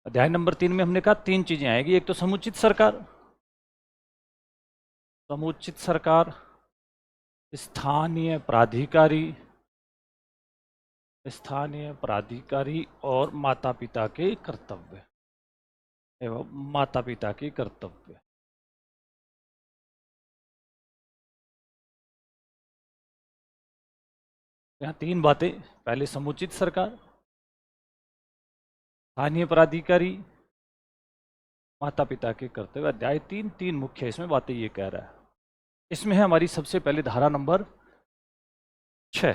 अध्याय नंबर 3 में हमने कहा 3 चीजें आएगी। एक तो समुचित सरकार, समुचित सरकार, स्थानीय प्राधिकारी, स्थानीय प्राधिकारी और माता पिता के कर्तव्य एवं माता पिता के कर्तव्य। यहाँ 3 बातें। पहले समुचित सरकार, स्थानीय प्राधिकारी, माता पिता के कर्तव्य। अध्याय 3 मुख्य इसमें बातें ये कह रहा है। इसमें है हमारी सबसे पहले धारा नंबर 6।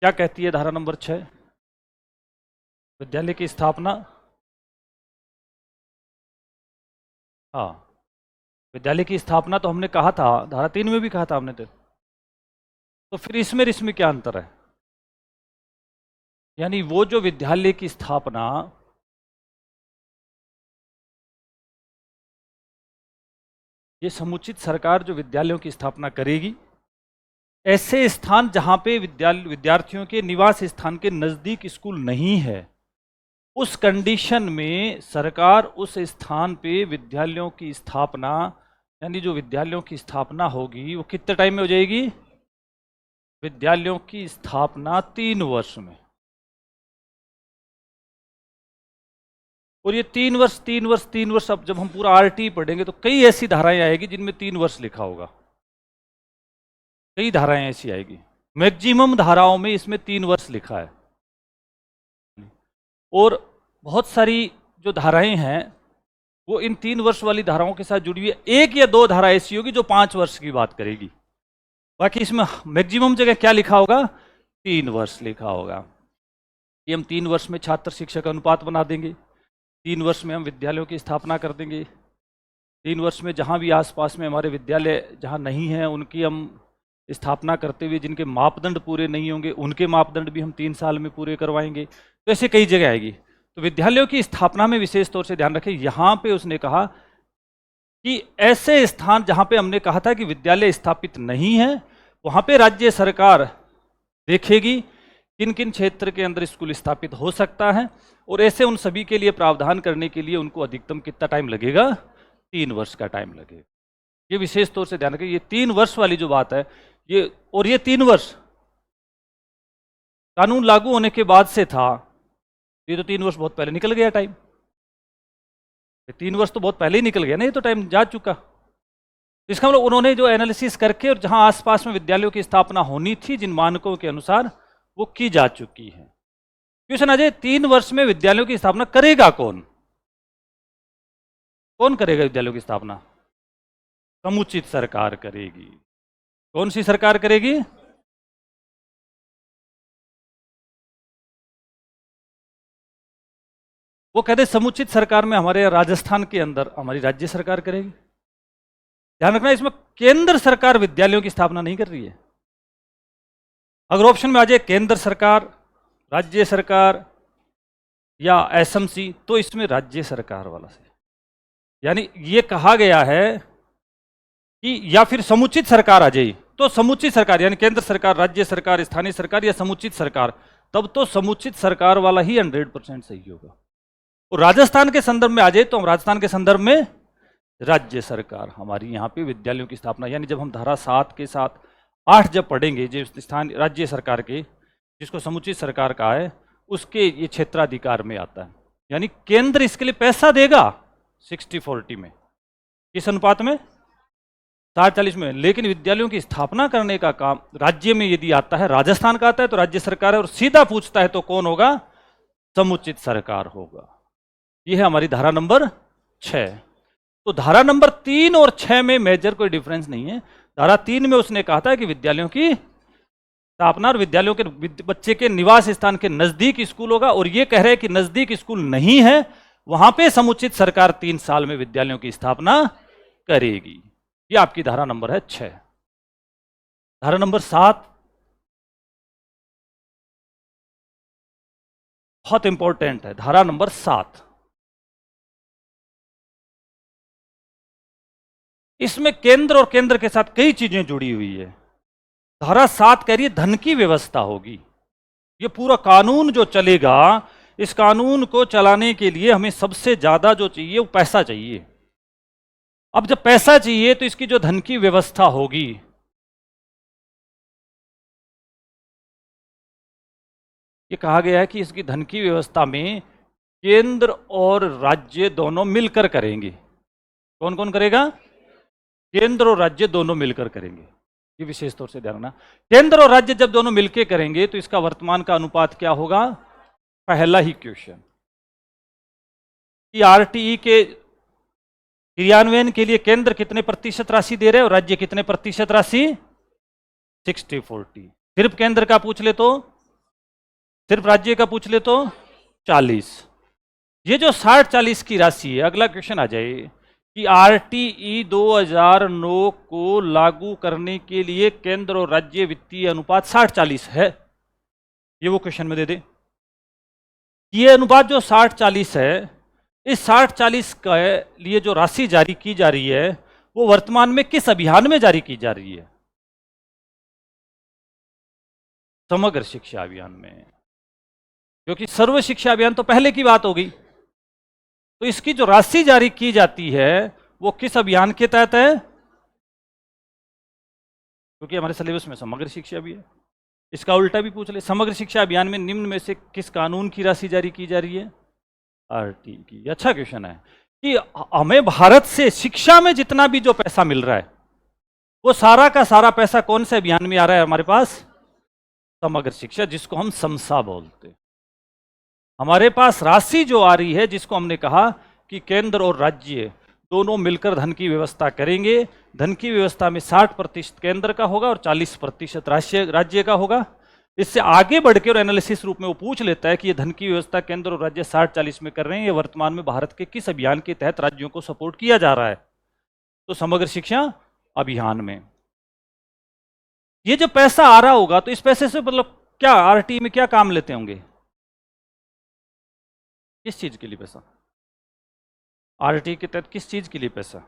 क्या कहती है धारा नंबर 6? विद्यालय की स्थापना, हाँ विद्यालय की स्थापना तो हमने कहा था, धारा 3 में भी कहा था हमने। तो फिर इसमें क्या अंतर है? यानी वो जो विद्यालय की स्थापना ये समुचित सरकार जो विद्यालयों की स्थापना करेगी, ऐसे स्थान जहां पे विद्यार्थियों के निवास स्थान के नजदीक स्कूल नहीं है, उस कंडीशन में सरकार उस स्थान पे विद्यालयों की स्थापना, यानी जो विद्यालयों की स्थापना होगी वो कितने टाइम में हो जाएगी? विद्यालयों की स्थापना 3 वर्ष में। और ये 3 वर्ष 3 वर्ष 3 वर्ष, अब जब हम पूरा आरटी पढ़ेंगे तो कई ऐसी धाराएं आएगी जिनमें 3 वर्ष लिखा होगा। कई धाराएं ऐसी आएगी, मैक्सिमम धाराओं में इसमें 3 वर्ष लिखा है। और बहुत सारी जो धाराएं हैं वो इन 3 वर्ष वाली धाराओं के साथ जुड़ी हुई है। 1 या 2 धारा ऐसी होगी जो 5 वर्ष की बात करेगी। बाकी इसमें मैक्सिमम जगह क्या लिखा होगा? 3 वर्ष लिखा होगा कि हम 3 वर्ष में छात्र शिक्षक अनुपात बना देंगे, 3 वर्ष में हम विद्यालयों की स्थापना कर देंगे, 3 वर्ष में जहाँ भी आसपास में हमारे विद्यालय जहाँ नहीं है उनकी हम स्थापना करते हुए जिनके मापदंड पूरे नहीं होंगे उनके मापदंड भी हम 3 साल में पूरे करवाएंगे। तो ऐसे कई जगह आएगी। तो विद्यालयों की स्थापना में विशेष तौर से ध्यान रखें, यहाँ पे उसने कहा कि ऐसे स्थान जहाँ पे हमने कहा था कि विद्यालय स्थापित नहीं है, वहाँ पे राज्य सरकार देखेगी किन किन क्षेत्र के अंदर स्कूल स्थापित हो सकता है, और ऐसे उन सभी के लिए प्रावधान करने के लिए उनको अधिकतम कितना टाइम लगेगा? 3 वर्ष का टाइम लगेगा। ये विशेष तौर से ध्यान रखें। ये 3 वर्ष वाली जो बात है ये, और ये 3 वर्ष कानून लागू होने के बाद से था। ये तो 3 वर्ष बहुत पहले निकल गया टाइम। 3 वर्ष तो बहुत पहले ही निकल गया ना, ये तो टाइम जा चुका। इसका मतलब उन्होंने जो एनालिसिस करके और जहां आसपास में विद्यालयों की स्थापना होनी थी जिन मानकों के अनुसार, वो की जा चुकी है। क्वेश्चन आ जाए 3 वर्ष में विद्यालयों की स्थापना करेगा कौन? कौन करेगा विद्यालयों की स्थापना? समुचित सरकार करेगी। कौन सी सरकार करेगी? वो कहते समुचित सरकार में हमारे राजस्थान के अंदर हमारी राज्य सरकार करेगी। ध्यान रखना, इसमें केंद्र सरकार विद्यालयों की स्थापना नहीं कर रही है। अगर ऑप्शन में आ जाए केंद्र सरकार, राज्य सरकार या एसएमसी, तो इसमें राज्य सरकार वाला से, यानी ये कहा गया है कि या फिर समुचित सरकार आ जाए, तो समुचित सरकार यानी केंद्र सरकार, राज्य सरकार, स्थानीय सरकार या समुचित सरकार, तब तो समुचित सरकार वाला ही 100% सही होगा। और राजस्थान के संदर्भ में आ जाए तो हम राजस्थान के संदर्भ में राज्य सरकार हमारी यहाँ पे विद्यालयों की स्थापना, यानी जब हम धारा 7 के साथ 8 जब पढ़ेंगे, जो स्थानीय राज्य सरकार के जिसको समुचित सरकार कहा है, उसके ये क्षेत्राधिकार में आता है। यानी केंद्र इसके लिए पैसा देगा 60-40 में, किस अनुपात में? 60-40 में। लेकिन विद्यालयों की स्थापना करने का काम राज्य में यदि आता है, राजस्थान का आता है तो राज्य सरकार है, और सीधा पूछता है तो कौन होगा? समुचित सरकार होगा। यह है हमारी धारा नंबर 6। तो धारा नंबर 3 और 6 में मेजर कोई डिफरेंस नहीं है। धारा 3 में उसने कहा था कि विद्यालयों की स्थापना और विद्यालयों के बच्चे के निवास स्थान के नजदीक स्कूल होगा, और ये कह रहे हैं कि नजदीक स्कूल नहीं है, वहां पे समुचित सरकार 3 साल में विद्यालयों की स्थापना करेगी। ये आपकी धारा नंबर है 6। धारा नंबर 7 बहुत इंपॉर्टेंट है। धारा नंबर 7, इसमें केंद्र और केंद्र के साथ कई चीजें जुड़ी हुई है। धारा 7 कह रही है धन की व्यवस्था होगी। ये पूरा कानून जो चलेगा इस कानून को चलाने के लिए हमें सबसे ज्यादा जो चाहिए वो पैसा चाहिए। अब जब पैसा चाहिए तो इसकी जो धन की व्यवस्था होगी, ये कहा गया है कि इसकी धन की व्यवस्था में केंद्र और राज्य दोनों मिलकर करेंगे। कौन कौन करेगा? केंद्र और राज्य दोनों मिलकर करेंगे। ये विशेष तौर से ध्यान रखना, केंद्र और राज्य जब दोनों मिलकर करेंगे तो इसका वर्तमान का अनुपात क्या होगा? पहला ही क्वेश्चन कि आरटीई के क्रियान्वयन के लिए केंद्र कितने प्रतिशत राशि दे रहे हैं और राज्य कितने प्रतिशत राशि? 60-40। सिर्फ केंद्र का पूछ ले तो, सिर्फ राज्य का पूछ ले तो 40। ये जो 60-40 की राशि है, अगला क्वेश्चन आ जाए कि आरटीई 2009 को लागू करने के लिए केंद्र और राज्य वित्तीय अनुपात 60-40 है। ये वो क्वेश्चन में दे दे। ये अनुपात जो 60-40 है, इस 60-40 के लिए जो राशि जारी की जा रही है वो वर्तमान में किस अभियान में जारी की जा रही है? समग्र शिक्षा अभियान में, क्योंकि सर्व शिक्षा अभियान तो पहले की बात हो गई। तो इसकी जो राशि जारी की जाती है वो किस अभियान के तहत है? क्योंकि हमारे सिलेबस में समग्र शिक्षा भी है। इसका उल्टा भी पूछ ले, समग्र शिक्षा अभियान में निम्न में से किस कानून की राशि जारी की जा रही है? आरटी की। अच्छा क्वेश्चन है कि हमें भारत से शिक्षा में जितना भी जो पैसा मिल रहा है वो सारा का सारा पैसा कौन से अभियान में आ रहा है हमारे पास? समग्र शिक्षा, जिसको हम समसा बोलते हैं। हमारे पास राशि जो आ रही है, जिसको हमने कहा कि केंद्र और राज्य दोनों मिलकर धन की व्यवस्था करेंगे। धन की व्यवस्था में 60% केंद्र का होगा और 40% राज्य का होगा। इससे आगे बढ़ के और एनालिसिस रूप में वो पूछ लेता है कि ये धन की व्यवस्था केंद्र और राज्य 60-40 में कर रहे हैं, ये वर्तमान में भारत के किस अभियान के तहत राज्यों को सपोर्ट किया जा रहा है? तो समग्र शिक्षा अभियान में ये जो पैसा आ रहा होगा, तो इस पैसे से मतलब क्या आरटी में क्या काम लेते होंगे? किस चीज के लिए पैसा? आरटी के तहत किस चीज के लिए पैसा?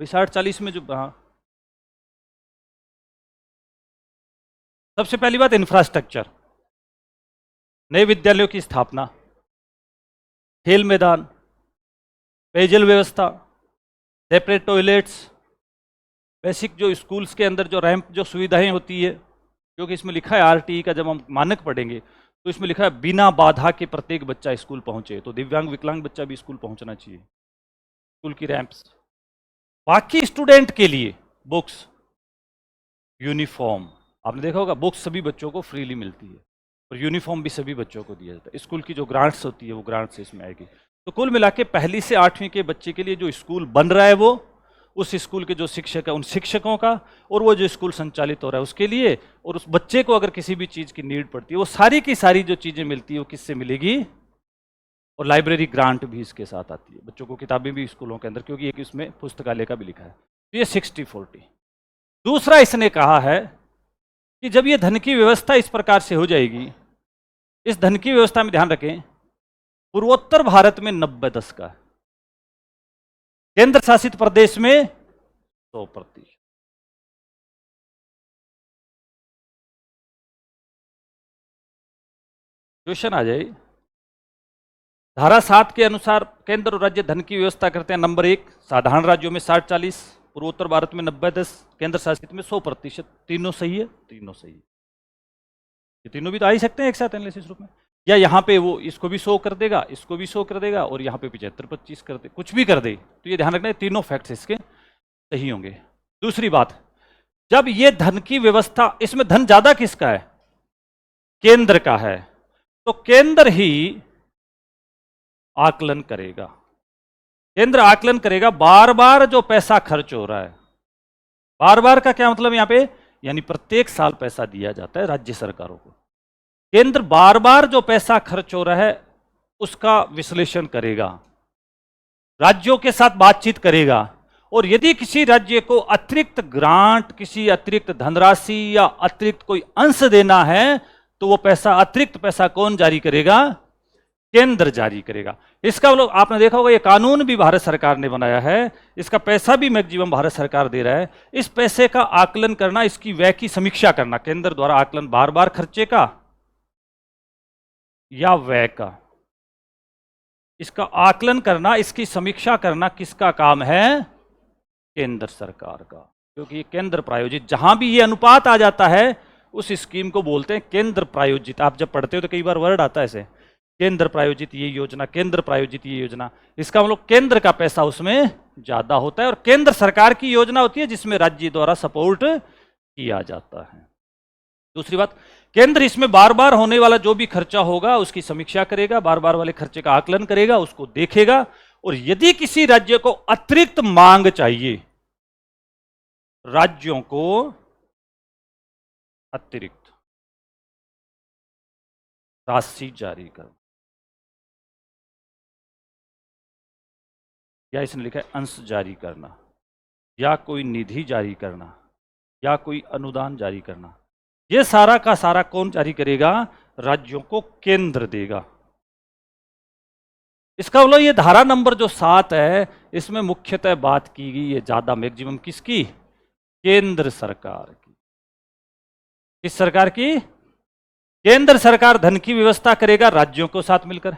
60-40 में जो, हाँ, सबसे पहली बात इंफ्रास्ट्रक्चर, नए विद्यालयों की स्थापना, खेल मैदान, पेयजल व्यवस्था, सेपरेट टॉयलेट्स, बेसिक जो स्कूल्स के अंदर जो रैंप जो सुविधाएं होती है, क्योंकि इसमें लिखा है आरटीई का जब हम मानक पढ़ेंगे तो इसमें लिखा है बिना बाधा के प्रत्येक बच्चा स्कूल पहुंचे, तो दिव्यांग विकलांग बच्चा भी स्कूल पहुंचना चाहिए। स्कूल की रैंप्स, बाकी स्टूडेंट के लिए बुक्स, यूनिफॉर्म, आपने देखा होगा बुक्स सभी बच्चों को फ्रीली मिलती है और यूनिफॉर्म भी सभी बच्चों को दिया जाता है। स्कूल की जो ग्रांट्स होती है वो ग्रांट्स इसमें आएगी। तो कुल मिला के पहली से 8वीं के बच्चे के लिए जो स्कूल बन रहा है वो उस स्कूल के जो शिक्षक है उन शिक्षकों का, और वो जो स्कूल संचालित हो रहा है उसके लिए, और उस बच्चे को अगर किसी भी चीज़ की नीड पड़ती है वो सारी की सारी जो चीज़ें मिलती है वो किससे मिलेगी? और लाइब्रेरी ग्रांट भी इसके साथ आती है, बच्चों को किताबें भी स्कूलों के अंदर, क्योंकि एक इसमें पुस्तकालय का भी लिखा है। तो ये 60-40। दूसरा इसने कहा है कि जब ये धन की व्यवस्था इस प्रकार से हो जाएगी, इस धन की व्यवस्था में ध्यान रखें पूर्वोत्तर भारत में 90-10 का है, केंद्र शासित प्रदेश में 100%। क्वेश्चन आ जाए, धारा 7 के अनुसार केंद्र और राज्य धन की व्यवस्था करते हैं। नंबर 1, साधारण राज्यों में 60-40, पूर्वोत्तर भारत में 90-10, केंद्र शासित में 100%। तीनों सही है? तीनों सही है। ये तीनों भी तो आ ही सकते हैं एक साथ एनालिसिस रूप में, या यहाँ पे वो इसको भी शो कर देगा, इसको भी शो कर देगा, और यहाँ पे 75-25 कर दे, कुछ भी कर दे। तो ये ध्यान रखना है तीनों फैक्ट्स इसके सही होंगे। दूसरी बात, जब ये धन की व्यवस्था, इसमें धन ज्यादा किसका है? केंद्र का है, तो केंद्र ही आकलन करेगा। केंद्र आकलन करेगा बार बार जो पैसा खर्च हो रहा है। बार बार का क्या मतलब यहां पे? यानी प्रत्येक साल पैसा दिया जाता है राज्य सरकारों को। केंद्र बार बार जो पैसा खर्च हो रहा है उसका विश्लेषण करेगा, राज्यों के साथ बातचीत करेगा, और यदि किसी राज्य को अतिरिक्त ग्रांट, किसी अतिरिक्त धनराशि या अतिरिक्त कोई अंश देना है तो वो पैसा, अतिरिक्त पैसा कौन जारी करेगा? केंद्र जारी करेगा। इसका मतलब आपने देखा होगा ये कानून भी भारत सरकार ने बनाया है, इसका पैसा भी मैक्सिमम भारत सरकार दे रहा है। इस पैसे का आकलन करना, इसकी व्यय की समीक्षा करना, केंद्र द्वारा आकलन बार बार खर्चे का या व्यय का, इसका आकलन करना, इसकी समीक्षा करना किसका काम है? केंद्र सरकार का। क्योंकि ये केंद्र प्रायोजित, जहां भी ये अनुपात आ जाता है उस स्कीम को बोलते हैं केंद्र प्रायोजित। आप जब पढ़ते हो तो कई बार वर्ड आता है ऐसे, केंद्र प्रायोजित ये योजना, केंद्र प्रायोजित ये योजना। इसका मतलब केंद्र का पैसा उसमें ज्यादा होता है और केंद्र सरकार की योजना होती है जिसमें राज्य द्वारा सपोर्ट किया जाता है। दूसरी बात, केंद्र इसमें बार बार होने वाला जो भी खर्चा होगा उसकी समीक्षा करेगा, बार बार वाले खर्चे का आकलन करेगा, उसको देखेगा, और यदि किसी राज्य को अतिरिक्त मांग चाहिए, राज्यों को अतिरिक्त राशि जारी करना, या इसने लिखा है अंश जारी करना, या कोई निधि जारी करना, या कोई अनुदान जारी करना, ये सारा का सारा कौन जारी करेगा? राज्यों को केंद्र देगा। इसका मतलब ये धारा नंबर जो 7 है इसमें मुख्यतः बात की गई है ज्यादा मैक्सिमम किसकी? केंद्र सरकार की। किस सरकार की? केंद्र सरकार धन की व्यवस्था करेगा राज्यों को साथ मिलकर,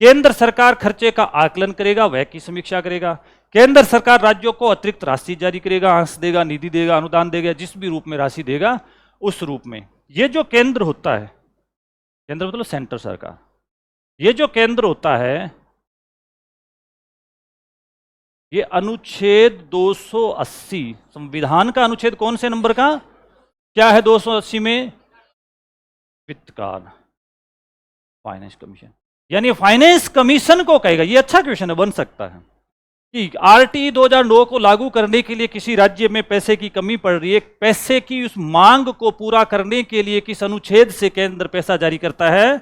केंद्र सरकार खर्चे का आकलन करेगा, व्यय की समीक्षा करेगा, केंद्र सरकार राज्यों को अतिरिक्त राशि जारी करेगा, अंश देगा, निधि देगा, अनुदान देगा, जिस भी रूप में राशि देगा उस रूप में। ये जो केंद्र होता है, केंद्र मतलब सेंटर सरकार, ये जो केंद्र होता है ये अनुच्छेद 280 संविधान का अनुच्छेद कौन से नंबर का? क्या है 280 में? वित्त कार्य, फाइनेंस कमीशन, यानी फाइनेंस कमीशन को कहेगा। ये अच्छा क्वेश्चन है, बन सकता है कि आरटी 2009 को लागू करने के लिए किसी राज्य में पैसे की कमी पड़ रही है, पैसे की उस मांग को पूरा करने के लिए किस अनुच्छेद से केंद्र पैसा जारी करता है?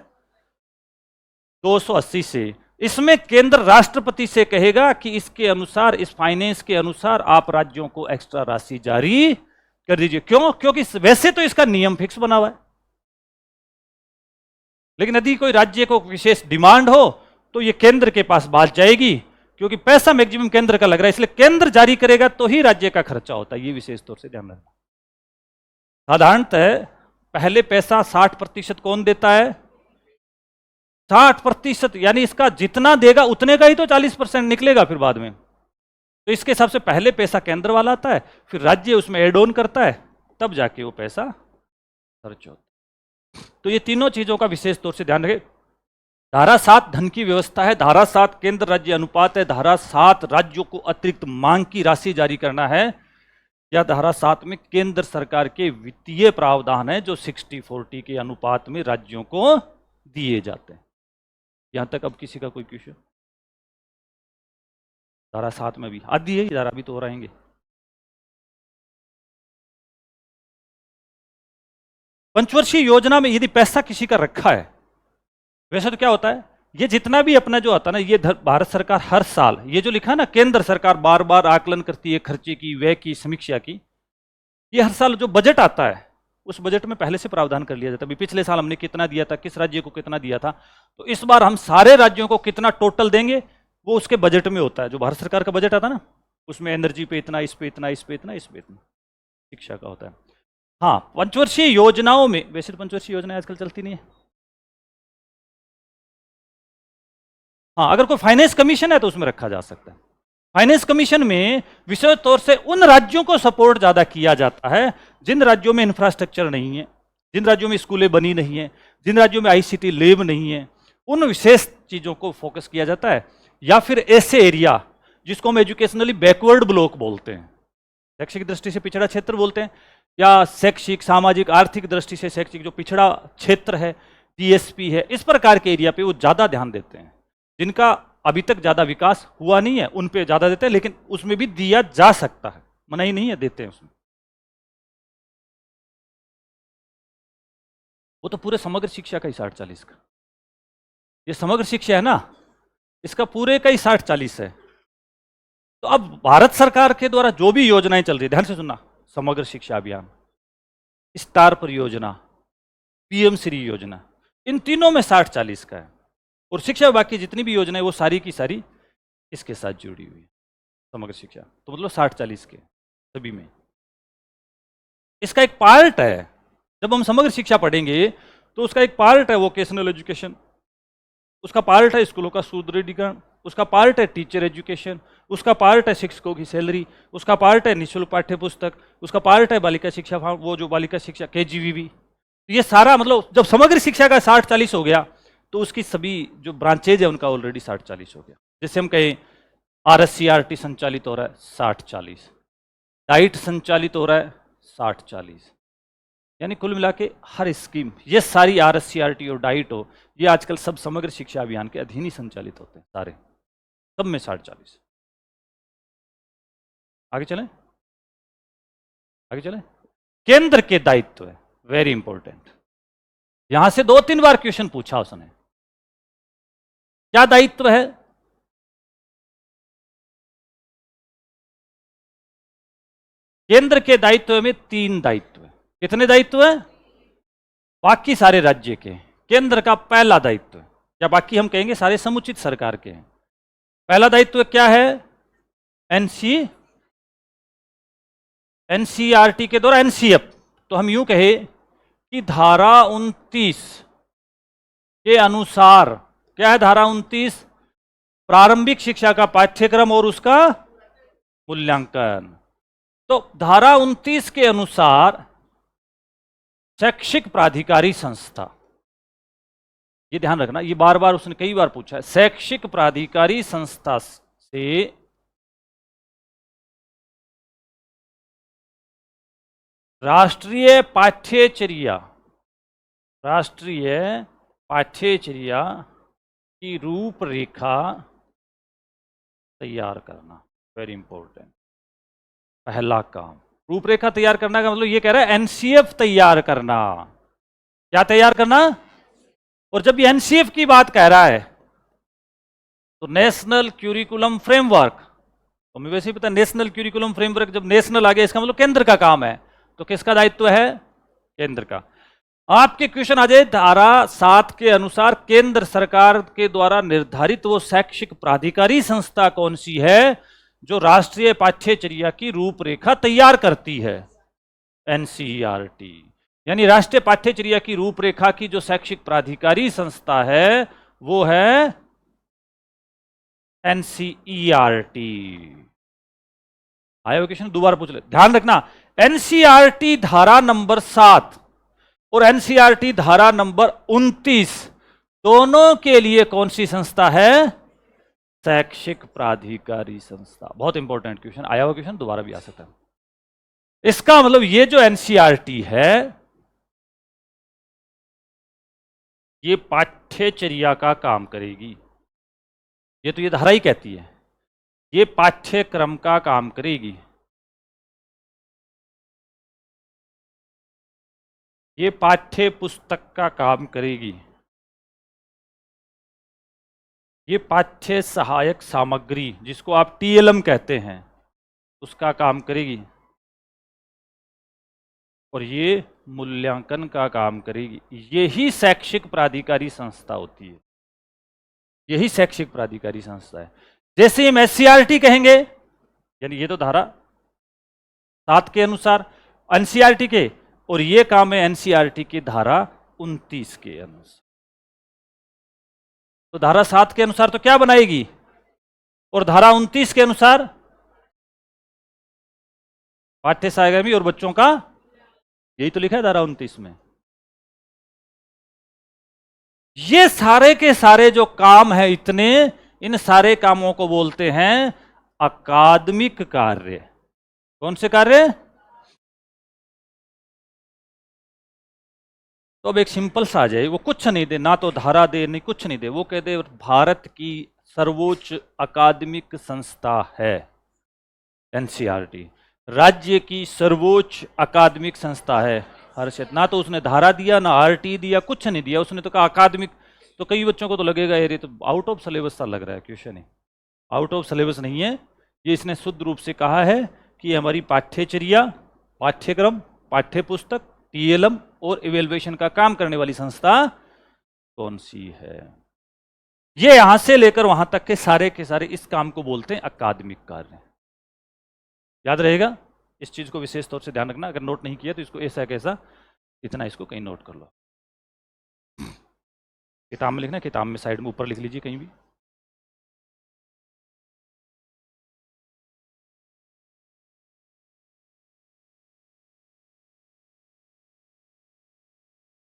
280 से। इसमें केंद्र राष्ट्रपति से कहेगा कि इसके अनुसार, इस फाइनेंस के अनुसार आप राज्यों को एक्स्ट्रा राशि जारी कर दीजिए। क्यों? क्योंकि वैसे तो इसका नियम फिक्स बना हुआ है, लेकिन यदि कोई राज्य को विशेष डिमांड हो तो ये केंद्र के पास बात जाएगी, क्योंकि पैसा मैक्सिमम केंद्र का लग रहा है, इसलिए केंद्र जारी करेगा तो ही राज्य का खर्चा होता है। ये विशेष तौर से ध्यान रखना। साधारणतः पहले पैसा 60% कौन देता है? 60%, यानी इसका जितना देगा उतने का ही तो 40% निकलेगा फिर बाद में। तो इसके हिसाब से पहले पैसा केंद्र वाला आता है, फिर राज्य उसमें एड ऑन करता है, तब जाके वो पैसा खर्च होता है। तो ये तीनों चीजों का विशेष तौर से ध्यान रखें। धारा 7 धन की व्यवस्था है, धारा 7 केंद्र राज्य अनुपात है, धारा 7 राज्यों को अतिरिक्त मांग की राशि जारी करना है, या धारा 7 में केंद्र सरकार के वित्तीय प्रावधान है जो 60-40 के अनुपात में राज्यों को दिए जाते हैं। यहां तक अब किसी का कोई क्वेश्चन? धारा 7 में भी आदि है, धारा भी तो हो रहेंगे। पंचवर्षीय योजना में यदि पैसा किसी का रखा है, वैसे तो क्या होता है, ये जितना भी अपना जो आता है ना, ये भारत सरकार हर साल, ये जो लिखा है ना केंद्र सरकार बार बार आकलन करती है खर्चे की, व्यय की, समीक्षा की, ये हर साल जो बजट आता है उस बजट में पहले से प्रावधान कर लिया जाता है। पिछले साल हमने कितना दिया था, किस राज्य को कितना दिया था, तो इस बार हम सारे राज्यों को कितना टोटल देंगे वो उसके बजट में होता है। जो भारत सरकार का बजट आता है ना, उसमें एनर्जी पे इतना, इस पे इतना, इस पे इतना, इस पे इतना, शिक्षा का होता है। हाँ, पंचवर्षीय योजनाओं में, वैसे तो पंचवर्षीय योजनाएं आजकल चलती नहीं है। हाँ, अगर कोई फाइनेंस कमीशन है तो उसमें रखा जा सकता है। फाइनेंस कमीशन में विशेष तौर से उन राज्यों को सपोर्ट ज्यादा किया जाता है जिन राज्यों में इंफ्रास्ट्रक्चर नहीं है, जिन राज्यों में स्कूलें बनी नहीं है, जिन राज्यों में आईसीटी लैब नहीं है, उन विशेष चीजों को फोकस किया जाता है। या फिर ऐसे एरिया जिसको हम एजुकेशनली बैकवर्ड ब्लॉक बोलते हैं, शैक्षिक दृष्टि से पिछड़ा क्षेत्र बोलते हैं, या शैक्षिक, सामाजिक, आर्थिक दृष्टि से शैक्षिक जो पिछड़ा क्षेत्र है, टीएसपी है, इस प्रकार के एरिया पे वो ज्यादा ध्यान देते हैं। जिनका अभी तक ज्यादा विकास हुआ नहीं है उन पे ज्यादा देते हैं, लेकिन उसमें भी दिया जा सकता है, मनाही नहीं है, देते हैं उसमें। वो तो पूरे समग्र शिक्षा का ही 60-40 का, ये समग्र शिक्षा है ना, इसका पूरे का ही 60-40 है। तो अब भारत सरकार के द्वारा जो भी योजनाएं चल रही है, ध्यान से सुनना, समग्र शिक्षा अभियान, स्टार परियोजना, पीएम श्री योजना, इन तीनों में 60-40 का है। और शिक्षा विभाग की जितनी भी योजनाएं वो सारी की सारी इसके साथ जुड़ी हुई है, समग्र शिक्षा। तो मतलब 60-40 के सभी में इसका एक पार्ट है। जब हम समग्र शिक्षा पढ़ेंगे तो उसका एक पार्ट है वोकेशनल एजुकेशन, उसका पार्ट है स्कूलों का सुदृढ़ीकरण, उसका पार्ट है टीचर एजुकेशन, उसका पार्ट है शिक्षकों की सैलरी, उसका पार्ट है निःशुल्क पाठ्य पुस्तक, उसका पार्ट है बालिका शिक्षा, वो जो बालिका शिक्षा KGVB। ये सारा मतलब जब समग्र शिक्षा का 60-40 हो गया तो उसकी सभी जो ब्रांचेज है उनका ऑलरेडी 60-40 हो गया। जैसे हम कहें RSCRT संचालित हो रहा है 60-40, डाइट संचालित हो रहा है 60-40, यानी कुल मिला के हर स्कीम, ये सारी RSCRT और डाइट हो, ये आजकल सब समग्र शिक्षा अभियान के अधीन ही संचालित होते हैं सारे, सब में 60-40। आगे चलें, आगे चलें। केंद्र के दायित्व है, वेरी इंपॉर्टेंट। यहां से 2-3 बार क्वेश्चन पूछा उसने, क्या दायित्व है? केंद्र के दायित्व में 3 दायित्व है। कितने दायित्व है? बाकी सारे राज्य के, केंद्र का पहला दायित्व, या बाकी हम कहेंगे सारे समुचित सरकार के हैं। पहला दायित्व क्या है? NCERT के द्वारा NCF, तो हम यूं कहे कि धारा 29 के अनुसार, क्या है धारा 29? प्रारंभिक शिक्षा का पाठ्यक्रम और उसका मूल्यांकन। तो धारा 29 के अनुसार शैक्षिक प्राधिकारी संस्था, ये ध्यान रखना, ये बार बार उसने कई बार पूछा है, शैक्षिक प्राधिकारी संस्था से राष्ट्रीय पाठ्यचर्या की रूपरेखा तैयार करना, वेरी इंपॉर्टेंट। पहला काम रूपरेखा तैयार करना का मतलब ये कह रहा है NCF तैयार करना। क्या तैयार करना? और जब ये NCF की बात कह रहा है तो नेशनल क्यूरिकुलम फ्रेमवर्क, तो हमें वैसे ही पता, नेशनल क्यूरिकुलम फ्रेमवर्क जब नेशनल आ गया इसका मतलब केंद्र का काम है। तो किसका दायित्व है? केंद्र का। आपके क्वेश्चन आ जाए धारा 7 के अनुसार केंद्र सरकार के द्वारा निर्धारित वो शैक्षिक प्राधिकारी संस्था कौन सी है जो राष्ट्रीय पाठ्यचर्या की रूपरेखा तैयार करती है? NCERT। यानी राष्ट्रीय पाठ्यचर्या की रूपरेखा की जो शैक्षिक प्राधिकारी संस्था है वो है NCERT। आया क्वेश्चन, दोबारा पूछ ले, ध्यान रखना। NCERT धारा नंबर 7 और NCERT धारा नंबर 29 दोनों के लिए कौन सी संस्था है? शैक्षिक प्राधिकारी संस्था। बहुत इंपॉर्टेंट क्वेश्चन, आया हुआ क्वेश्चन दोबारा भी आ सकता है। इसका मतलब ये जो NCERT है ये पाठ्यचर्या का काम करेगी, ये तो ये धारा ही कहती है, ये पाठ्यक्रम का काम करेगी, ये पाठ्य पुस्तक का काम करेगी, ये पाठ्य सहायक सामग्री जिसको आप TLM कहते हैं उसका काम करेगी, और ये मूल्यांकन का काम करेगी। यही शैक्षिक प्राधिकारी संस्था होती है, यही शैक्षिक प्राधिकारी संस्था है। जैसे हम SCERT कहेंगे, यानी ये तो धारा 7 के अनुसार NCERT के, और ये काम है NCERT की धारा 29 के अनुसार। तो धारा 7 के अनुसार तो क्या बनाएगी, और धारा 29 के अनुसार पाठ्य सामग्री और बच्चों का, यही तो लिखा है धारा 29 में। ये सारे के सारे जो काम है इतने, इन सारे कामों को बोलते हैं अकादमिक कार्य। कौन से कार्य? तो अब एक सिंपल सा आ जाए, वो कुछ नहीं दे, ना तो धारा दे नहीं कुछ नहीं दे, वो कह दे भारत की सर्वोच्च अकादमिक संस्था है NCERT, राज्य की सर्वोच्च अकादमिक संस्था है हर्षित। ना तो उसने धारा दिया, ना RT दिया, कुछ नहीं दिया, उसने तो कहा अकादमिक। तो कई बच्चों को तो लगेगा यार ये तो आउट ऑफ सिलेबस सा लग रहा है question he. Out of syllabus नहीं है, ये इसने शुद्ध रूप से कहा है कि हमारी पाठ्यचर्या, पाठ्यक्रम, पाठ्य पुस्तक, TLM और इवेल्युएशन का काम करने वाली संस्था कौन सी है। ये यहां से लेकर वहां तक के सारे इस काम को बोलते हैं अकादमिक कार्य। याद रहेगा, इस चीज को विशेष तौर से ध्यान रखना। अगर नोट नहीं किया तो इसको ऐसा कैसा, इतना इसको कहीं नोट कर लो। किताब में लिखना, किताब में साइड में ऊपर लिख लीजिए कहीं भी।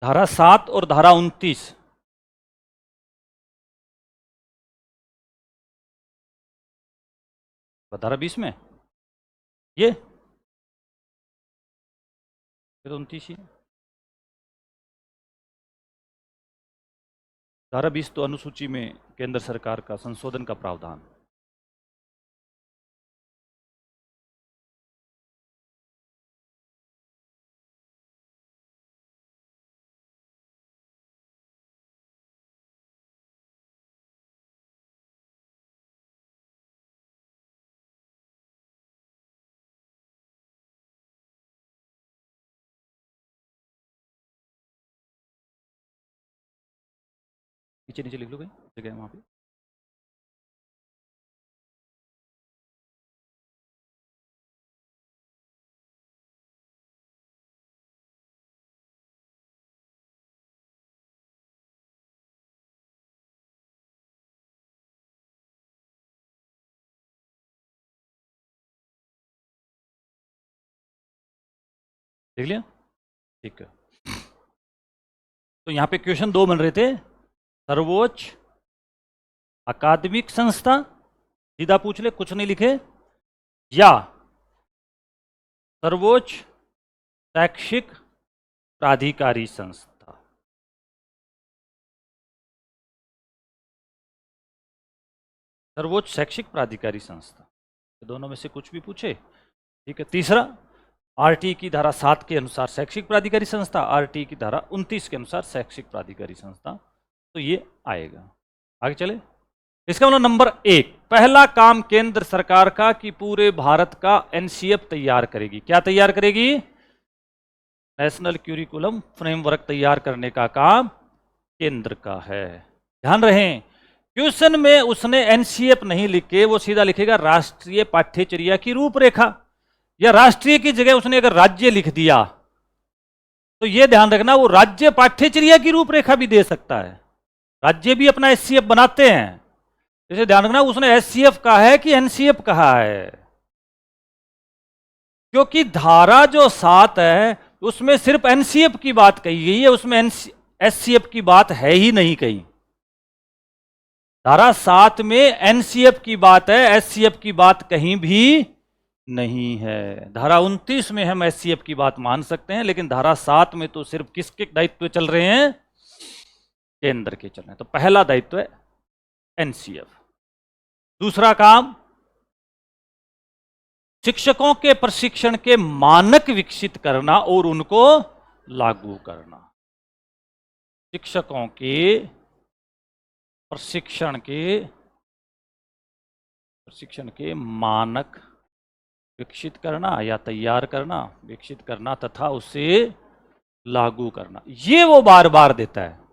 धारा 7 और धारा 29, धारा 20 में ये तो 29 ही है। धारा 20 तो अनुसूची में केंद्र सरकार का संशोधन का प्रावधान। नीचे नीचे लिख लो कहीं जगह है वहां पे। देख लिया, ठीक है। तो यहां पे क्वेश्चन दो बन रहे थे, सर्वोच्च अकादमिक संस्था, सीधा पूछ ले, कुछ नहीं लिखे, या सर्वोच्च शैक्षिक प्राधिकारी संस्था। सर्वोच्च शैक्षिक प्राधिकारी संस्था, दोनों में से कुछ भी पूछे, ठीक है। तीसरा, आरटी की धारा 7 के अनुसार शैक्षिक प्राधिकारी संस्था, आरटी की धारा 29 के अनुसार शैक्षिक प्राधिकारी संस्था, तो ये आएगा। आगे चले, इसका मतलब नंबर 1, पहला काम केंद्र सरकार का कि पूरे भारत का एनसीएफ तैयार करेगी। क्या तैयार करेगी? नेशनल क्यूरिकुलम फ्रेमवर्क तैयार करने का काम केंद्र का है। ध्यान रहे, क्वेश्चन में उसने एनसीएफ नहीं लिखे, वो सीधा लिखेगा राष्ट्रीय पाठ्यचर्या की रूपरेखा, या राष्ट्रीय की जगह उसने अगर राज्य लिख दिया तो यह ध्यान रखना वो राज्य पाठ्यचर्या की रूपरेखा भी दे सकता है। राज्य भी अपना एससीएफ बनाते हैं, इसे ध्यान रखना उसने एससीएफ कहा है कि एनसीएफ कहा है, क्योंकि धारा जो 7 है उसमें सिर्फ एनसीएफ की बात कही गई है, उसमें एससीएफ की बात है ही नहीं कहीं। धारा 7 में एनसीएफ की बात है, एससीएफ की बात कहीं भी नहीं है। धारा 29 में हम एससीएफ की बात मान सकते हैं, लेकिन धारा 7 में तो सिर्फ किसके दायित्व चल रहे हैं? केंद्र के चल रहे हैं। तो पहला दायित्व है एनसीएफ। दूसरा काम, शिक्षकों के प्रशिक्षण के मानक विकसित करना और उनको लागू करना। शिक्षकों के प्रशिक्षण के मानक विकसित करना या तैयार करना, विकसित करना तथा उसे लागू करना, ये वो बार बार देता है।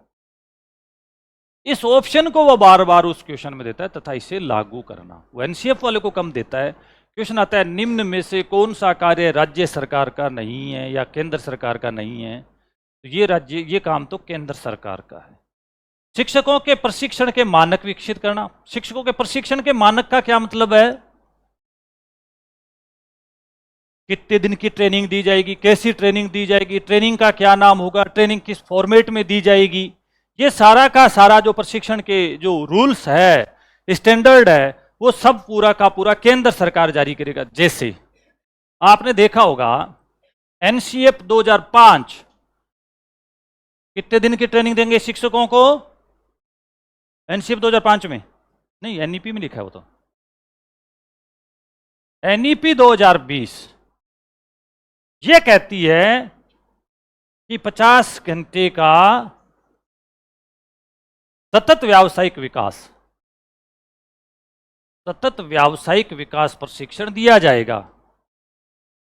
इस ऑप्शन को वो बार बार उस क्वेश्चन में देता है, तथा इसे लागू करना। वो एनसीएफ वाले को कम देता है। क्वेश्चन आता है निम्न में से कौन सा कार्य राज्य सरकार का नहीं है या केंद्र सरकार का नहीं है, तो ये काम तो केंद्र सरकार का है। शिक्षकों के प्रशिक्षण के मानक विकसित करना। शिक्षकों के प्रशिक्षण के मानक का क्या मतलब है? कितने दिन की ट्रेनिंग दी जाएगी, कैसी ट्रेनिंग दी जाएगी, ट्रेनिंग का क्या नाम होगा, ट्रेनिंग किस फॉर्मेट में दी जाएगी, ये सारा का सारा जो प्रशिक्षण के जो रूल्स है, स्टैंडर्ड है, वो सब पूरा का पूरा केंद्र सरकार जारी करेगा। जैसे आपने देखा होगा एनसीएफ 2005 कितने दिन की ट्रेनिंग देंगे शिक्षकों को? एनसीएफ 2005 में नहीं, एनईपी में लिखा है वो तो। एनईपी 2020 ये कहती है कि 50 घंटे का सतत व्यावसायिक विकास प्रशिक्षण दिया जाएगा।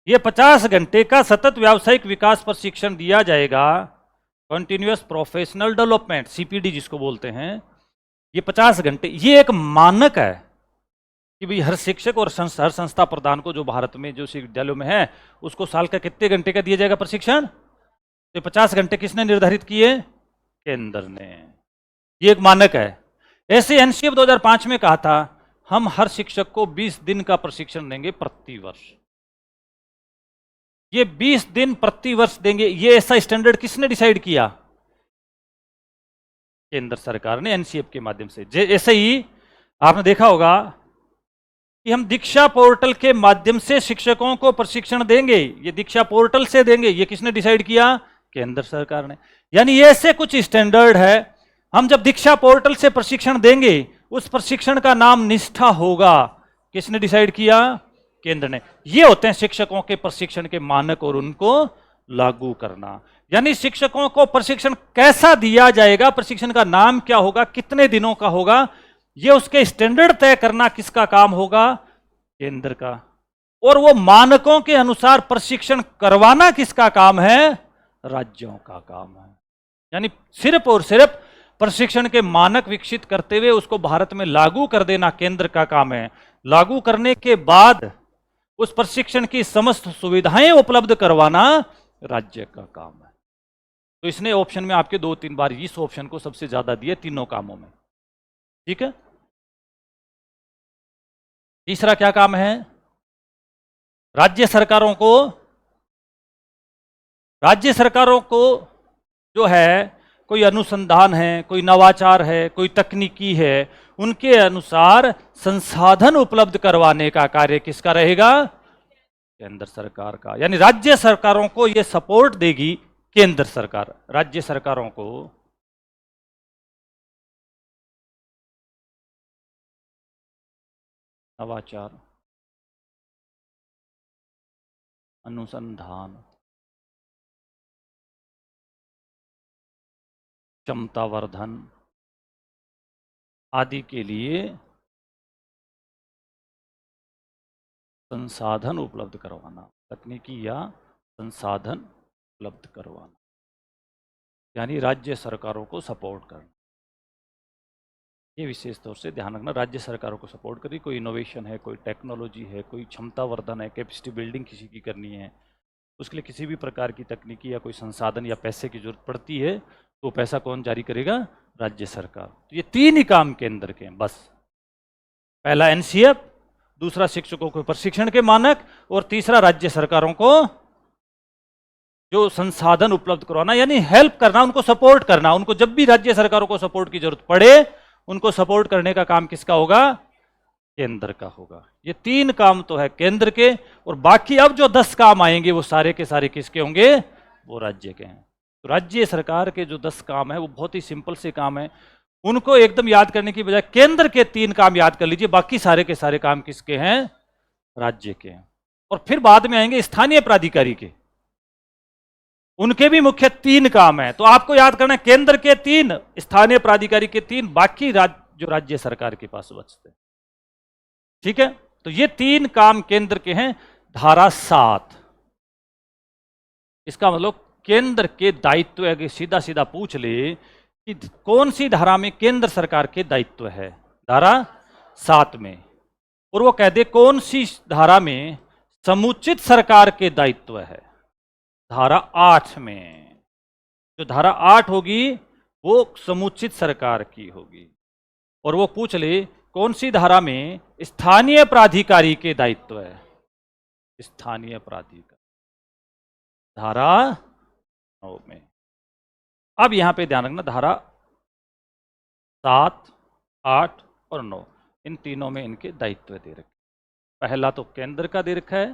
ये 50 घंटे का सतत व्यावसायिक विकास प्रशिक्षण दिया जाएगा, कंटिन्यूअस प्रोफेशनल डेवलपमेंट, सीपीडी जिसको बोलते हैं। ये 50 घंटे, ये एक मानक है कि भाई हर शिक्षक और हर संस्था प्रधान को जो भारत में जो विद्यालयों में है उसको साल का कितने घंटे का दिया जाएगा प्रशिक्षण। तो 50 घंटे किसने निर्धारित किए? केंद्र ने। ये एक मानक है। ऐसे एनसीएफ 2005 में कहा था हम हर शिक्षक को 20 दिन का प्रशिक्षण देंगे प्रति वर्ष। ये 20 दिन प्रति वर्ष देंगे, ये ऐसा स्टैंडर्ड किसने डिसाइड किया? केंद्र सरकार ने एनसीएफ के माध्यम से। ऐसे ही आपने देखा होगा कि हम दीक्षा पोर्टल के माध्यम से शिक्षकों को प्रशिक्षण देंगे, ये दीक्षा पोर्टल से देंगे, ये किसने डिसाइड किया? केंद्र सरकार ने। यानी ये ऐसे कुछ स्टैंडर्ड है, हम जब दीक्षा पोर्टल से प्रशिक्षण देंगे उस प्रशिक्षण का नाम निष्ठा होगा, किसने डिसाइड किया? केंद्र ने। ये होते हैं शिक्षकों के प्रशिक्षण के मानक और उनको लागू करना। यानी शिक्षकों को प्रशिक्षण कैसा दिया जाएगा, प्रशिक्षण का नाम क्या होगा, कितने दिनों का होगा, ये उसके स्टैंडर्ड तय करना किसका काम होगा? केंद्र का। और वो मानकों के अनुसार प्रशिक्षण करवाना किसका काम है? राज्यों का काम है। यानी सिर्फ और सिर्फ प्रशिक्षण के मानक विकसित करते हुए उसको भारत में लागू कर देना केंद्र का काम है। लागू करने के बाद उस प्रशिक्षण की समस्त सुविधाएं उपलब्ध करवाना राज्य का काम है। तो इसने ऑप्शन में आपके 2-3 बार इस ऑप्शन को सबसे ज्यादा दिया तीनों कामों में। ठीक है। तीसरा क्या काम है? राज्य सरकारों को जो है कोई अनुसंधान है, कोई नवाचार है, कोई तकनीकी है, उनके अनुसार संसाधन उपलब्ध करवाने का कार्य किसका रहेगा? केंद्र सरकार का। यानी राज्य सरकारों को यह सपोर्ट देगी केंद्र सरकार। राज्य सरकारों को नवाचार, अनुसंधान, क्षमतावर्धन आदि के लिए संसाधन उपलब्ध करवाना, तकनीकी या संसाधन उपलब्ध करवाना, यानी राज्य सरकारों को सपोर्ट करना। ये विशेष तौर से ध्यान रखना, राज्य सरकारों को सपोर्ट करिए। कोई इनोवेशन है, कोई टेक्नोलॉजी है, कोई क्षमतावर्धन है, कैपेसिटी बिल्डिंग किसी की करनी है, उसके लिए किसी भी प्रकार की तकनीकी या कोई संसाधन या पैसे की जरूरत पड़ती है तो पैसा कौन जारी करेगा? राज्य सरकार। तो ये 3 ही काम केंद्र के हैं बस। पहला एनसीएफ, दूसरा शिक्षकों को प्रशिक्षण के मानक, और तीसरा राज्य सरकारों को जो संसाधन उपलब्ध करवाना, यानी हेल्प करना, उनको सपोर्ट करना। उनको जब भी राज्य सरकारों को सपोर्ट की जरूरत पड़े उनको सपोर्ट करने का काम किसका होगा? केंद्र का होगा। ये 3 काम तो है केंद्र के, और बाकी अब जो 10 काम आएंगे वो सारे के सारे किसके होंगे? वो राज्य के हैं। तो राज्य सरकार के जो 10 काम है वो बहुत ही सिंपल से काम है, उनको एकदम याद करने की बजाय केंद्र के 3 काम याद कर लीजिए, बाकी सारे के सारे काम किसके हैं? राज्य के हैं। और फिर बाद में आएंगे स्थानीय प्राधिकारी के, उनके भी मुख्य 3 काम है। तो आपको याद करना है केंद्र के 3, स्थानीय प्राधिकारी के 3, बाकी जो राज्य सरकार के पास बचते हैं। ठीक है। तो ये 3 काम केंद्र के हैं। धारा 7, इसका मतलब केंद्र के दायित्व है। सीधा सीधा पूछ ले कि कौन सी धारा में केंद्र सरकार के दायित्व है? धारा 7 में। और वो कह दे कौन सी धारा में समुचित सरकार के दायित्व है? धारा 8 में। जो धारा 8 होगी वो समुचित सरकार की होगी। और वो पूछ ले कौन सी धारा में स्थानीय प्राधिकारी के दायित्व है? स्थानीय प्राधिकारी, धारा 9 में। अब यहां पे ध्यान रखना, धारा 7, 8 और 9, इन तीनों में इनके दायित्व दे रखे। पहला तो केंद्र का दे रखा है,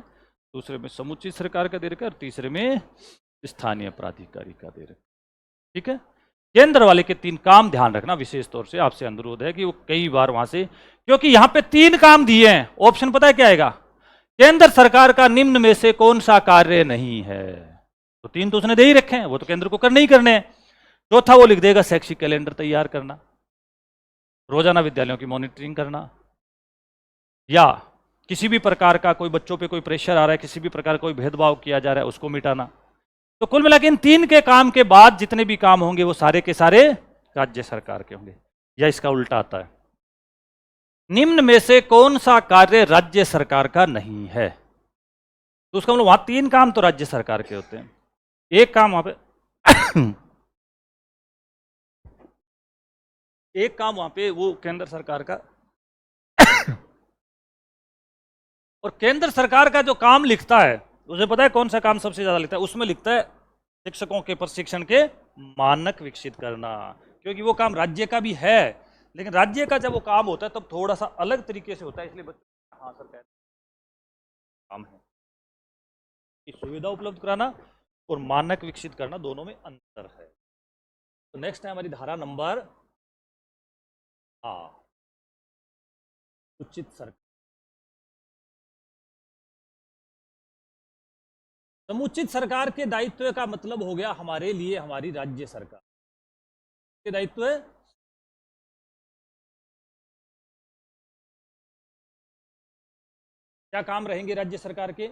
दूसरे में समुचित सरकार का दे रखा है, और तीसरे में स्थानीय प्राधिकारी का दे रखा। ठीक है। केंद्र वाले के 3 काम ध्यान रखना, विशेष तौर से आपसे अनुरोध है कि वो कई बार वहां से, क्योंकि यहां पे 3 काम दिए हैं, ऑप्शन पता है क्या आएगा? केंद्र सरकार का निम्न में से कौन सा कार्य नहीं है? तो 3 तो उसने दे ही रखे हैं, वो तो केंद्र को करने ही करने हैं। चौथा वो लिख देगा शैक्षिक कैलेंडर तैयार करना, रोजाना विद्यालयों की मॉनिटरिंग करना, या किसी भी प्रकार का कोई बच्चों पे कोई प्रेशर आ रहा है, किसी भी प्रकार का कोई भेदभाव किया जा रहा है उसको मिटाना। तो कुल मिलाकर इन 3 के काम के बाद जितने भी काम होंगे वो सारे के सारे राज्य सरकार के होंगे। या इसका उल्टा आता है। निम्न में से कौन सा कार्य राज्य सरकार का नहीं है? तो उसका मतलब वहां 3 काम तो राज्य सरकार के होते हैं, एक काम वहां पे एक काम वहां पे वो केंद्र सरकार का और केंद्र सरकार का जो काम लिखता है, उसे पता है कौन सा काम सबसे ज्यादा लिखता है? उसमें लिखता है शिक्षकों के प्रशिक्षण के मानक विकसित करना, क्योंकि वो काम राज्य का भी है, लेकिन राज्य का जब वो काम होता है तब थोड़ा सा अलग तरीके से होता है, इसलिए बच्चों हाँ सर काम है कि सुविधा उपलब्ध कराना और मानक विकसित करना, दोनों में अंतर है। तो नेक्स्ट है हमारी धारा नंबर उचित सरकार। समुचित सरकार के दायित्व का मतलब हो गया हमारे लिए हमारी राज्य सरकार के दायित्व है क्या काम रहेंगे राज्य सरकार के?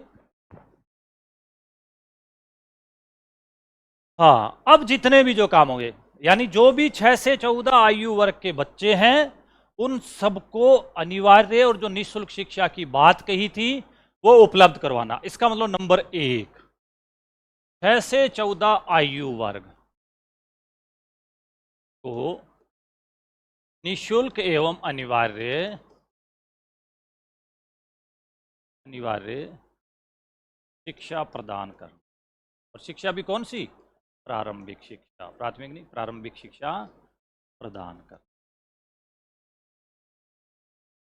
हाँ, अब जितने भी जो काम होंगे, यानी जो भी 6 से 14 आयु वर्ग के बच्चे हैं उन सबको अनिवार्य और जो निःशुल्क शिक्षा की बात कही थी वो उपलब्ध करवाना। इसका मतलब नंबर 1, 6 से 14 आयु वर्ग को निःशुल्क एवं अनिवार्य शिक्षा प्रदान करना। और शिक्षा भी कौन सी? प्रारंभिक शिक्षा, प्राथमिक नहीं, प्रारंभिक शिक्षा प्रदान कर।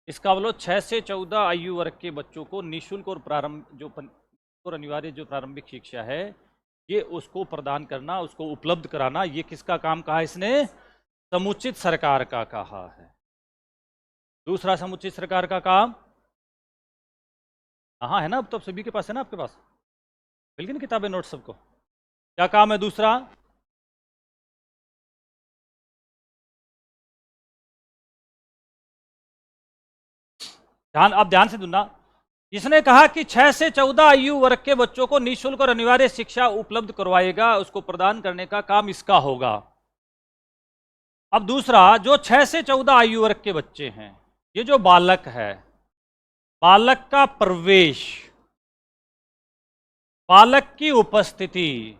इसका मतलब 6 से 14 आयु वर्ग के बच्चों को निःशुल्क और और अनिवार्य जो प्रारंभिक शिक्षा है ये उसको प्रदान करना, उसको उपलब्ध कराना, ये किसका काम कहा इसने? समुचित सरकार का कहा है। दूसरा समुचित सरकार का काम, हाँ है ना, अब तो सभी के पास है ना, आपके पास मिल गई ना किताबें नोट सबको? क्या काम है दूसरा? अब ध्यान से सुनना। इसने कहा कि 6 से 14 आयु वर्ग के बच्चों को निःशुल्क और अनिवार्य शिक्षा उपलब्ध करवाएगा, उसको प्रदान करने का काम इसका होगा। अब दूसरा, जो 6 से 14 आयु वर्ग के बच्चे हैं, ये जो बालक है, बालक का प्रवेश, बालक की उपस्थिति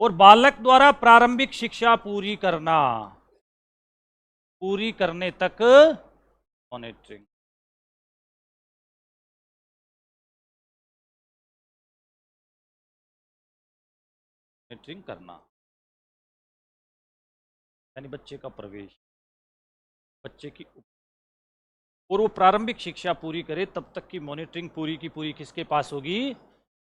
और बालक द्वारा प्रारंभिक शिक्षा पूरी करने तक मॉनिटरिंग करना, यानी बच्चे का प्रवेश, बच्चे की और वो प्रारंभिक शिक्षा पूरी करे तब तक की मॉनिटरिंग पूरी की पूरी किसके पास होगी?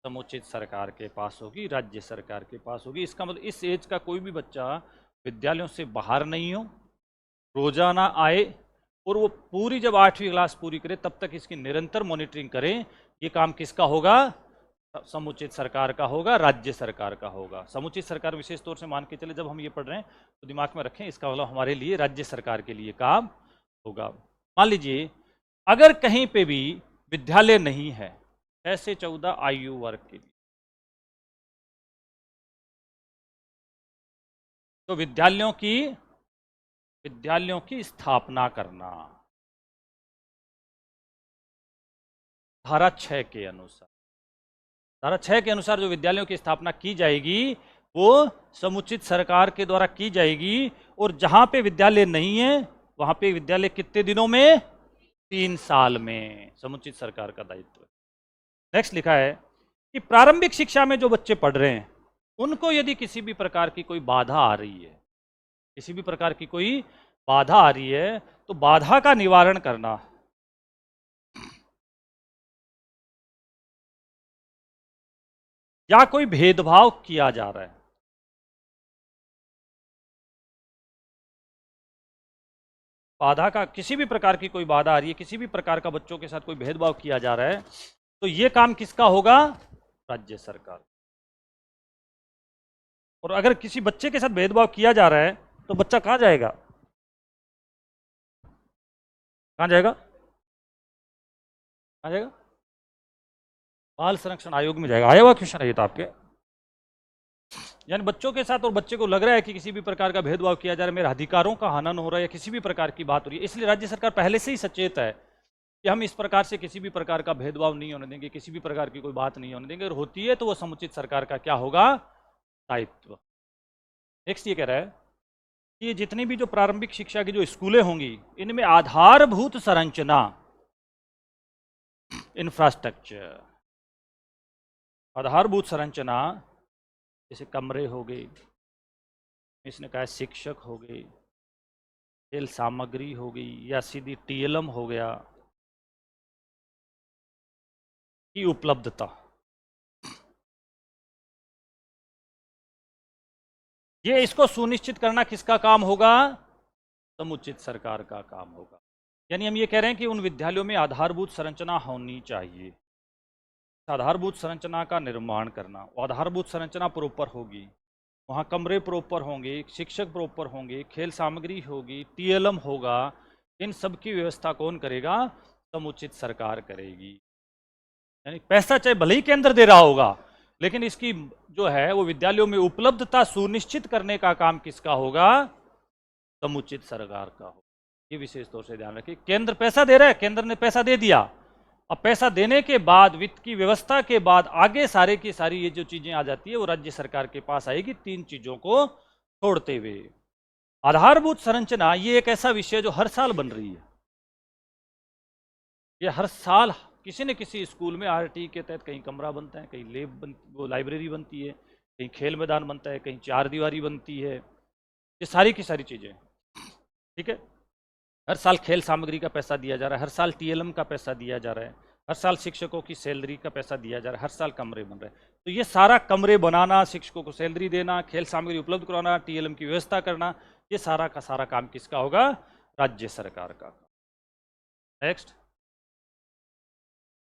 समुचित सरकार के पास होगी, राज्य सरकार के पास होगी। इसका मतलब इस एज का कोई भी बच्चा विद्यालयों से बाहर नहीं हो, रोजाना आए और वो पूरी जब 8वीं क्लास पूरी करे तब तक इसकी निरंतर मॉनिटरिंग करें। ये काम किसका होगा? समुचित सरकार का होगा, राज्य सरकार का होगा। समुचित सरकार विशेष तौर से मान के चले, जब हम ये पढ़ रहे हैं तो दिमाग में रखें, इसका मतलब हमारे लिए राज्य सरकार के लिए काम होगा। मान लीजिए अगर कहीं पे भी विद्यालय नहीं है 6 से 14 आयु वर्ग के लिए, तो विद्यालयों की स्थापना करना धारा 6 के अनुसार, धारा 6 के अनुसार जो विद्यालयों की स्थापना की जाएगी वो समुचित सरकार के द्वारा की जाएगी। और जहां पे विद्यालय नहीं है वहां पे विद्यालय कितने दिनों में? 3 साल में। समुचित सरकार का दायित्व। नेक्स्ट लिखा है कि प्रारंभिक शिक्षा में जो बच्चे पढ़ रहे हैं उनको यदि किसी भी प्रकार की कोई बाधा आ रही है, किसी भी प्रकार की कोई बाधा आ रही है, तो बाधा का निवारण करना, या कोई भेदभाव किया जा रहा है, बाधा का, किसी भी प्रकार की कोई बाधा आ रही है, किसी भी प्रकार का बच्चों के साथ कोई भेदभाव किया जा रहा है, तो यह काम किसका होगा? राज्य सरकार। और अगर किसी बच्चे के साथ भेदभाव किया जा रहा है तो बच्चा कहां जाएगा? कहां जाएगा? कहां जाएगा? बाल संरक्षण आयोग में जाएगा। आया हुआ क्वेश्चन है ये तो आपके। यानी बच्चों के साथ और बच्चे को लग रहा है कि किसी भी प्रकार का भेदभाव किया जा रहा है, मेरे अधिकारों का हनन हो रहा है या किसी भी प्रकार की बात हो रही है, इसलिए राज्य सरकार पहले से ही सचेत है कि हम इस प्रकार से किसी भी प्रकार का भेदभाव नहीं होने देंगे, किसी भी प्रकार की कोई बात नहीं होने देंगे, और होती है तो वो समुचित सरकार का क्या होगा, दायित्व। नेक्स्ट ये कह रहा है कि ये जितनी भी जो प्रारंभिक शिक्षा की जो स्कूलें होंगी, इनमें आधारभूत संरचना, इंफ्रास्ट्रक्चर, आधारभूत संरचना जैसे कमरे हो गए, इसने कहा शिक्षक हो गए, खेल सामग्री हो गई, या सीधी टीएलएम हो गया, की उपलब्धता, ये इसको सुनिश्चित करना किसका काम होगा, समुचित सरकार का काम होगा। यानी हम ये कह रहे हैं कि उन विद्यालयों में आधारभूत संरचना होनी चाहिए, आधारभूत संरचना का निर्माण करना, आधारभूत संरचना प्रॉपर होगी, वहाँ कमरे प्रॉपर होंगे, शिक्षक प्रॉपर होंगे, खेल सामग्री होगी, टीएलएम होगा, इन सब की व्यवस्था कौन करेगा, समुचित सरकार करेगी। यानी पैसा चाहे भले ही केंद्र दे रहा होगा, लेकिन इसकी जो है वो विद्यालयों में उपलब्धता सुनिश्चित करने का काम किसका होगा, समुचित सरकार का होगा। ये विशेष तौर से ध्यान रखिए। केंद्र पैसा दे रहा है, केंद्र ने पैसा दे दिया, अब पैसा देने के बाद, वित्त की व्यवस्था के बाद आगे सारे की सारी ये जो चीजें आ जाती है वो राज्य सरकार के पास आएगी, तीन चीजों को छोड़ते हुए। आधारभूत संरचना ये एक ऐसा विषय जो हर साल बन रही है, ये हर साल किसी न किसी स्कूल में आरटी के तहत कहीं कमरा बनता है, कहीं वो लाइब्रेरी बनती है, कहीं खेल मैदान बनता है, कहीं चार दीवारी बनती है, ये सारी की सारी चीजें, ठीक है। हर साल खेल सामग्री का पैसा दिया जा रहा है, हर साल टीएलएम का पैसा दिया जा रहा है, हर साल शिक्षकों की सैलरी का पैसा दिया जा रहा है, हर साल कमरे बन रहे हैं। तो ये सारा कमरे बनाना, शिक्षकों को सैलरी देना, खेल सामग्री उपलब्ध कराना, टीएलएम की व्यवस्था करना, ये सारा का सारा काम किसका होगा, राज्य सरकार का। नेक्स्ट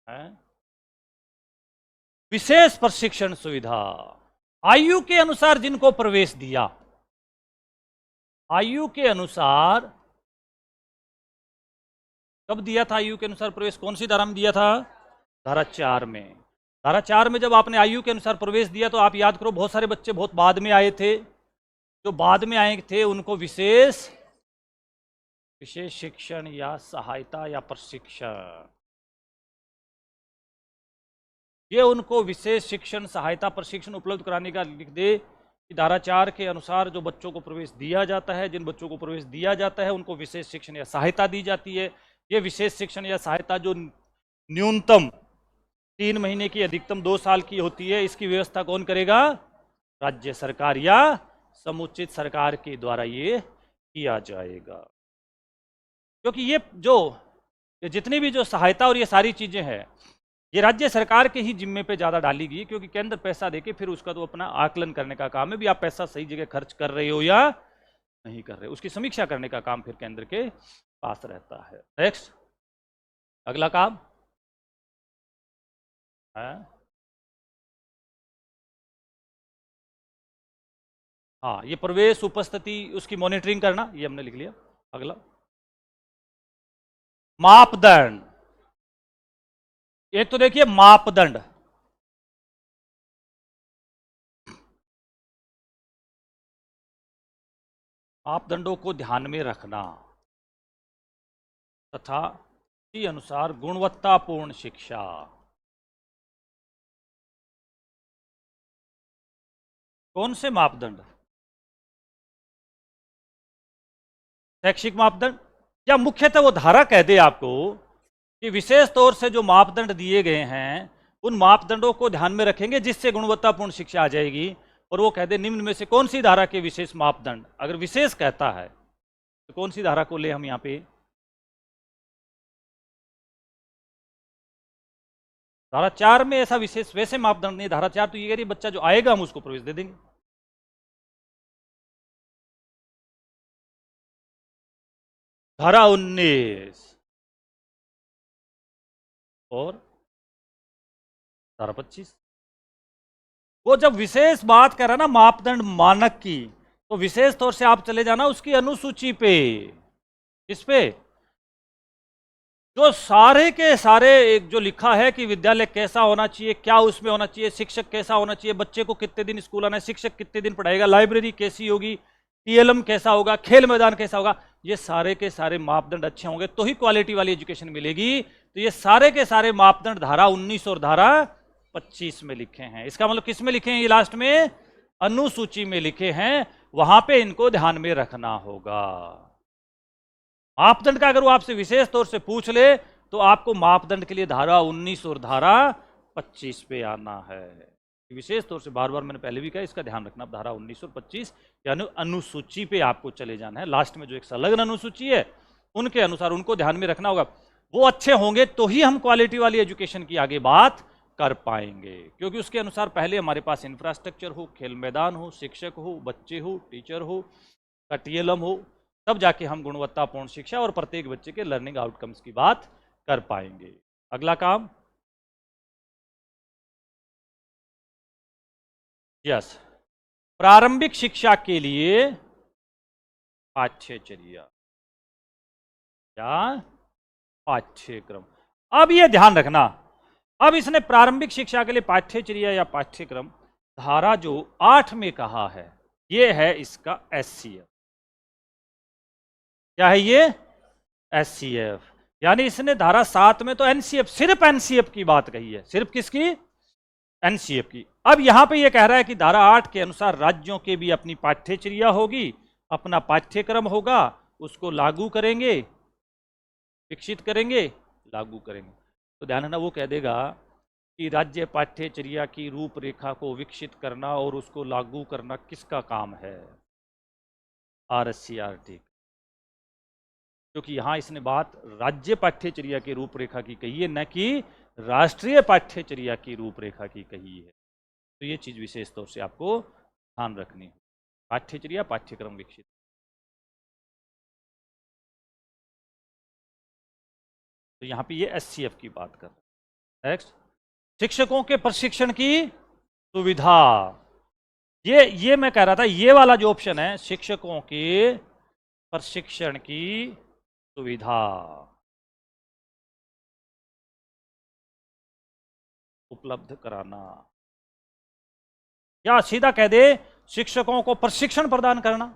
है विशेष प्रशिक्षण सुविधा, आयु के अनुसार जिनको प्रवेश दिया, आयु के अनुसार कब दिया था, आयु के अनुसार प्रवेश कौन सी धारा में दिया था, धारा 4 में। धारा 4 में जब आपने आयु के अनुसार प्रवेश दिया तो आप याद करो बहुत सारे बच्चे बहुत बाद में आए थे, जो बाद में आए थे उनको विशेष शिक्षण या सहायता या प्रशिक्षण, ये उनको विशेष शिक्षण सहायता प्रशिक्षण उपलब्ध कराने का लिख दे कि धारा 4 के अनुसार जो बच्चों को प्रवेश दिया जाता है, जिन बच्चों को प्रवेश दिया जाता है उनको विशेष शिक्षण या सहायता दी जाती है। ये विशेष शिक्षण या सहायता जो न्यूनतम 3 महीने की, अधिकतम 2 साल की होती है, इसकी व्यवस्था कौन करेगा, राज्य सरकार या समुचित सरकार के द्वारा ये किया जाएगा। क्योंकि ये जितनी भी जो सहायता और ये सारी चीजें हैं, ये राज्य सरकार के ही जिम्मे पे ज़्यादा डाली गई, क्योंकि केंद्र पैसा देके फिर उसका तो अपना आकलन करने का काम है, भी आप पैसा सही जगह खर्च कर रहे हो या नहीं कर रहे हो, उसकी समीक्षा करने का काम फिर केंद्र के पास रहता है। नेक्स्ट अगला काम है, हाँ, ये प्रवेश उपस्थिति उसकी मॉनिटरिंग करना, ये हमने लिख लिया। अगला मापदंड, एक तो देखिए मापदंड, मापदंडों को ध्यान में रखना तथा इसी अनुसार गुणवत्तापूर्ण शिक्षा, कौन से मापदंड, शैक्षिक मापदंड, या मुख्यतः वो धारा कह दे आपको कि विशेष तौर से जो मापदंड दिए गए हैं उन मापदंडों को ध्यान में रखेंगे जिससे गुणवत्तापूर्ण शिक्षा आ जाएगी, और वो कह दे निम्न में से कौन सी धारा के विशेष मापदंड, अगर विशेष कहता है तो कौन सी धारा को ले हम यहाँ पे, धारा 4 में ऐसा विशेष वैसे मापदंड नहीं, धारा 4 तो ये कह रही है बच्चा जो आएगा हम उसको प्रवेश दे देंगे। धारा 19 और धारा 25, वो जब विशेष बात कर रहा है ना मापदंड मानक की, तो विशेष तौर से आप चले जाना उसकी अनुसूची पे, इस पे जो सारे के सारे एक जो लिखा है कि विद्यालय कैसा होना चाहिए, क्या उसमें होना चाहिए, शिक्षक कैसा होना चाहिए, बच्चे को कितने दिन स्कूल आना है, शिक्षक कितने दिन पढ़ाएगा, लाइब्रेरी कैसी होगी, टीएलएम कैसा होगा, खेल मैदान कैसा होगा, ये सारे के सारे मापदंड अच्छे होंगे तो ही क्वालिटी वाली एजुकेशन मिलेगी। तो ये सारे के सारे मापदंड धारा 19 और धारा 25 में लिखे हैं। इसका मतलब किस में लिखे हैं? ये लास्ट में अनुसूची में लिखे हैं, वहां पे इनको ध्यान में रखना होगा। मापदंड का अगर वो आपसे विशेष तौर से पूछ ले तो आपको मापदंड के लिए धारा 19 और धारा 25 पे आना है। विशेष तौर से बार बार मैंने पहले भी कहा, इसका ध्यान रखना। धारा 19 और 25 यानी अनुसूची पे आपको चले जाना है। लास्ट में जो एक संलग्न अनुसूची है उनके अनुसार उनको ध्यान में रखना होगा। वो अच्छे होंगे तो ही हम क्वालिटी वाली एजुकेशन की आगे बात कर पाएंगे, क्योंकि उसके अनुसार पहले हमारे पास इंफ्रास्ट्रक्चर हो, खेल मैदान हो, शिक्षक हो, बच्चे हो, टीचर हो, टीएलएम हो, तब जाके हम गुणवत्तापूर्ण शिक्षा और प्रत्येक बच्चे के लर्निंग आउटकम्स की बात कर पाएंगे। अगला काम, यस, प्रारंभिक शिक्षा के लिए पाठ्यचर्या या पाठ्यक्रम। अब ये ध्यान रखना, अब इसने प्रारंभिक शिक्षा के लिए पाठ्यचर्या या पाठ्यक्रम धारा जो 8 में कहा है, ये है इसका एससीएफ। क्या है ये? एससीएफ। यानी इसने धारा 7 में तो एनसीएफ, सिर्फ एनसीएफ की बात कही है। सिर्फ किसकी? एनसीएफ की। अब यहां पे ये कह रहा है कि धारा 8 के अनुसार राज्यों के भी अपनी पाठ्यचर्या होगी, अपना पाठ्यक्रम होगा, उसको लागू करेंगे, विकसित करेंगे, लागू करेंगे। तो ध्यान रखना, वो कह देगा कि राज्य पाठ्यचर्या की रूपरेखा को विकसित करना और उसको लागू करना किसका काम है? आरएससीईआरटी। क्योंकि यहां इसने बात राज्य पाठ्यचर्या की रूपरेखा की कही है, न कि राष्ट्रीय पाठ्यचर्या की रूपरेखा की कही है। तो ये चीज विशेष तौर से आपको ध्यान रखनी है। पाठ्यचर्या, पाठ्यक्रम विकसित। तो यहां पे ये एससीएफ की बात कर रहे हैं। नेक्स्ट, शिक्षकों के प्रशिक्षण की सुविधा। ये मैं कह रहा था, ये वाला जो ऑप्शन है, शिक्षकों के प्रशिक्षण की सुविधा उपलब्ध कराना, या सीधा कह दे शिक्षकों को प्रशिक्षण प्रदान करना,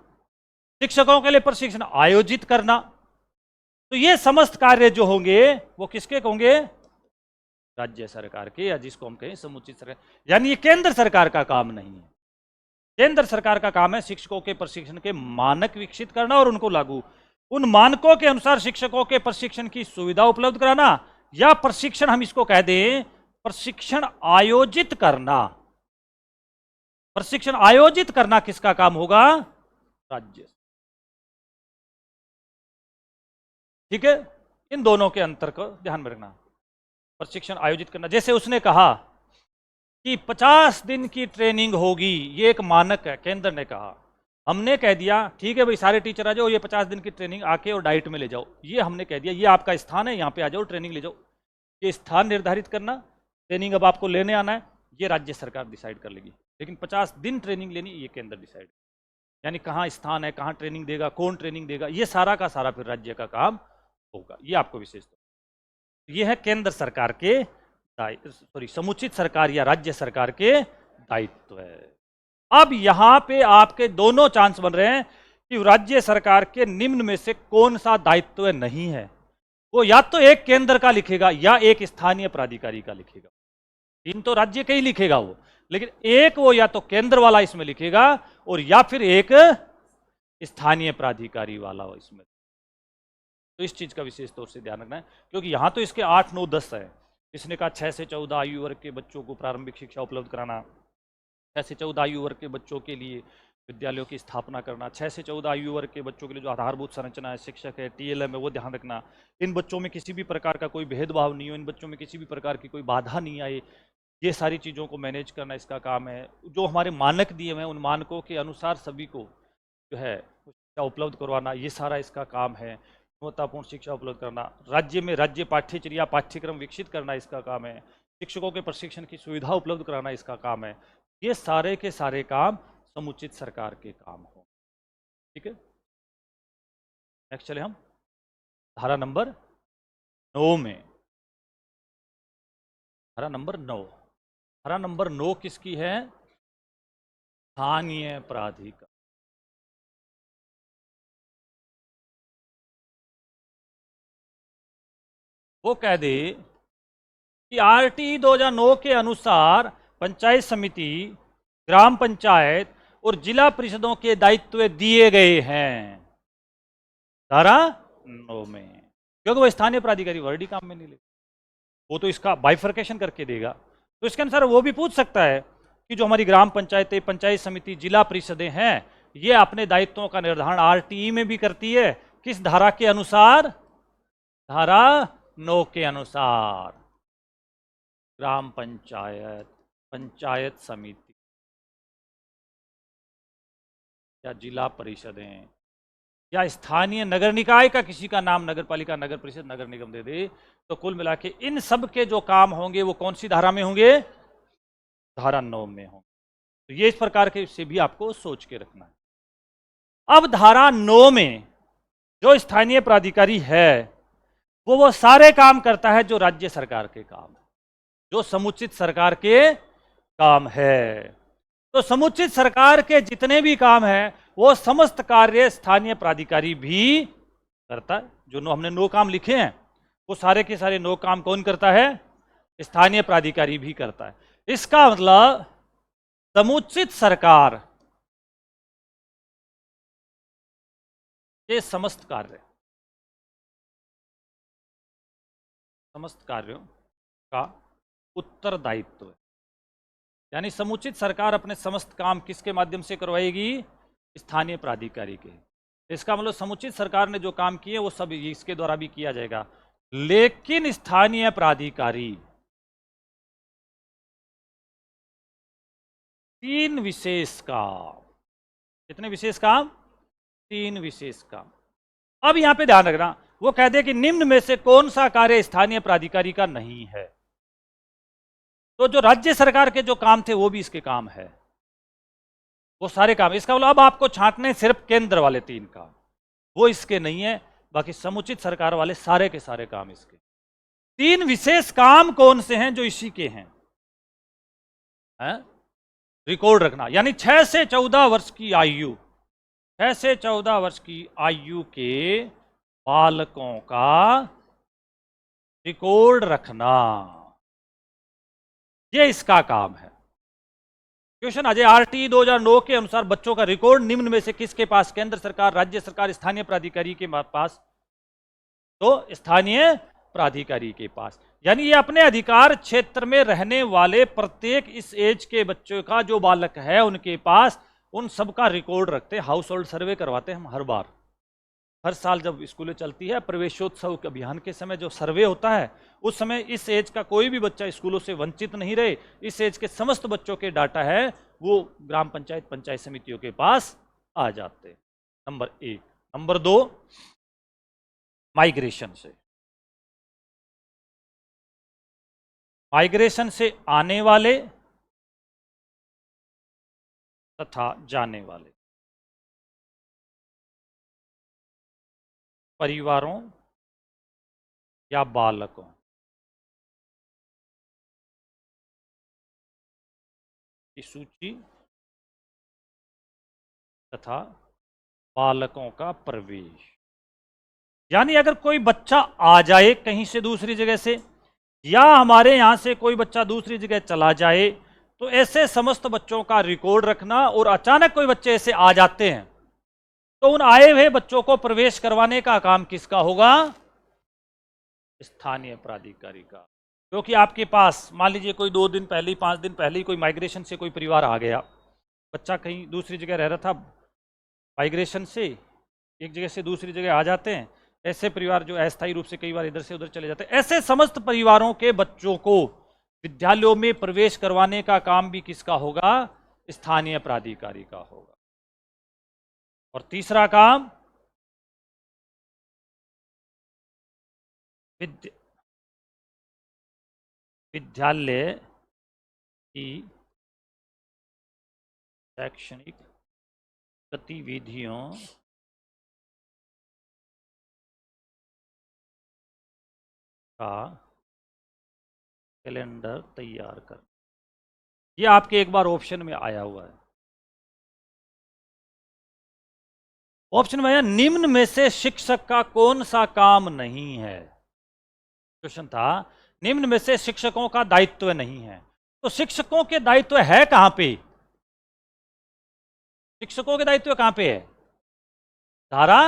शिक्षकों के लिए प्रशिक्षण आयोजित करना। तो ये समस्त कार्य जो होंगे वो किसके होंगे? राज्य सरकार के, या जिसको हम कहें समुचित सरकार। यानी ये केंद्र सरकार का काम नहीं है। केंद्र सरकार का काम है शिक्षकों के प्रशिक्षण के मानक विकसित करना और उनको लागू, उन मानकों के अनुसार शिक्षकों के प्रशिक्षण की सुविधा उपलब्ध कराना, या प्रशिक्षण हम इसको कह दें प्रशिक्षण आयोजित करना। प्रशिक्षण आयोजित करना किसका काम होगा? राज्य। ठीक है, इन दोनों के अंतर को ध्यान में रखना। प्रशिक्षण आयोजित करना, जैसे उसने कहा कि 50 दिन की ट्रेनिंग होगी, ये एक मानक है, केंद्र ने कहा। हमने कह दिया ठीक है भाई, सारे टीचर आ जाओ, ये 50 दिन की ट्रेनिंग आके और डाइट में ले जाओ। ये हमने कह दिया ये आपका स्थान है, यहाँ पे आ जाओ, ट्रेनिंग ले जाओ। ये स्थान निर्धारित करना, ट्रेनिंग अब आपको लेने आना है, ये राज्य सरकार डिसाइड कर लेगी। लेकिन 50 दिन ट्रेनिंग लेनी, ये केंद्र डिसाइड। यानी कहाँ स्थान है, कहाँ ट्रेनिंग देगा, कौन ट्रेनिंग देगा, ये सारा का सारा फिर राज्य का काम होगा। ये आपको विशेष, ये है केंद्र सरकार के समुचित सरकार या राज्य सरकार के दायित्व है। अब यहां पे आपके दोनों चांस बन रहे हैं कि राज्य सरकार के निम्न में से कौन सा दायित्व नहीं है। वो या तो एक केंद्र का लिखेगा या एक स्थानीय प्राधिकारी का लिखेगा। तीन तो राज्य का ही लिखेगा वो, लेकिन एक वो या तो केंद्र वाला इसमें लिखेगा और या फिर एक स्थानीय प्राधिकारी वाला इसमें। तो इस चीज का विशेष तौर से ध्यान रखना है, क्योंकि यहां तो इसके 8, 9, 10 है। इसने कहा 6 से 14 आयु वर्ग के बच्चों को प्रारंभिक शिक्षा उपलब्ध कराना, 6 से 14 आयु वर्ग के बच्चों के लिए विद्यालयों की स्थापना करना, 6 से 14 आयु वर्ग के बच्चों के लिए जो आधारभूत संरचना है, शिक्षक है, टीएलएम है, वो ध्यान रखना। इन बच्चों में किसी भी प्रकार का कोई भेदभाव नहीं हो, इन बच्चों में किसी भी प्रकार की कोई बाधा नहीं आए, ये सारी चीज़ों को मैनेज करना इसका काम है। जो हमारे मानक दिए हुए हैं उन मानकों के अनुसार सभी को जो है शिक्षा उपलब्ध करवाना, ये सारा इसका काम है। गुणवत्तापूर्ण शिक्षा उपलब्ध करना, राज्य में राज्य पाठ्यचर्या पाठ्यक्रम विकसित करना इसका काम है, शिक्षकों के प्रशिक्षण की सुविधा उपलब्ध कराना इसका काम है। ये सारे के सारे काम समुचित सरकार के काम हो। ठीक है, नेक्स्ट चले हम धारा नंबर 9 में, धारा नंबर 9, धारा नंबर 9 किसकी है? स्थानीय प्राधिकार। वो कह दे कि आरटी 2009 के अनुसार पंचायत समिति, ग्राम पंचायत और जिला परिषदों के दायित्व दिए गए हैं धारा 9 में, क्योंकि वो स्थानीय प्राधिकारी वर्ड ही काम में नहीं ले, वो तो इसका बाइफर्केशन करके देगा। तो इसके अनुसार वो भी पूछ सकता है कि जो हमारी ग्राम पंचायतें, पंचायत समिति, जिला परिषदें हैं, ये अपने दायित्वों का निर्धारण आरटीई में भी करती है। किस धारा के अनुसार? धारा 9 के अनुसार। ग्राम पंचायत, पंचायत समिति या जिला परिषदें या स्थानीय नगर निकाय का किसी का नाम नगर पालिका, नगर परिषद, नगर निगम दे दे, तो कुल मिला के इन सब के जो काम होंगे वो कौन सी धारा में होंगे? धारा 9 में होंगे। तो ये इस प्रकार के से भी आपको सोच के रखना है। अब धारा 9 में जो स्थानीय प्राधिकारी है वो सारे काम करता है जो राज्य सरकार के काम है, जो समुचित सरकार के काम है। तो समुचित सरकार के जितने भी काम हैं वो समस्त कार्य स्थानीय प्राधिकारी भी करता है। जो हमने 9 काम लिखे हैं वो सारे के सारे 9 काम कौन करता है? स्थानीय प्राधिकारी भी करता है। इसका मतलब समुचित सरकार के समस्त कार्यों का उत्तरदायित्व है। यानी समुचित सरकार अपने समस्त काम किसके माध्यम से करवाएगी? स्थानीय प्राधिकारी के। इसका मतलब समुचित सरकार ने जो काम किए वो सब इसके द्वारा भी किया जाएगा। लेकिन स्थानीय प्राधिकारी 3 विशेष काम। कितने विशेष काम? 3 विशेष काम। अब यहां पे ध्यान रखना, वो कह दे कि निम्न में से कौन सा कार्य स्थानीय प्राधिकारी का नहीं है। तो जो राज्य सरकार के जो काम थे वो भी इसके काम है, वो सारे काम। इसका मतलब अब आपको छांटने सिर्फ केंद्र वाले 3 काम, वो इसके नहीं है, बाकी समुचित सरकार वाले सारे के सारे काम इसके। 3 विशेष काम कौन से हैं जो इसी के हैं? रिकॉर्ड रखना। यानी 6 से 14 वर्ष की आयु, 6 से 14 वर्ष की आयु के बालकों का रिकॉर्ड रखना, ये इसका काम है। क्वेश्चन आ जाए, आरटी 2009 के अनुसार बच्चों का रिकॉर्ड निम्न में से किसके पास? केंद्र सरकार, राज्य सरकार, स्थानीय प्राधिकारी के पास। तो स्थानीय प्राधिकारी के पास। यानी ये अपने अधिकार क्षेत्र में रहने वाले प्रत्येक इस एज के बच्चों का जो बालक है उनके पास उन सब का रिकॉर्ड रखते हैं। हाउस होल्ड सर्वे करवाते हैं हम हर बार, हर साल जब स्कूलें चलती है, प्रवेशोत्सव के अभियान के समय जो सर्वे होता है उस समय इस एज का कोई भी बच्चा स्कूलों से वंचित नहीं रहे, इस एज के समस्त बच्चों के डाटा है वो ग्राम पंचायत, पंचायत समितियों के पास आ जाते हैं। नंबर 1। नंबर 2, माइग्रेशन से, माइग्रेशन से आने वाले तथा जाने वाले परिवारों या बालकों की सूची तथा बालकों का प्रवेश। यानी अगर कोई बच्चा आ जाए कहीं से दूसरी जगह से, या हमारे यहां से कोई बच्चा दूसरी जगह चला जाए, तो ऐसे समस्त बच्चों का रिकॉर्ड रखना। और अचानक कोई बच्चे ऐसे आ जाते हैं तो उन आए हुए बच्चों को प्रवेश करवाने का काम किसका होगा? स्थानीय प्राधिकारी का। क्योंकि आपके पास मान लीजिए कोई 2 दिन पहले, 5 दिन पहले ही कोई माइग्रेशन से कोई परिवार आ गया, बच्चा कहीं दूसरी जगह रह रहा था, माइग्रेशन से एक जगह से दूसरी जगह आ जाते हैं। ऐसे परिवार जो अस्थायी रूप से कई बार इधर से उधर चले जाते हैं, ऐसे समस्त परिवारों के बच्चों को विद्यालयों में प्रवेश करवाने का काम भी किसका होगा? स्थानीय प्राधिकारी का होगा। और तीसरा काम, विद्यालय की शैक्षणिक गतिविधियों का कैलेंडर तैयार कर, ये आपके एक बार ऑप्शन में आया हुआ है। ऑप्शन में आया निम्न में से शिक्षक का कौन सा काम नहीं है। क्वेश्चन था निम्न में से शिक्षकों का दायित्व नहीं है, तो शिक्षकों के दायित्व है कहां पे? शिक्षकों के दायित्व कहां पे है? धारा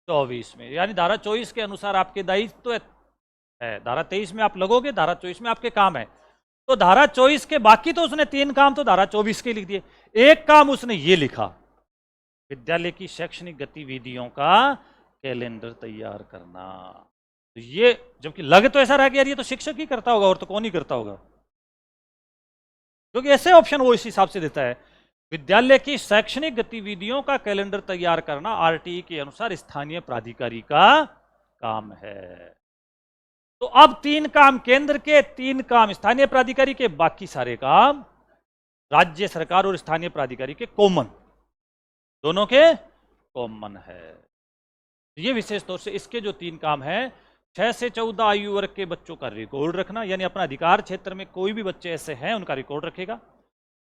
24 में, यानी धारा 24 के अनुसार आपके दायित्व है। धारा 23 में आप लगोगे, धारा 24 में आपके काम है। तो धारा 24 के बाकी तो उसने 3 काम तो धारा 24 के लिख दिए। एक काम उसने ये लिखा, विद्यालय की शैक्षणिक गतिविधियों का कैलेंडर तैयार करना। तो ये जबकि लग तो ऐसा रहा कि यार ये तो शिक्षक ही करता होगा और तो कौन ही करता होगा, क्योंकि ऐसे ऑप्शन वो इस हिसाब से देता है। विद्यालय की शैक्षणिक गतिविधियों का कैलेंडर तैयार करना आरटीई के अनुसार स्थानीय प्राधिकारी का काम है। तो अब 3 काम केंद्र के, 3 काम स्थानीय प्राधिकारी के, बाकी सारे काम राज्य सरकार और स्थानीय प्राधिकारी के कॉमन, दोनों के कॉमन है। ये विशेष तौर से इसके जो 3 काम है, 6 से 14 आयु वर्ग के बच्चों का रिकॉर्ड रखना, यानी अपना अधिकार क्षेत्र में कोई भी बच्चे ऐसे हैं उनका रिकॉर्ड रखेगा।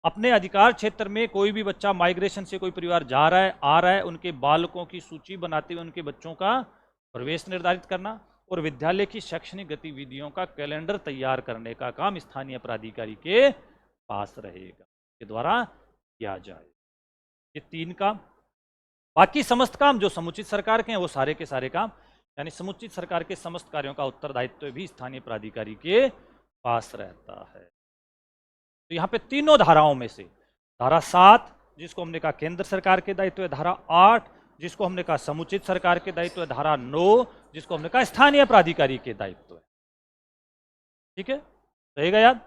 अपने अधिकार क्षेत्र में कोई भी बच्चा माइग्रेशन से कोई परिवार जा रहा है आ रहा है, उनके बालकों की सूची बनाते हुए उनके बच्चों का प्रवेश निर्धारित करना, और विद्यालय की शैक्षणिक गतिविधियों का कैलेंडर तैयार करने का काम स्थानीय प्राधिकारी के पास रहेगा, के द्वारा किया जाए। ये 3 काम। बाकी समस्त काम जो समुचित सरकार के हैं वो सारे के सारे काम, यानी समुचित सरकार के समस्त कार्यों का उत्तरदायित्व भी स्थानीय प्राधिकारी के पास रहता है। तो यहाँ पे तीनों धाराओं में से धारा 7 जिसको हमने कहा केंद्र सरकार के दायित्व है, धारा 8 जिसको हमने कहा समुचित सरकार के दायित्व है, धारा 9 जिसको हमने कहा स्थानीय प्राधिकारी के दायित्व है। ठीक है, रहेगा याद?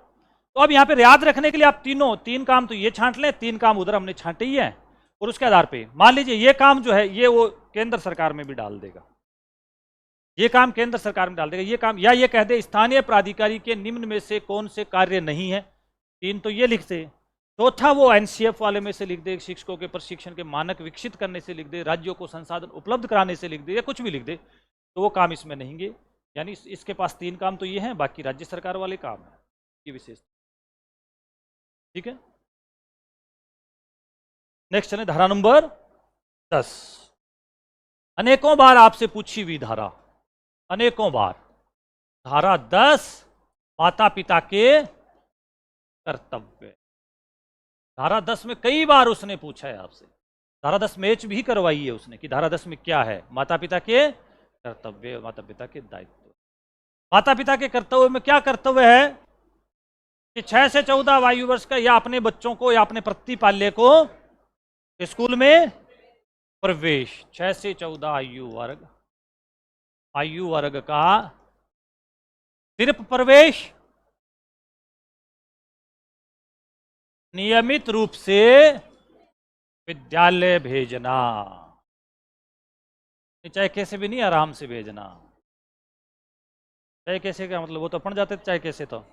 तो अब यहाँ पे याद रखने के लिए आप 3 काम तो ये छांट लें, 3 काम उधर हमने छांटे ही है, और उसके आधार पे मान लीजिए ये काम जो है ये वो केंद्र सरकार में भी डाल देगा, ये काम केंद्र सरकार में डाल देगा, ये काम, या ये कह दे स्थानीय प्राधिकारी के निम्न में से कौन से कार्य नहीं है, 3 तो ये लिख दे, चौथा वो एनसीएफ वाले में से लिख दे, शिक्षकों के प्रशिक्षण के मानक विकसित करने से लिख दे, राज्यों को संसाधन उपलब्ध कराने से लिख दे, या कुछ भी लिख दे, तो वो काम इसमें नहीं है। यानी इसके पास 3 काम तो ये हैं, बाकी राज्य सरकार वाले काम है, ये विशेष। ठीक है, नेक्स्ट है धारा नंबर 10। अनेकों बार आपसे पूछी हुई धारा, अनेकों बार, धारा 10 माता पिता के कर्तव्य। धारा 10 में कई बार उसने पूछा है आपसे, धारा 10 मैच भी करवाई है उसने कि धारा 10 में क्या है, माता पिता के कर्तव्य, माता पिता के दायित्व। माता पिता के कर्तव्य में क्या कर्तव्य है कि 6 से 14 आयु वर्ष का या अपने बच्चों को या अपने प्रतिपाल्य को स्कूल में प्रवेश, 6 से 14 आयु वर्ग का सिर्फ प्रवेश, नियमित रूप से विद्यालय भेजना, चाहे कैसे भी नहीं, आराम से भेजना। चाहे कैसे का मतलब वो तो पढ़ जाते थे, चाहे कैसे। तो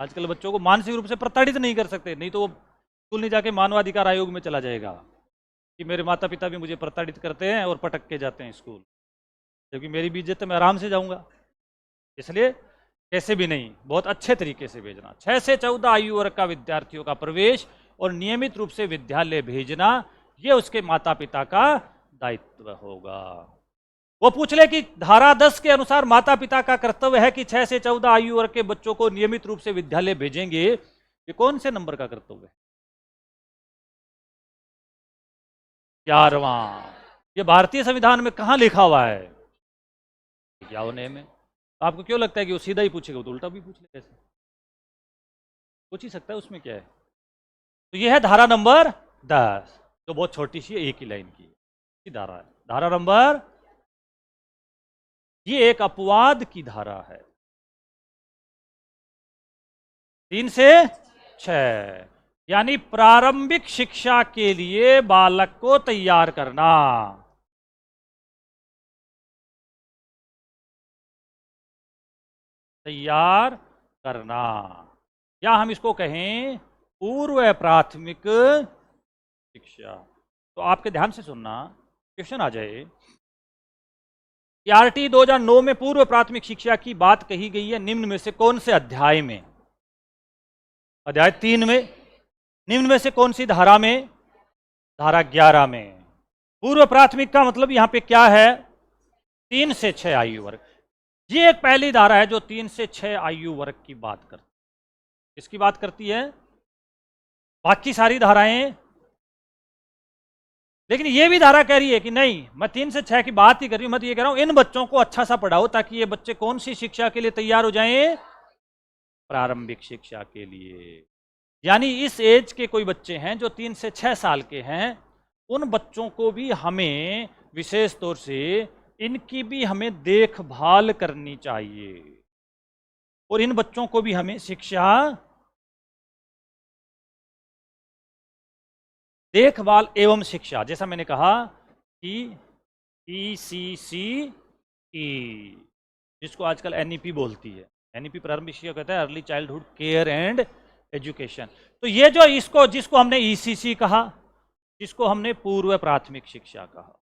आजकल बच्चों को मानसिक रूप से प्रताड़ित नहीं कर सकते, नहीं तो वो स्कूल नहीं जाके मानवाधिकार आयोग में चला जाएगा कि मेरे माता पिता भी मुझे प्रताड़ित करते हैं और पटक के जाते हैं स्कूल, जबकि मेरी भी इज्जत है, मैं आराम से जाऊंगा। इसलिए कैसे भी नहीं, बहुत अच्छे तरीके से भेजना। 6 से 14 आयु वर्ग का विद्यार्थियों का प्रवेश और नियमित रूप से विद्यालय भेजना, ये उसके माता पिता का दायित्व होगा। वो पूछ ले कि धारा 10 के अनुसार माता पिता का कर्तव्य है कि 6 से 14 आयु वर्ग के बच्चों को नियमित रूप से विद्यालय भेजेंगे, ये कौन से नंबर का कर्तव्य है? 11वां। ये भारतीय संविधान में कहां लिखा हुआ है? 51 में। आपको क्यों लगता है कि वो सीधा ही पूछेगा, तो उल्टा भी पूछ ले, कैसे पूछ ही सकता है, उसमें क्या है? तो ये है धारा नंबर 10, जो बहुत छोटी सी है, एक ही लाइन की धारा है। धारा नंबर, ये एक अपवाद की धारा है, 3 से 6, यानी प्रारंभिक शिक्षा के लिए बालक को तैयार करना। तैयार करना, या हम इसको कहें पूर्व प्राथमिक शिक्षा। तो आपके ध्यान से सुनना, क्वेश्चन आ जाए कि आरटी 2009 में पूर्व प्राथमिक शिक्षा की बात कही गई है निम्न में से कौन से अध्याय में? अध्याय 3 में। निम्न में से कौन सी धारा में? धारा 11 में। पूर्व प्राथमिक का मतलब यहां पे क्या है? 3 से 6 आयु वर्ग। ये एक पहली धारा है जो 3 से 6 आयु वर्ग की बात करती है। किसकी बात करती है? बाकी सारी धाराएं, लेकिन ये भी धारा कह रही है कि नहीं, मैं 3 से 6 की बात ही कर रही हूं, मैं तो ये कह रहा हूं इन बच्चों को अच्छा सा पढ़ाओ ताकि ये बच्चे कौन सी शिक्षा के लिए तैयार हो जाएं? प्रारंभिक शिक्षा के लिए। यानी इस एज के कोई बच्चे हैं जो 3 से 6 साल के हैं, उन बच्चों को भी हमें विशेष तौर से इनकी भी हमें देखभाल करनी चाहिए और इन बच्चों को भी हमें शिक्षा, देखभाल एवं शिक्षा, जैसा मैंने कहा कि ECCE, जिसको आजकल NEP बोलती है। NEP प्रारंभिक शिक्षा कहता है, early childhood care and education. तो ये जो इसको, जिसको हमने ECC कहा, जिसको हमने पूर्व प्राथमिक शिक्षा कहा,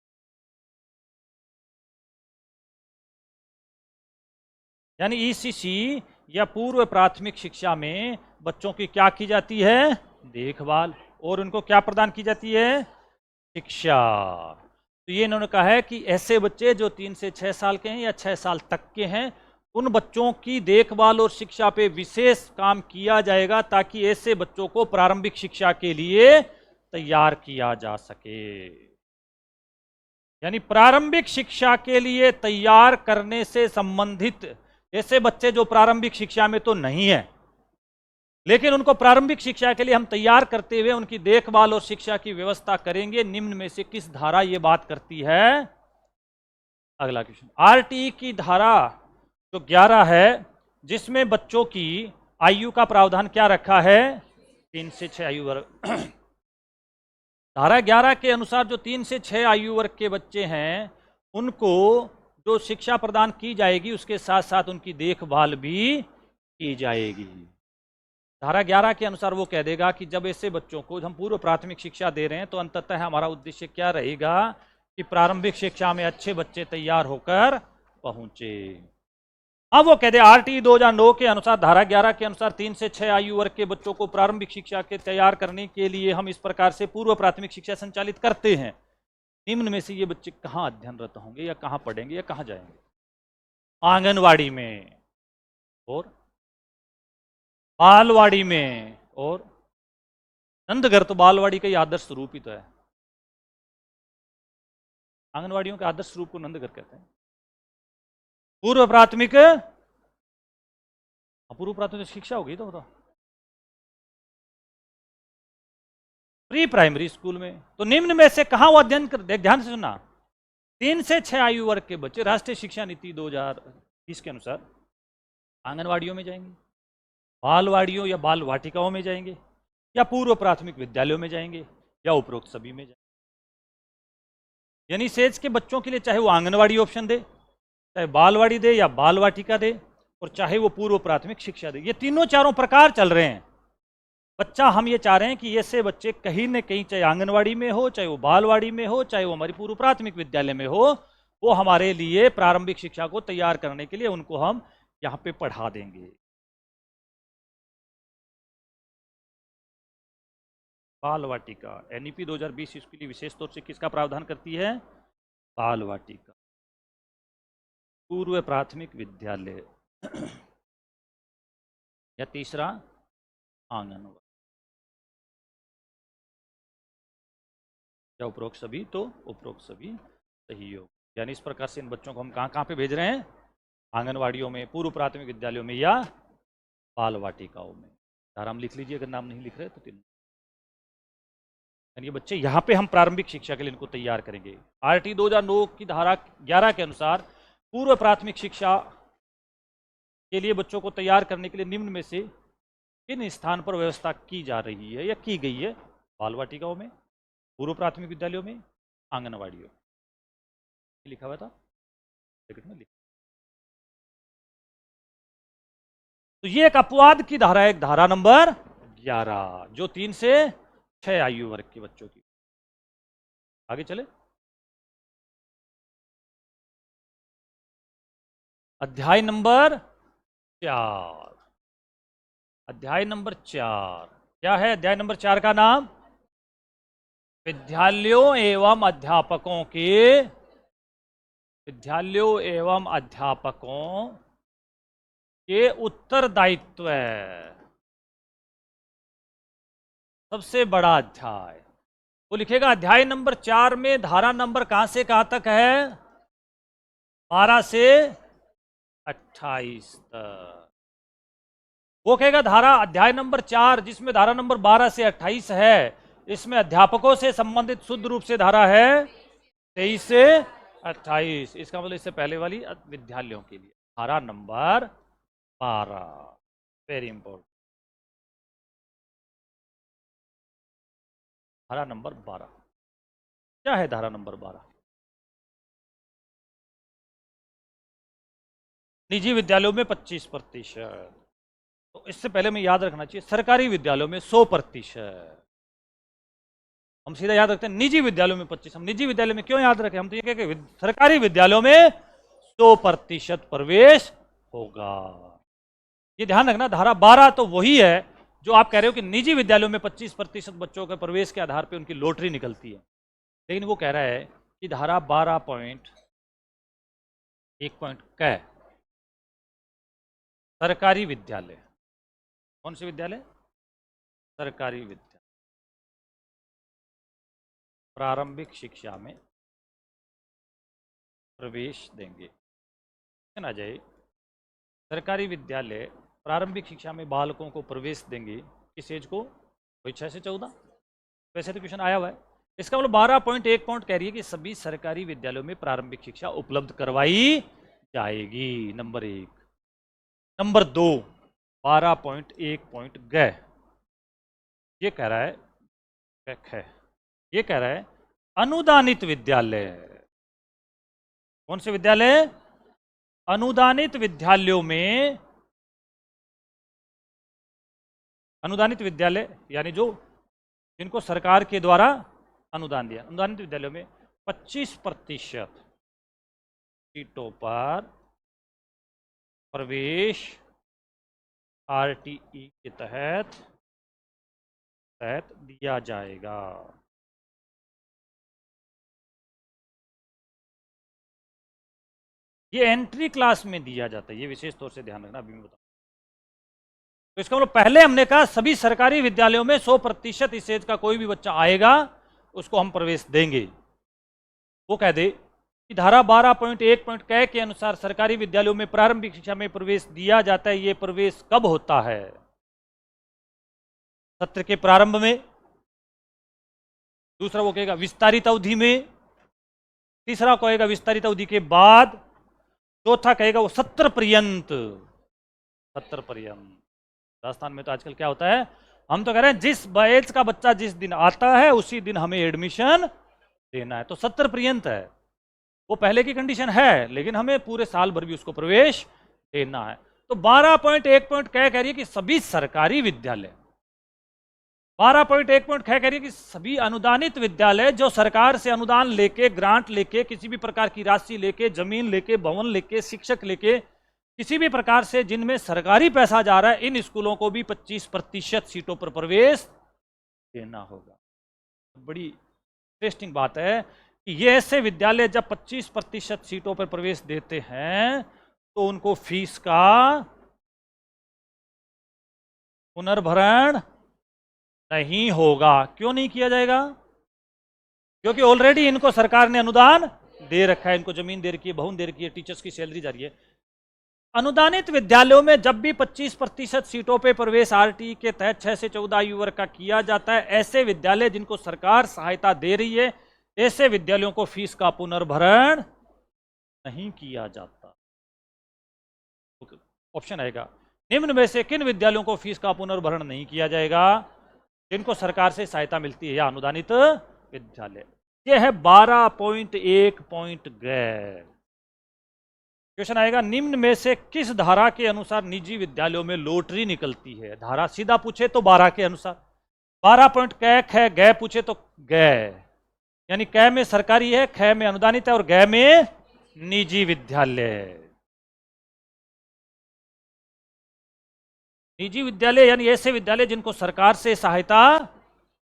यानी ECC या पूर्व प्राथमिक शिक्षा में बच्चों की क्या की जाती है? देखभाल, और उनको क्या प्रदान की जाती है? शिक्षा। तो ये इन्होंने कहा है कि ऐसे बच्चे जो 3 से 6 साल के हैं या 6 साल तक के हैं, उन बच्चों की देखभाल और शिक्षा पे विशेष काम किया जाएगा ताकि ऐसे बच्चों को प्रारंभिक शिक्षा के लिए तैयार किया जा सके। यानी प्रारंभिक शिक्षा के लिए तैयार करने से संबंधित ऐसे बच्चे जो प्रारंभिक शिक्षा में तो नहीं है, लेकिन उनको प्रारंभिक शिक्षा के लिए हम तैयार करते हुए उनकी देखभाल और शिक्षा की व्यवस्था करेंगे, निम्न में से किस धारा ये बात करती है? अगला क्वेश्चन, आरटीई की धारा जो 11 है, जिसमें बच्चों की आयु का प्रावधान क्या रखा है? 3 से 6 आयु वर्ग। धारा 11 के अनुसार जो 3 से 6 आयु वर्ग के बच्चे हैं, उनको जो शिक्षा प्रदान की जाएगी उसके साथ साथ उनकी देखभाल भी की जाएगी। धारा 11 के अनुसार वो कह देगा कि जब ऐसे बच्चों को हम पूर्व प्राथमिक शिक्षा दे रहे हैं तो अंततः हमारा उद्देश्य क्या रहेगा कि प्रारंभिक शिक्षा में अच्छे बच्चे तैयार होकर पहुंचे। अब वो कह दे आरटी 2009 के अनुसार, धारा 11 के अनुसार 3 से 6 आयु वर्ग के बच्चों को प्रारंभिक शिक्षा के तैयार करने के लिए हम इस प्रकार से पूर्व प्राथमिक शिक्षा संचालित करते हैं। निम्न में से ये बच्चे कहाँ अध्ययनरत होंगे या कहाँ पढ़ेंगे या कहाँ जाएंगे? आंगनवाड़ी में, और बालवाड़ी में, और नंदघर तो बालवाड़ी का ही आदर्श रूप ही तो है। आंगनवाड़ियों के आदर्श रूप को नंदघर कहते हैं। पूर्व प्राथमिक, पूर्व प्राथमिक शिक्षा होगी तो बताओ, प्री प्राइमरी स्कूल में। तो निम्न में से कहां वो अध्ययन कर, ध्यान से सुनना, 3 से 6 आयु वर्ग के बच्चे राष्ट्रीय शिक्षा नीति 2020 के अनुसार आंगनवाड़ियों में जाएंगे, बालवाड़ियों या बाल वाटिकाओं में जाएंगे, या पूर्व प्राथमिक विद्यालयों में जाएंगे, या उपरोक्त सभी में जाएंगे। यानी सेज के बच्चों के लिए चाहे वो आंगनवाड़ी ऑप्शन दे, चाहे बालवाड़ी दे या बाल वाटिका दे, और चाहे वो पूर्व प्राथमिक शिक्षा दे, ये तीनों चारों प्रकार चल रहे हैं। बच्चा हम ये चाह रहे हैं कि ऐसे बच्चे कहीं न कहीं, चाहे आंगनवाड़ी में हो, चाहे वो बालवाड़ी में हो, चाहे वो हमारी पूर्व प्राथमिक विद्यालय में हो, वो हमारे लिए प्रारंभिक शिक्षा को तैयार करने के लिए उनको हम यहाँ पे पढ़ा देंगे। बाल वाटिका NEP 2020 इसके लिए विशेष तौर से किसका प्रावधान करती है? बाल वाटिका, पूर्व प्राथमिक विद्यालय या तीसरा आंगनवाड़ी, या उपरोक्त सभी, तो उपरोक्त सभी सही हो। यानी इस प्रकार से इन बच्चों को हम कहाँ कहाँ पे भेज रहे हैं? आंगनवाड़ियों में, पूर्व प्राथमिक विद्यालयों में, या बाल वाटिकाओं में। धारा हम लिख लीजिए, अगर नाम नहीं लिख रहे तो तीन। यानी ये बच्चे यहाँ पे हम प्रारंभिक शिक्षा के लिए इनको तैयार करेंगे। आरटी 2009 की धारा 11 के अनुसार पूर्व प्राथमिक शिक्षा के लिए बच्चों को तैयार करने के लिए निम्न में से किन स्थान पर व्यवस्था की जा रही है या की गई है? बाल वाटिकाओं में, पूर्व प्राथमिक विद्यालयों में, आंगनवाड़ियों। लिखा हुआ था ब्रैकेट में, तो ये एक अपवाद की धारा है, एक धारा नंबर 11 जो 3 से 6 आयु वर्ग के बच्चों की। आगे चले, अध्याय नंबर 4। अध्याय नंबर 4 क्या है? अध्याय नंबर 4 का नाम विद्यालयों एवं अध्यापकों के उत्तरदायित्व है। सबसे बड़ा अध्याय वो लिखेगा। अध्याय नंबर 4 में धारा नंबर कहां से कहां तक है? 12 से 28 तक। वो कहेगा धारा अध्याय नंबर 4 जिसमें धारा नंबर 12 से 28 है, इसमें अध्यापकों से संबंधित शुद्ध रूप से धारा है 23 से 28। इसका मतलब इससे पहले वाली विद्यालयों के लिए धारा नंबर 12। Very important. धारा नंबर 12 क्या है? धारा नंबर 12 निजी विद्यालयों में 25%। तो इससे पहले में याद रखना चाहिए सरकारी विद्यालयों में 100%। हम सीधा याद रखते हैं निजी विद्यालयों में 25। हम निजी विद्यालय में क्यों याद रखें? हम तो ये कहें कि सरकारी विद्यालयों में 100% प्रवेश होगा। ये ध्यान रखना, धारा 12 तो वही है जो आप कह रहे हो कि निजी विद्यालयों में 25% बच्चों के प्रवेश के आधार पर उनकी लॉटरी निकलती है। लेकिन वो कह रहा है कि धारा 12.1 क सरकारी विद्यालय, कौन से विद्यालय? सरकारी विद्यालय प्रारंभिक शिक्षा में प्रवेश देंगे। आ जाए सरकारी विद्यालय प्रारंभिक शिक्षा में बालकों को प्रवेश देंगे। किस एज को? वही 6 से 14। वैसे तो क्वेश्चन आया हुआ है। इसका मतलब 12.1 कह रही है कि सभी सरकारी विद्यालयों में प्रारंभिक शिक्षा उपलब्ध करवाई जाएगी। नंबर 1। नंबर 2 12.1 ग ये कह रहा है, ये कह रहा है अनुदानित विद्यालय। कौन से विद्यालय? अनुदानित विद्यालयों में, अनुदानित विद्यालय यानी जो जिनको सरकार के द्वारा अनुदान दिया, अनुदानित विद्यालयों में 25% सीटों पर प्रवेश आरटीई के तहत दिया जाएगा। ये एंट्री क्लास में दिया जाता है, ये विशेष तौर से ध्यान रखना, अभी मैं बताऊं। तो इसका मतलब पहले हमने कहा सभी सरकारी विद्यालयों में 100% इस एज का कोई भी बच्चा आएगा उसको हम प्रवेश देंगे। वो कह दे कि धारा 12.1 क के अनुसार सरकारी विद्यालयों में प्रारंभिक शिक्षा में प्रवेश दिया जाता है। ये प्रवेश कब होता है? सत्र के प्रारंभ में। दूसरा वो कहेगा विस्तारित अवधि में। तीसरा कहेगा विस्तारित अवधि के बाद। चौथा कहेगा वो सत्र पर्यंत। सत्र पर्यंत। राजस्थान में तो आजकल क्या होता है, हम तो कह रहे हैं जिस बैच का बच्चा जिस दिन आता है उसी दिन हमें एडमिशन देना है। तो सत्र पर्यंत है, वो पहले की कंडीशन है, लेकिन हमें पूरे साल भर भी उसको प्रवेश देना है। तो 12.1 कह रही है कि सभी सरकारी विद्यालय, 12.1 कह रही है कि सभी अनुदानित विद्यालय जो सरकार से अनुदान लेके, ग्रांट लेके, किसी भी प्रकार की राशि लेके, जमीन लेके, भवन लेके, शिक्षक लेके, किसी भी प्रकार से जिनमें सरकारी पैसा जा रहा है, इन स्कूलों को भी 25% सीटों पर प्रवेश देना होगा। बड़ी इंटरेस्टिंग बात है कि ये ऐसे विद्यालय जब 25% सीटों पर प्रवेश देते हैं तो उनको फीस का पुनर्भरण नहीं होगा। क्यों नहीं किया जाएगा? क्योंकि ऑलरेडी इनको सरकार ने अनुदान दे रखा है, इनको जमीन दे रखी है, भवन दे रखी है, टीचर्स की सैलरी जा रही है। अनुदानित विद्यालयों में जब भी 25% सीटों पे प्रवेश आरटीई के तहत 6 से 14 आयु वर्ग का किया जाता है, ऐसे विद्यालय जिनको सरकार सहायता दे रही है, ऐसे विद्यालयों को फीस का पुनर्भरण नहीं किया जाता। ऑप्शन आएगा निम्न में से किन विद्यालयों को फीस का पुनर्भरण नहीं किया जाएगा? जिनको सरकार से सहायता मिलती है या अनुदानित विद्यालय। यह है 12.1 ग। क्वेश्चन आएगा निम्न में से किस धारा के अनुसार निजी विद्यालयों में लॉटरी निकलती है? धारा सीधा पूछे तो 12 के अनुसार। 12.1 है, ग पूछे तो ग, यानी क में सरकारी है, ख में अनुदानित है और ग में निजी विद्यालय। निजी विद्यालय यानी ऐसे विद्यालय जिनको सरकार से सहायता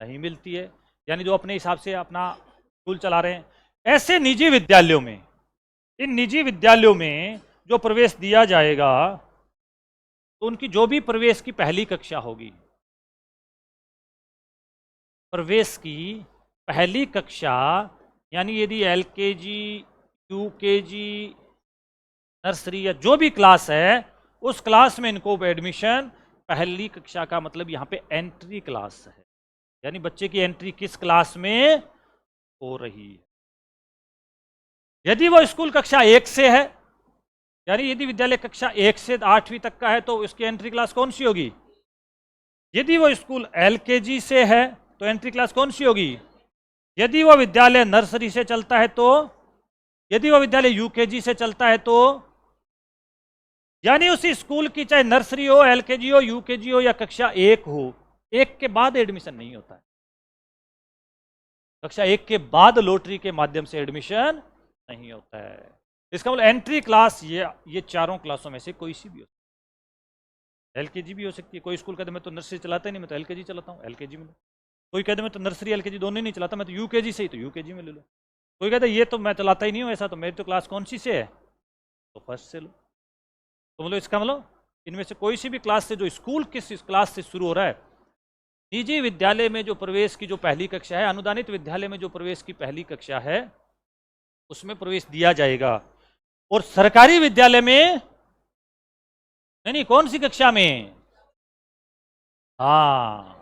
नहीं मिलती है, यानी जो अपने हिसाब से अपना स्कूल चला रहे हैं, ऐसे निजी विद्यालयों में, इन निजी विद्यालयों में जो प्रवेश दिया जाएगा तो उनकी जो भी प्रवेश की पहली कक्षा होगी, प्रवेश की पहली कक्षा, यानी यदि एलकेजी, यूकेजी, नर्सरी या जो भी क्लास है, उस क्लास में इनको एडमिशन, पहली कक्षा का मतलब यहाँ पे एंट्री क्लास है, यानी बच्चे की एंट्री किस क्लास में हो रही है। यदि वो स्कूल कक्षा 1 से है, यानी यदि विद्यालय कक्षा 1 से 8वीं तक का है तो उसकी एंट्री क्लास कौन सी होगी। यदि वो स्कूल एलकेजी से है तो एंट्री क्लास कौन सी होगी। यदि वो विद्यालय नर्सरी से चलता है तो, यदि वो विद्यालय यूकेजी से चलता है तो, यानी उसी स्कूल की चाहे नर्सरी हो, एलकेजी हो, यूकेजी हो या कक्षा 1 हो, 1 के बाद एडमिशन नहीं होता है। कक्षा 1 के बाद लॉटरी के माध्यम से एडमिशन नहीं होता है। इसका मतलब एंट्री क्लास ये चारों क्लासों में से कोई सी भी हो सकती है। एलकेजी भी हो सकती है, कोई स्कूल कहते मैं तो नर्सरी चलाता ही नहीं, मैं तो एलकेजी चलाता हूँ, एलकेजी में लो। कोई कहते मैं तो नर्सरी एलकेजी दोनों ही नहीं चलाता, मैं तो यूकेजी से ही, तो यूकेजी में ले लो। कोई कहता ये तो मैं चलाता ही नहीं हूँ ऐसा, तो मेरी तो क्लास कौन सी से है, तो फर्स्ट से लो। तो मतलब इसका मतलब इनमें से कोई सी भी क्लास से, जो स्कूल किस क्लास से शुरू हो रहा है। निजी विद्यालय में जो प्रवेश की जो पहली कक्षा है, अनुदानित विद्यालय में जो प्रवेश की पहली कक्षा है, उसमें प्रवेश दिया जाएगा। और सरकारी विद्यालय में नहीं, कौन सी कक्षा में, हाँ,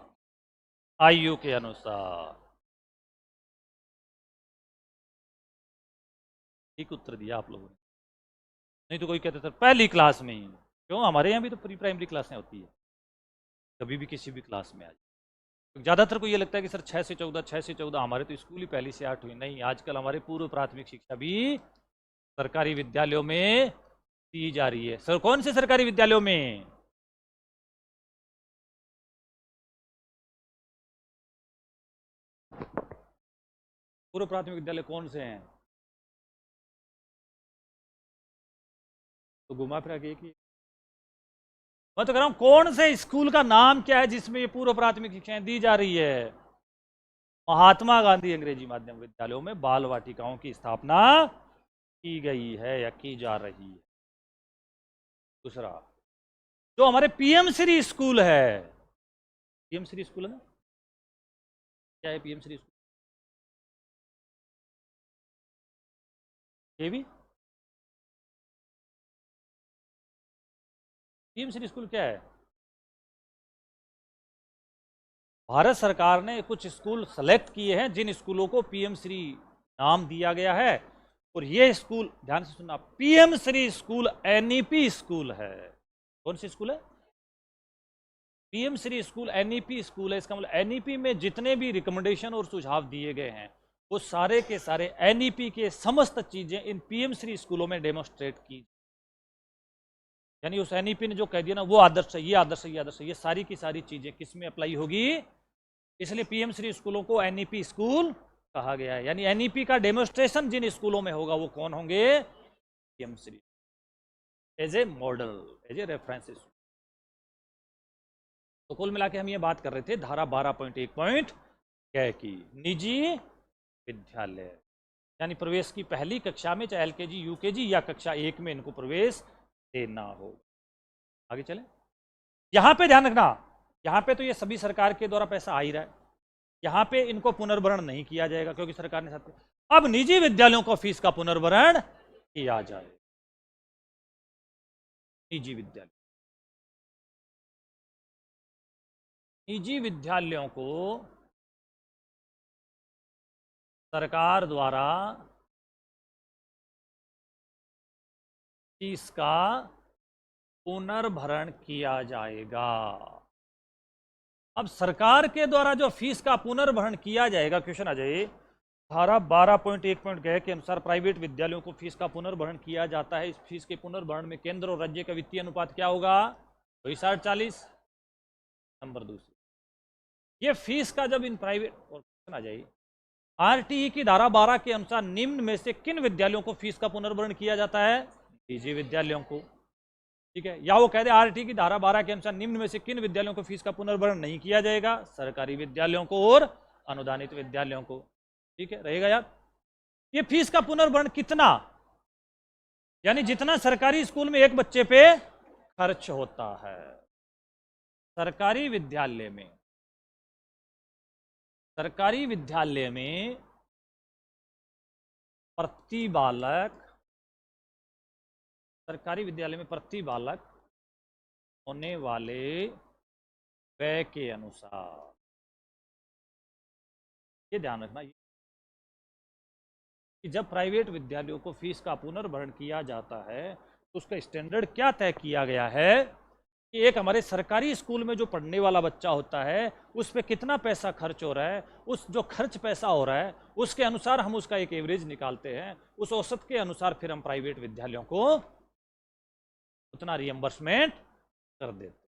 आयु के अनुसार। ठीक उत्तर दिया आप लोगों ने। नहीं तो कोई कहते थे पहली क्लास में ही, क्यों, हमारे यहाँ भी तो प्री प्राइमरी क्लासें होती है, कभी भी किसी भी क्लास में आ जाए। तो ज़्यादातर को ये लगता है कि सर 6 से 14, 6 से 14, हमारे तो स्कूल ही पहली से 8 हुई। नहीं, आजकल हमारे पूर्व प्राथमिक शिक्षा भी सरकारी विद्यालयों में दी जा रही है। सर कौन से सरकारी विद्यालयों में, पूर्व प्राथमिक विद्यालय कौन से हैं, तो घुमा फिरा के एक ही। मैं तो कह रहा हूं कौन से स्कूल का नाम क्या है जिसमें ये पूर्व प्राथमिक शिक्षाएं दी जा रही है। महात्मा गांधी अंग्रेजी माध्यम विद्यालयों में बाल वाटिकाओं की स्थापना की गई है या की जा रही है। दूसरा, जो हमारे पीएम श्री स्कूल है, पीएम श्री स्कूल है ना, क्या है पीएम श्री स्कूल, ये भी पीएम श्री स्कूल क्या है। भारत सरकार ने कुछ स्कूल सेलेक्ट किए हैं जिन स्कूलों को पीएम श्री नाम दिया गया है, और ये स्कूल ध्यान से सुनना, PM Shri school NEP school है। कौन सी स्कूल है, PM Shri school NEP school है। इसका मतलब एनईपी में जितने भी रिकमेंडेशन और सुझाव दिए गए हैं वो सारे के सारे एनईपी के समस्त चीजें इन पीएम श्री स्कूलों में डेमोन्स्ट्रेट की, यानी उस एनईपी ने जो कह दिया ना, वो आदर्श है, ये आदर्श है, ये आदर्श है, ये सारी की सारी चीजें किस में अप्लाई होगी। इसलिए पीएम श्री स्कूलों को एनईपी स्कूल कहा गया है। यानी एनईपी का डेमोन्स्ट्रेशन जिन स्कूलों में होगा वो कौन होंगे, PM Shri, as a model, as a reference. तो कुल मिला के हम ये बात कर रहे थे धारा 12.1 की, निजी विद्यालय यानी प्रवेश की पहली कक्षा में, चाहे एलकेजी, यूकेजी या कक्षा 1 में इनको प्रवेश देना हो। आगे चले, यहां पे ध्यान रखना, यहां पे तो ये सभी सरकार के द्वारा पैसा आ ही रहा है, यहां पे इनको पुनर्भरण नहीं किया जाएगा क्योंकि सरकार ने साथ। अब निजी विद्यालयों को फीस का पुनर्भरण किया जाए। निजी विद्यालय, निजी विद्यालयों को सरकार द्वारा फीस का पुनर्भरण किया जाएगा। अब सरकार के द्वारा जो फीस का पुनर्भरण किया जाएगा, क्वेश्चन आ जाए, धारा 12.1 के अनुसार प्राइवेट विद्यालयों को फीस का पुनर्भरण किया जाता है। इस फीस के पुनर्भरण में केंद्र और राज्य का वित्तीय अनुपात क्या होगा, 60-40। नंबर दूसरी, ये फीस का जब इन प्राइवेट, और क्वेश्चन आ जाए, आरटीई की धारा 12 के अनुसार निम्न में से किन विद्यालयों को फीस का पुनर्भरण किया जाता है, निजी विद्यालयों को। ठीक है, या वो कह दे आरटी की धारा 12 के अनुसार निम्न में से किन विद्यालयों को फीस का पुनर्भरण नहीं किया जाएगा, सरकारी विद्यालयों को और अनुदानित विद्यालयों को। ठीक है, रहेगा यार। ये फीस का पुनर्भरण कितना, यानी जितना सरकारी स्कूल में एक बच्चे पे खर्च होता है। सरकारी विद्यालय में प्रति बालक सरकारी विद्यालय में प्रति बालक होने वाले व्यय के अनुसार, ये ध्यान रखना कि जब प्राइवेट विद्यालयों को फीस का पुनर्भरण किया जाता है तो उसका स्टैंडर्ड क्या तय किया गया है कि एक हमारे सरकारी स्कूल में जो पढ़ने वाला बच्चा होता है उस पर कितना पैसा खर्च हो रहा है, उस जो खर्च पैसा हो रहा है उसके अनुसार हम उसका एक एवरेज निकालते हैं, उस औसत के अनुसार फिर हम प्राइवेट विद्यालयों को उतना रियम्बर्समेंट कर देते।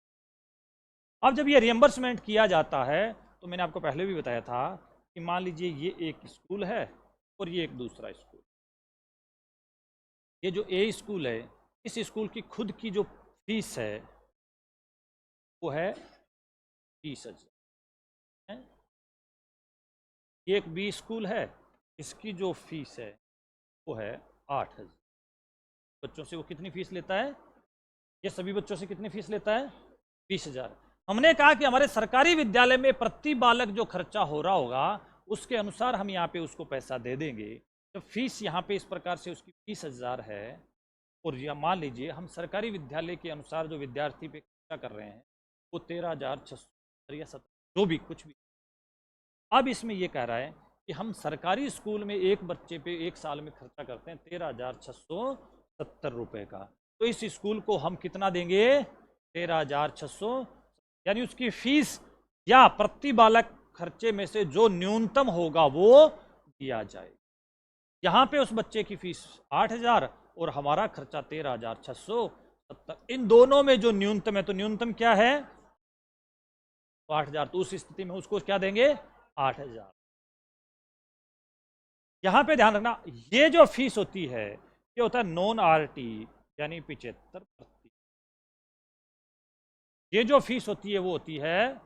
अब जब ये रियम्बर्समेंट किया जाता है तो मैंने आपको पहले भी बताया था कि मान लीजिए ये एक स्कूल है और ये एक दूसरा स्कूल। ये जो ए स्कूल है, इस स्कूल की खुद की जो फीस है वो है 20,000। ये एक बी स्कूल है, इसकी जो फीस है वो है 8,000। बच्चों से वो कितनी फीस लेता है, ये सभी बच्चों से कितनी फीस लेता है, 20,000। हमने कहा कि हमारे सरकारी विद्यालय में प्रति बालक जो खर्चा हो रहा होगा उसके अनुसार हम यहाँ पे उसको पैसा दे देंगे। तो फीस यहाँ पे इस प्रकार से उसकी 20,000 है, और यह मान लीजिए हम सरकारी विद्यालय के अनुसार जो विद्यार्थी पे खर्चा कर रहे हैं वो 13,600 या 17, जो भी कुछ भी। अब इसमें ये कह रहा है कि हम सरकारी स्कूल में एक बच्चे पे एक साल में खर्चा करते हैं 13,670 रुपये का, तो इस स्कूल को हम कितना देंगे, 13,600, यानी उसकी फीस या प्रति बालक खर्चे में से जो न्यूनतम होगा वो दिया जाए। यहाँ पे उस बच्चे की फीस 8,000 और हमारा खर्चा 13,670। इन दोनों में जो न्यूनतम है, तो न्यूनतम क्या है, तो 8,000, तो उस स्थिति में उसको क्या देंगे, 8,000। यहां पे ध्यान रखना ये जो फीस होती है ये होता है नॉन आरटी, यानी 75%। ये जो फीस होती है वो होती है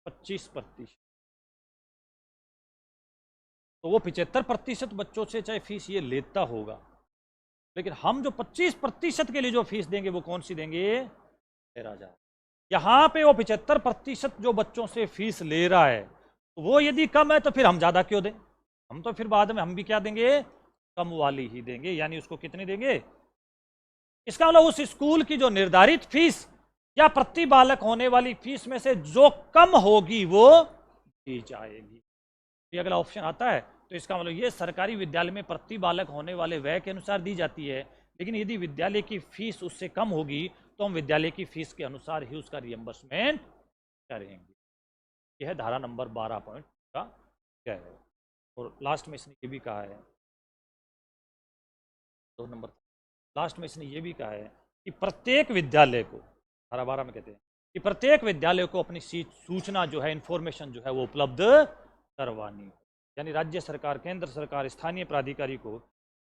25%। तो वो 75% बच्चों से चाहे फीस ये लेता होगा, लेकिन हम जो 25% के लिए जो फीस देंगे वो कौन सी देंगे, 13,000। यहां पे वो 75% जो बच्चों से फीस ले रहा है तो वो यदि कम है तो फिर हम ज्यादा क्यों दें, हम तो फिर बाद में हम भी क्या देंगे, कम वाली ही देंगे। यानी उसको कितनी देंगे, इसका मतलब उस स्कूल की जो निर्धारित फीस या प्रति बालक होने वाली फीस में से जो कम होगी वो दी जाएगी। ये अगला ऑप्शन आता है, तो इसका मतलब ये सरकारी विद्यालय में प्रति बालक होने वाले व्यय के अनुसार दी जाती है, लेकिन यदि विद्यालय की फीस उससे कम होगी तो हम विद्यालय की फीस के अनुसार ही उसका रियम्बर्समेंट करेंगे। यह है धारा नंबर 12 पॉइंट का क्या है। और लास्ट में इसने ये भी कहा है, 2 नंबर लास्ट में इसने ये भी कहा है कि प्रत्येक विद्यालय को, धारा 12 में कहते हैं कि प्रत्येक विद्यालय को अपनी सूचना जो है, इंफॉर्मेशन जो है वो उपलब्ध करवानी। यानी राज्य सरकार, केंद्र सरकार, स्थानीय प्राधिकारी को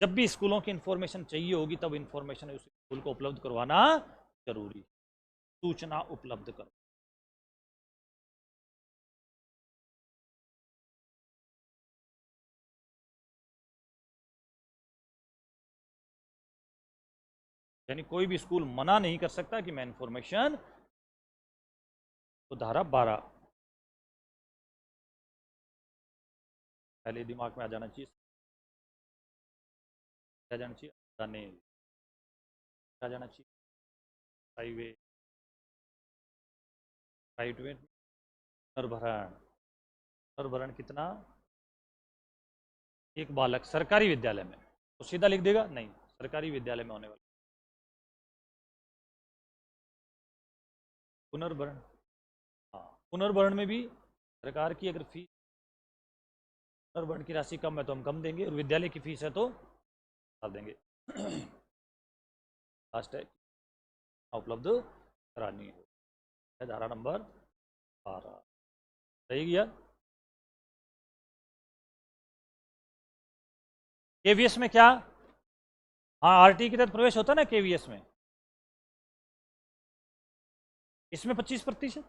जब भी स्कूलों की इंफॉर्मेशन चाहिए होगी तब इंफॉर्मेशन उस स्कूल को उपलब्ध करवाना जरूरी, सूचना उपलब्ध कर। यानी कोई भी स्कूल मना नहीं कर सकता कि मैं इंफॉर्मेशन, तो धारा 12 पहले दिमाग में आ जाना चाहिए, आ जाना चाहिए, आ जाना चाहिए प्राइवेट प्राइवेट पुनर्भरण। पुनर्भरण कितना, एक बालक सरकारी विद्यालय में, तो सीधा लिख देगा नहीं, सरकारी विद्यालय में होने वाला पुनर्भरण। हाँ, पुनर्भरण में भी सरकार की अगर फीस, पुनर्भरण की राशि कम है तो हम कम देंगे, और विद्यालय की फीस है तो डाल देंगे। लास्ट है उपलब्ध करानी है, धारा नंबर 12 सही गया। केवीएस में क्या, हाँ, आरटी के तहत प्रवेश होता है ना केवीएस में, इसमें 25%।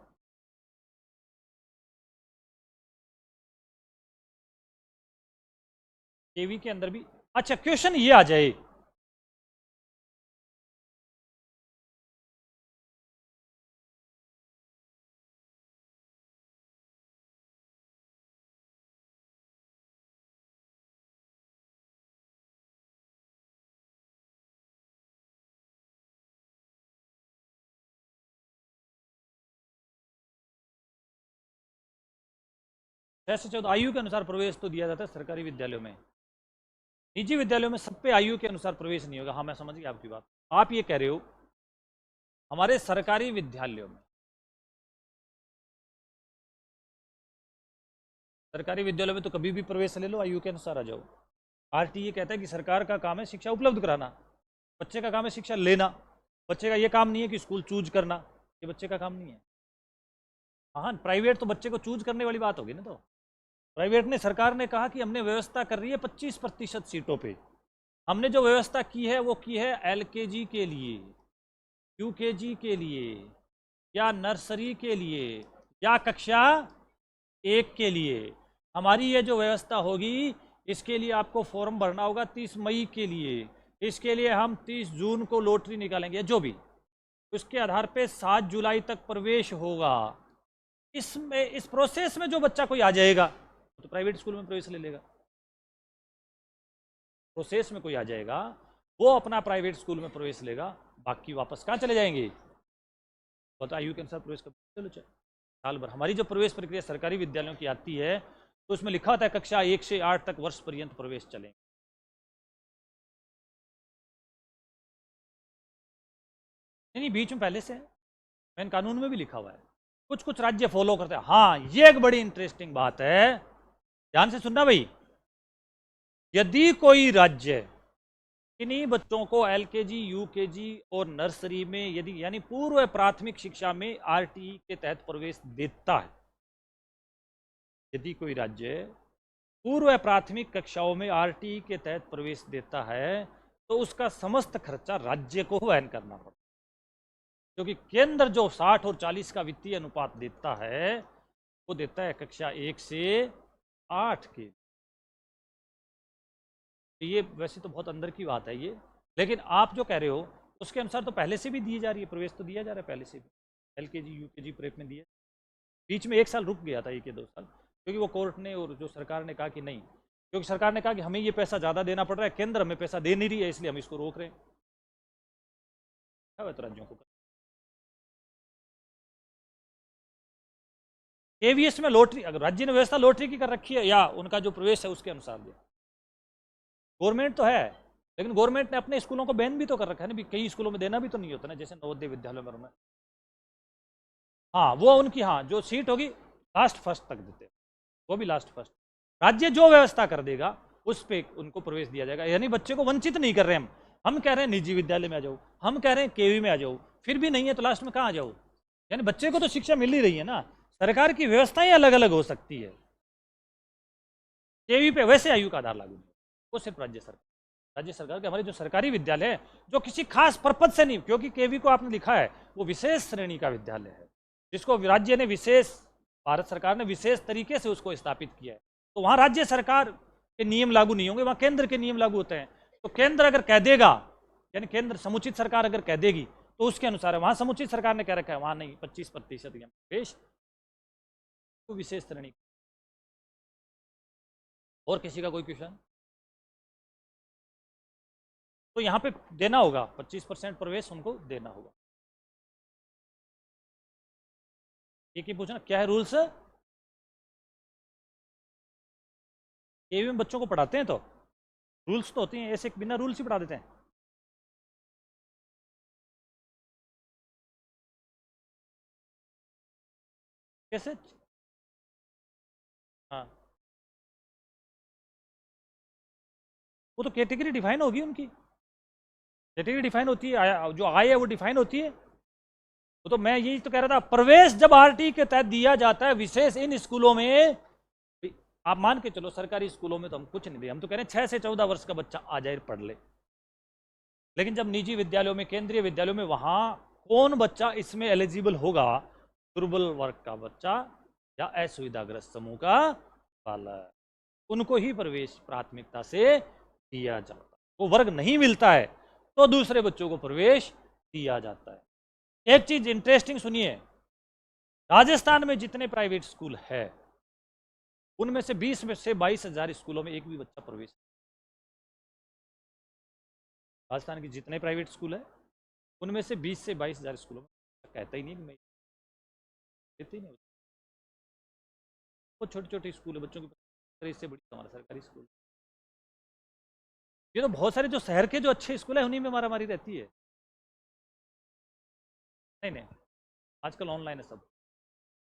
केवी के अंदर भी। अच्छा, क्वेश्चन ये आ जाए, जैसे 14 आयु के अनुसार प्रवेश तो दिया जाता है सरकारी विद्यालयों में, निजी विद्यालयों में सब पे आयु के अनुसार प्रवेश नहीं होगा। हाँ, मैं समझ गया आपकी बात। आप ये कह रहे हो हमारे सरकारी विद्यालयों में, सरकारी विद्यालयों में तो कभी भी प्रवेश ले लो, आयु के अनुसार आ जाओ। आरटीए कहता है कि सरकार का काम है शिक्षा उपलब्ध कराना, बच्चे का काम है शिक्षा लेना। बच्चे का ये काम नहीं है कि स्कूल चूज करना, ये बच्चे का काम नहीं है। हाँ, प्राइवेट तो बच्चे को चूज करने वाली बात होगी ना। तो प्राइवेट ने, सरकार ने कहा कि हमने व्यवस्था कर रही है 25% सीटों पे। हमने जो व्यवस्था की है वो की है एलकेजी के लिए, यूकेजी के लिए, या नर्सरी के लिए, या कक्षा 1 के लिए। हमारी ये जो व्यवस्था होगी, इसके लिए आपको फॉर्म भरना होगा 30 मई के लिए। इसके लिए हम 30 जून को लॉटरी निकालेंगे, जो भी उसके आधार पे 7 जुलाई तक प्रवेश होगा। इसमें, इस प्रोसेस में जो बच्चा कोई आ जाएगा तो प्राइवेट स्कूल में प्रवेश ले लेगा। प्रोसेस में कोई आ जाएगा वो अपना प्राइवेट स्कूल में प्रवेश लेगा, बाकी वापस कहाँ चले जाएंगे? तो आयु के अनुसार प्रवेश कर चलो साल भर। हमारी जो प्रवेश प्रक्रिया सरकारी विद्यालयों की आती है तो उसमें लिखा होता है कक्षा 1 से 8 तक वर्ष पर्यंत प्रवेश चलेंगे। नहीं, बीच में पहले से है, मेन कानून में भी लिखा हुआ है। कुछ कुछ राज्य फॉलो करते हैं। हाँ, ये एक बड़ी इंटरेस्टिंग बात है, ध्यान से सुनना भाई। यदि कोई राज्य किन्हीं बच्चों को एलकेजी, यूकेजी और नर्सरी में, यदि यानी पूर्व प्राथमिक शिक्षा में आरटीई के तहत प्रवेश देता है, यदि कोई राज्य पूर्व प्राथमिक कक्षाओं में आरटीई के तहत प्रवेश देता है तो उसका समस्त खर्चा राज्य को वहन करना पड़ता है। क्योंकि केंद्र जो 60 और 40 का वित्तीय अनुपात देता है वो देता है कक्षा 1 से 8 के। ये वैसे तो बहुत अंदर की बात है ये, लेकिन आप जो कह रहे हो उसके अनुसार तो पहले से भी दी जा रही है, प्रवेश तो दिया जा रहा है पहले से भी। एलकेजी, यूकेजी प्रेप में दिया, बीच में 1 साल रुक गया था, 1 या 2 साल, क्योंकि वो कोर्ट ने और जो सरकार ने कहा कि नहीं, क्योंकि सरकार ने कहा कि हमें ये पैसा ज़्यादा देना पड़ रहा है, केंद्र हमें पैसा दे नहीं रही है, इसलिए हम इसको रोक रहे हैं। तो राज्यों को केवीएस में लॉटरी, अगर राज्य ने व्यवस्था लॉटरी की कर रखी है या उनका जो प्रवेश है उसके अनुसार दिया। गवर्नमेंट तो है, लेकिन गवर्नमेंट ने अपने स्कूलों को बैन भी तो कर रखा है ना, भी कई स्कूलों में देना भी तो नहीं होता ना, जैसे नवोदय विद्यालयों में। हाँ, वो उनकी, हाँ, जो सीट होगी लास्ट फर्स्ट तक देते, वो भी लास्ट फर्स्ट। राज्य जो व्यवस्था कर देगा उस पर उनको प्रवेश दिया जाएगा। यानी बच्चे को वंचित नहीं कर रहे हम कह रहे हैं निजी विद्यालय में आ जाओ, हम कह रहे हैं केवी में आ जाओ, फिर भी नहीं है तो लास्ट में कहाँ आ जाओ? यानी बच्चे को तो शिक्षा मिल ही रही है ना। सरकार की व्यवस्थाएं अलग अलग हो सकती है, केवी पे वैसे आयु का आधार लागू नहीं, वो सिर्फ राज्य सरकार के। हमारे जो सरकारी विद्यालय है जो किसी खास पर्पज से नहीं, क्योंकि केवी को आपने लिखा है वो विशेष श्रेणी का विद्यालय है, जिसको राज्य ने विशेष, भारत सरकार ने विशेष तरीके से उसको स्थापित किया है, तो वहां राज्य सरकार के नियम लागू नहीं होंगे, वहां केंद्र के नियम लागू होते हैं। तो केंद्र अगर कह देगा, यानी केंद्र समुचित सरकार अगर कह देगी तो उसके अनुसार है। वहां समुचित सरकार ने कह रखा है, वहां नहीं, 25% प्रवेश तो विशेष श्रेणी। और किसी का कोई क्वेश्चन? तो यहाँ पे देना होगा 25% प्रवेश, उनको देना होगा। एक ही पूछना क्या है रूल्स? केवी में बच्चों को पढ़ाते हैं तो रूल्स तो होते हैं, ऐसे बिना रूल्स ही पढ़ा देते हैं कैसे? हाँ, वो तो कैटेगरी डिफाइन होगी उनकी, कैटेगरी डिफाइन होती है, जो आय है वो डिफाइन होती है। वो तो मैं यही तो कह रहा था, प्रवेश जब आरटी के तहत दिया जाता है विशेष इन स्कूलों में, आप मान के चलो सरकारी स्कूलों में तो हम कुछ नहीं दे, हम तो कह रहे हैं 6 से 14 वर्ष का बच्चा आ जाए पढ़ ले, लेकिन जब निजी विद्यालयों में, केंद्रीय विद्यालयों में, वहां कौन बच्चा इसमें एलिजिबल होगा? दुर्बल वर्ग का बच्चा या असुविधाग्रस्त समूह का बालक, उनको ही प्रवेश प्राथमिकता से दिया जाता है। वो वर्ग नहीं मिलता है तो दूसरे बच्चों को प्रवेश दिया जाता है। एक चीज इंटरेस्टिंग सुनिए, राजस्थान में जितने प्राइवेट स्कूल है उनमें से 20 में से 22,000 स्कूलों में एक भी बच्चा प्रवेश, राजस्थान के जितने प्राइवेट स्कूल है उनमें से 20 से 22,000 स्कूलों में कहता ही नहीं कि मैं देते ही नहीं। वो छोटे छोटे स्कूल है, बच्चों की इससे बड़ी हमारा सरकारी स्कूल। ये तो बहुत सारे जो शहर के जो अच्छे स्कूल है उन्हीं में मारामारी रहती है। नहीं नहीं, आजकल ऑनलाइन है सब।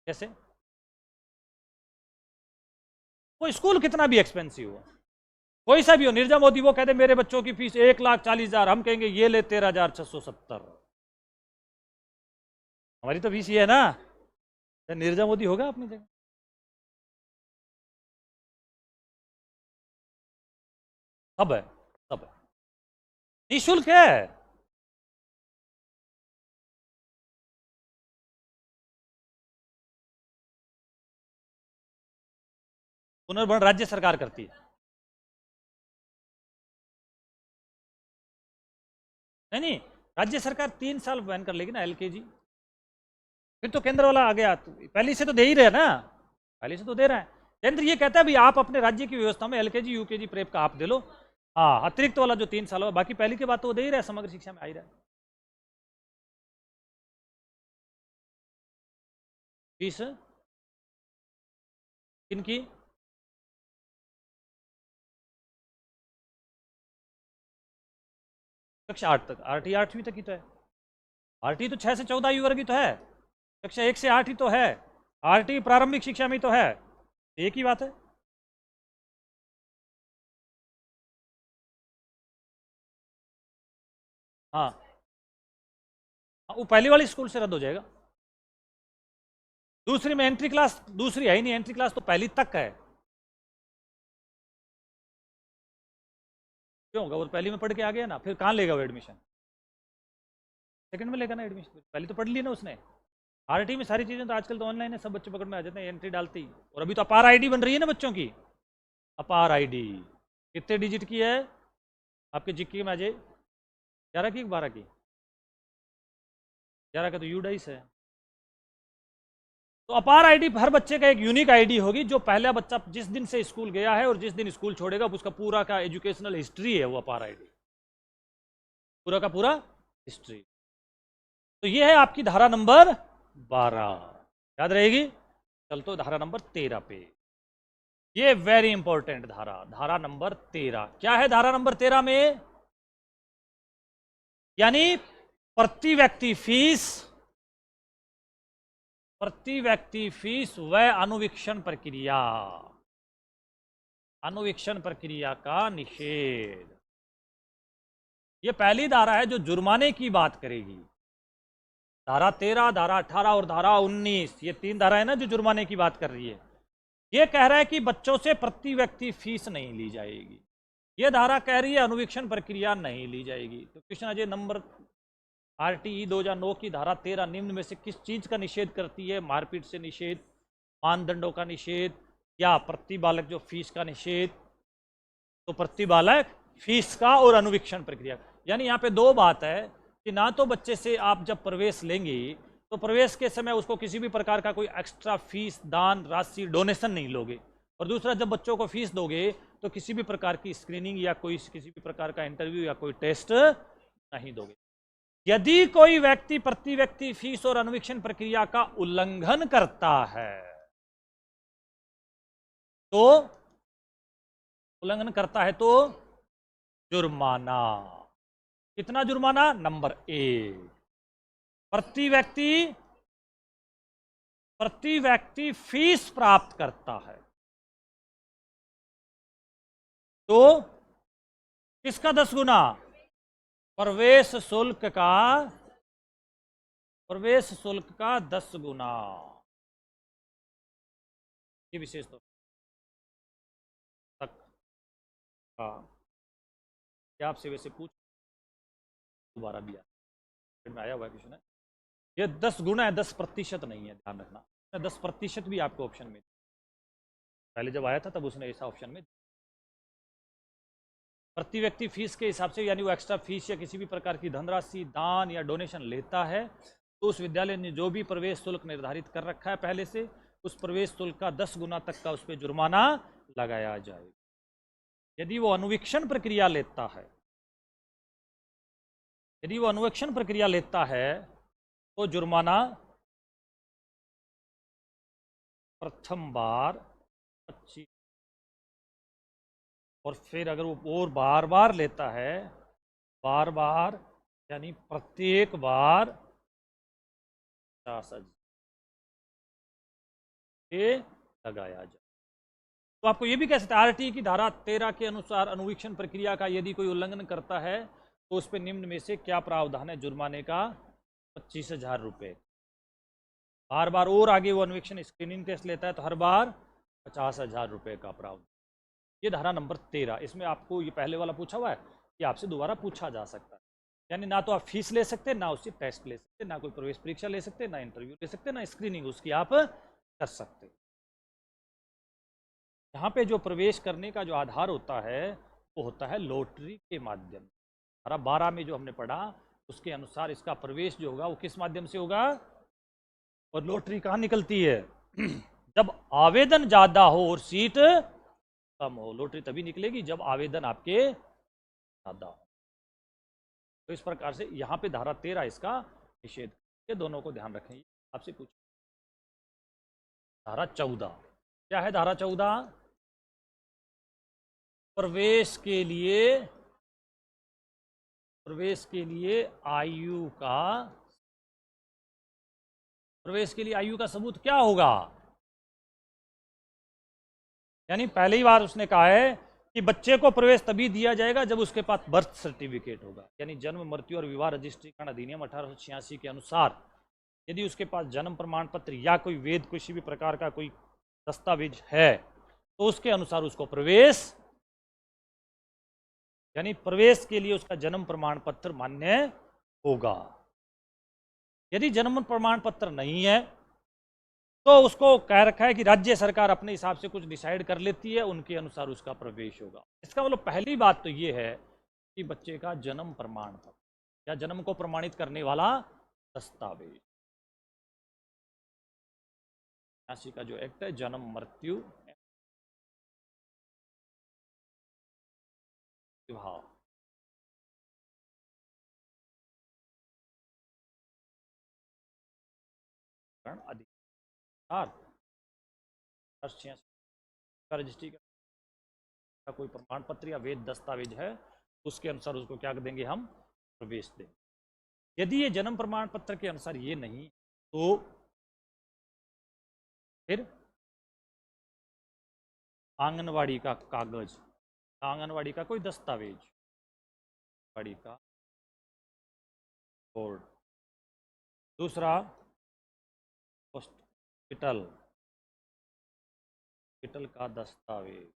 कैसे? वो स्कूल कितना भी एक्सपेंसिव हो, कोई सा भी हो, निर्जा मोदी वो कहते मेरे बच्चों की फीस 1,40,000, हम कहेंगे ये ले 13,670। हमारी तो फीस ये है ना। निर्जा मोदी होगा अपनी जगह। सब है, सब है, निःशुल्क है। पुनर्भरण राज्य सरकार करती है। नहीं नहीं, राज्य सरकार 3 साल बैन कर लेगी ना एलकेजी। फिर तो केंद्र वाला आ गया, तो पहले से तो दे ही रहे ना, पहले से तो दे रहा है। केंद्र ये कहता है भी आप अपने राज्य की व्यवस्था में एलकेजी यूकेजी प्रेप का आप दे लो। हाँ, अतिरिक्त वाला जो 3 साल हो, बाकी पहली के बाद तो वो दे ही रहा है, समग्र शिक्षा में आ ही रहा है। फीस किनकी? कक्षा 8 तक, आरटी 8वीं तक ही तो है। आरटी तो 6 से 14 आयु वर्ग ही तो है, कक्षा 1 से 8 ही तो है। आरटी प्रारंभिक शिक्षा में तो है, एक ही बात है। हाँ हाँ, वो पहली वाली स्कूल से रद्द हो जाएगा। दूसरी में एंट्री क्लास, दूसरी है ही नहीं, एंट्री क्लास तो पहली तक है। क्यों होगा? वो पहली में पढ़ के आ गया ना, फिर कहाँ लेगा वो एडमिशन? सेकंड में लेगा ना एडमिशन, पहले तो पढ़ ली ना उसने। आरटी में सारी चीजें तो आजकल तो ऑनलाइन है, सब बच्चे पकड़ में आ जाते हैं एंट्री डालते ही। और अभी तो अपार आईडी बन रही है ना बच्चों की। अपार आईडी कितने डिजिट की है आपके जिक्की में? अजय 11 की 12 की? 11 का तो यूडाइस है। तो अपार आईडी हर बच्चे का एक यूनिक आईडी होगी, जो पहला बच्चा जिस दिन से स्कूल गया है और जिस दिन स्कूल छोड़ेगा उसका पूरा का एजुकेशनल हिस्ट्री है वो अपार आईडी, पूरा का पूरा हिस्ट्री। तो ये है आपकी धारा नंबर 12, याद रहेगी। चल तो धारा नंबर 13 पे, ये वेरी इंपॉर्टेंट धारा, धारा नंबर 13 क्या है? धारा नंबर 13 में यानी प्रति व्यक्ति फीस, प्रति व्यक्ति फीस व अनुवीक्षण प्रक्रिया, अनुवीक्षण प्रक्रिया का निषेध। ये पहली धारा है जो जुर्माने की बात करेगी। धारा 13, धारा 18 और धारा 19, ये 3 धारा है ना जो जुर्माने की बात कर रही है। ये कह रहा है कि बच्चों से प्रति व्यक्ति फीस नहीं ली जाएगी। ये धारा कह रही है अनुवीक्षण प्रक्रिया नहीं ली जाएगी। तो क्वेश्चन अजय नंबर आरटीई 2009 की धारा 13 निम्न में से किस चीज का निषेध करती है? मारपीट से निषेध, मानदंडों का निषेध, या प्रति बालक जो फीस का निषेध? तो प्रति बालक फीस का और अनुवीक्षण प्रक्रिया। यानी यहाँ पे दो बात है कि ना तो बच्चे से आप जब प्रवेश लेंगे तो प्रवेश के समय उसको किसी भी प्रकार का कोई एक्स्ट्रा फीस, दान राशि, डोनेशन नहीं लोगे, और दूसरा जब बच्चों को फीस दोगे तो किसी भी प्रकार की स्क्रीनिंग या कोई किसी भी प्रकार का इंटरव्यू या कोई टेस्ट नहीं दोगे। यदि कोई व्यक्ति प्रति व्यक्ति फीस और अनुवीक्षण प्रक्रिया का उल्लंघन करता है तो, उल्लंघन करता है तो जुर्माना। कितना जुर्माना? नंबर 1, प्रति व्यक्ति, प्रति व्यक्ति फीस प्राप्त करता है तो किसका 10 गुना? प्रवेश शुल्क का, प्रवेश शुल्क का 10 गुना। ये विशेष तौर तक। हाँ, क्या आपसे वैसे पूछ दोबारा भी में आया हुआ है क्वेश्चन है। ये 10 गुना है, 10% नहीं है, ध्यान रखना। 10% भी आपको ऑप्शन में, पहले जब आया था तब उसने ऐसा ऑप्शन में प्रति व्यक्ति फीस के हिसाब से, यानी वो एक्स्ट्रा फीस या किसी भी प्रकार की धनराशि दान या डोनेशन लेता है तो उस विद्यालय ने जो भी प्रवेश शुल्क निर्धारित कर रखा है पहले से, उस प्रवेश शुल्क का 10 गुना तक का उस पर जुर्माना लगाया जाएगा। यदि वो अनुवीक्षण प्रक्रिया लेता है, यदि वो अनुवीक्षण प्रक्रिया लेता है तो जुर्माना प्रथम बार 25, और फिर अगर वो और बार बार लेता है, बार बार यानी प्रत्येक बार 50,000 लगाया जाए। तो आपको ये भी कह सकते हैं आरटी की धारा 13 के अनुसार अनुवीक्षण प्रक्रिया का यदि कोई उल्लंघन करता है तो उस पर निम्न में से क्या प्रावधान है? जुर्माने का 25,000 रुपये। बार बार और आगे वो अनुवीक्षण स्क्रीनिंग टेस्ट लेता है तो हर बार 50,000 रुपये का प्रावधान। ये धारा नंबर 13। इसमें आपको ये पहले वाला पूछा हुआ है कि आपसे दोबारा पूछा जा सकता है, यानी ना तो आप फीस ले सकते, ना उससे टेस्ट ले सकते, ना कोई प्रवेश परीक्षा ले सकते, ना इंटरव्यू ले सकते, ना स्क्रीनिंग उसकी आप कर सकते। यहाँ पे जो प्रवेश करने का जो आधार होता है वो होता है लॉटरी के माध्यम। धारा 12 में जो हमने पढ़ा उसके अनुसार इसका प्रवेश जो होगा वो किस माध्यम से होगा? और लॉटरी कहाँ निकलती है? जब आवेदन ज्यादा हो और सीट कम हो। लॉटरी तभी निकलेगी जब आवेदन आपके ज्यादा हो। तो इस प्रकार से यहाँ पे धारा 13 इसका निषेध, ये दोनों को ध्यान रखें। आपसे पूछ धारा 14 क्या है? धारा 14 प्रवेश के लिए आयु का, प्रवेश के लिए आयु का सबूत क्या होगा? यानी पहली बार उसने कहा है कि बच्चे को प्रवेश तभी दिया जाएगा जब उसके पास बर्थ सर्टिफिकेट होगा, यानी जन्म मृत्यु और विवाह रजिस्ट्रीकरण अधिनियम 1886 के अनुसार यदि उसके पास जन्म प्रमाण पत्र या कोई वेद किसी भी प्रकार का कोई दस्तावेज है तो उसके अनुसार उसको प्रवेश, यानी प्रवेश के लिए उसका जन्म प्रमाण पत्र मान्य होगा। यदि जन्म प्रमाण पत्र नहीं है तो उसको कह रखा है कि राज्य सरकार अपने हिसाब से कुछ डिसाइड कर लेती है, उनके अनुसार उसका प्रवेश होगा। इसका मतलब पहली बात तो ये है कि बच्चे का जन्म प्रमाण पत्र या जन्म को प्रमाणित करने वाला दस्तावेज, का जो एक्ट है जन्म मृत्यु विवाह, रजिस्ट्री का कोई प्रमाण पत्र या वेद दस्तावेज है उसके अनुसार उसको क्या देंगे? हम प्रवेश देंगे। यदि ये जन्म प्रमाण पत्र के अनुसार ये नहीं तो फिर आंगनवाड़ी का कागज, आंगनवाड़ी का कोई दस्तावेज, आंगनवाड़ी का बोर्ड। दूसरा हॉस्पिटल का दस्तावेज,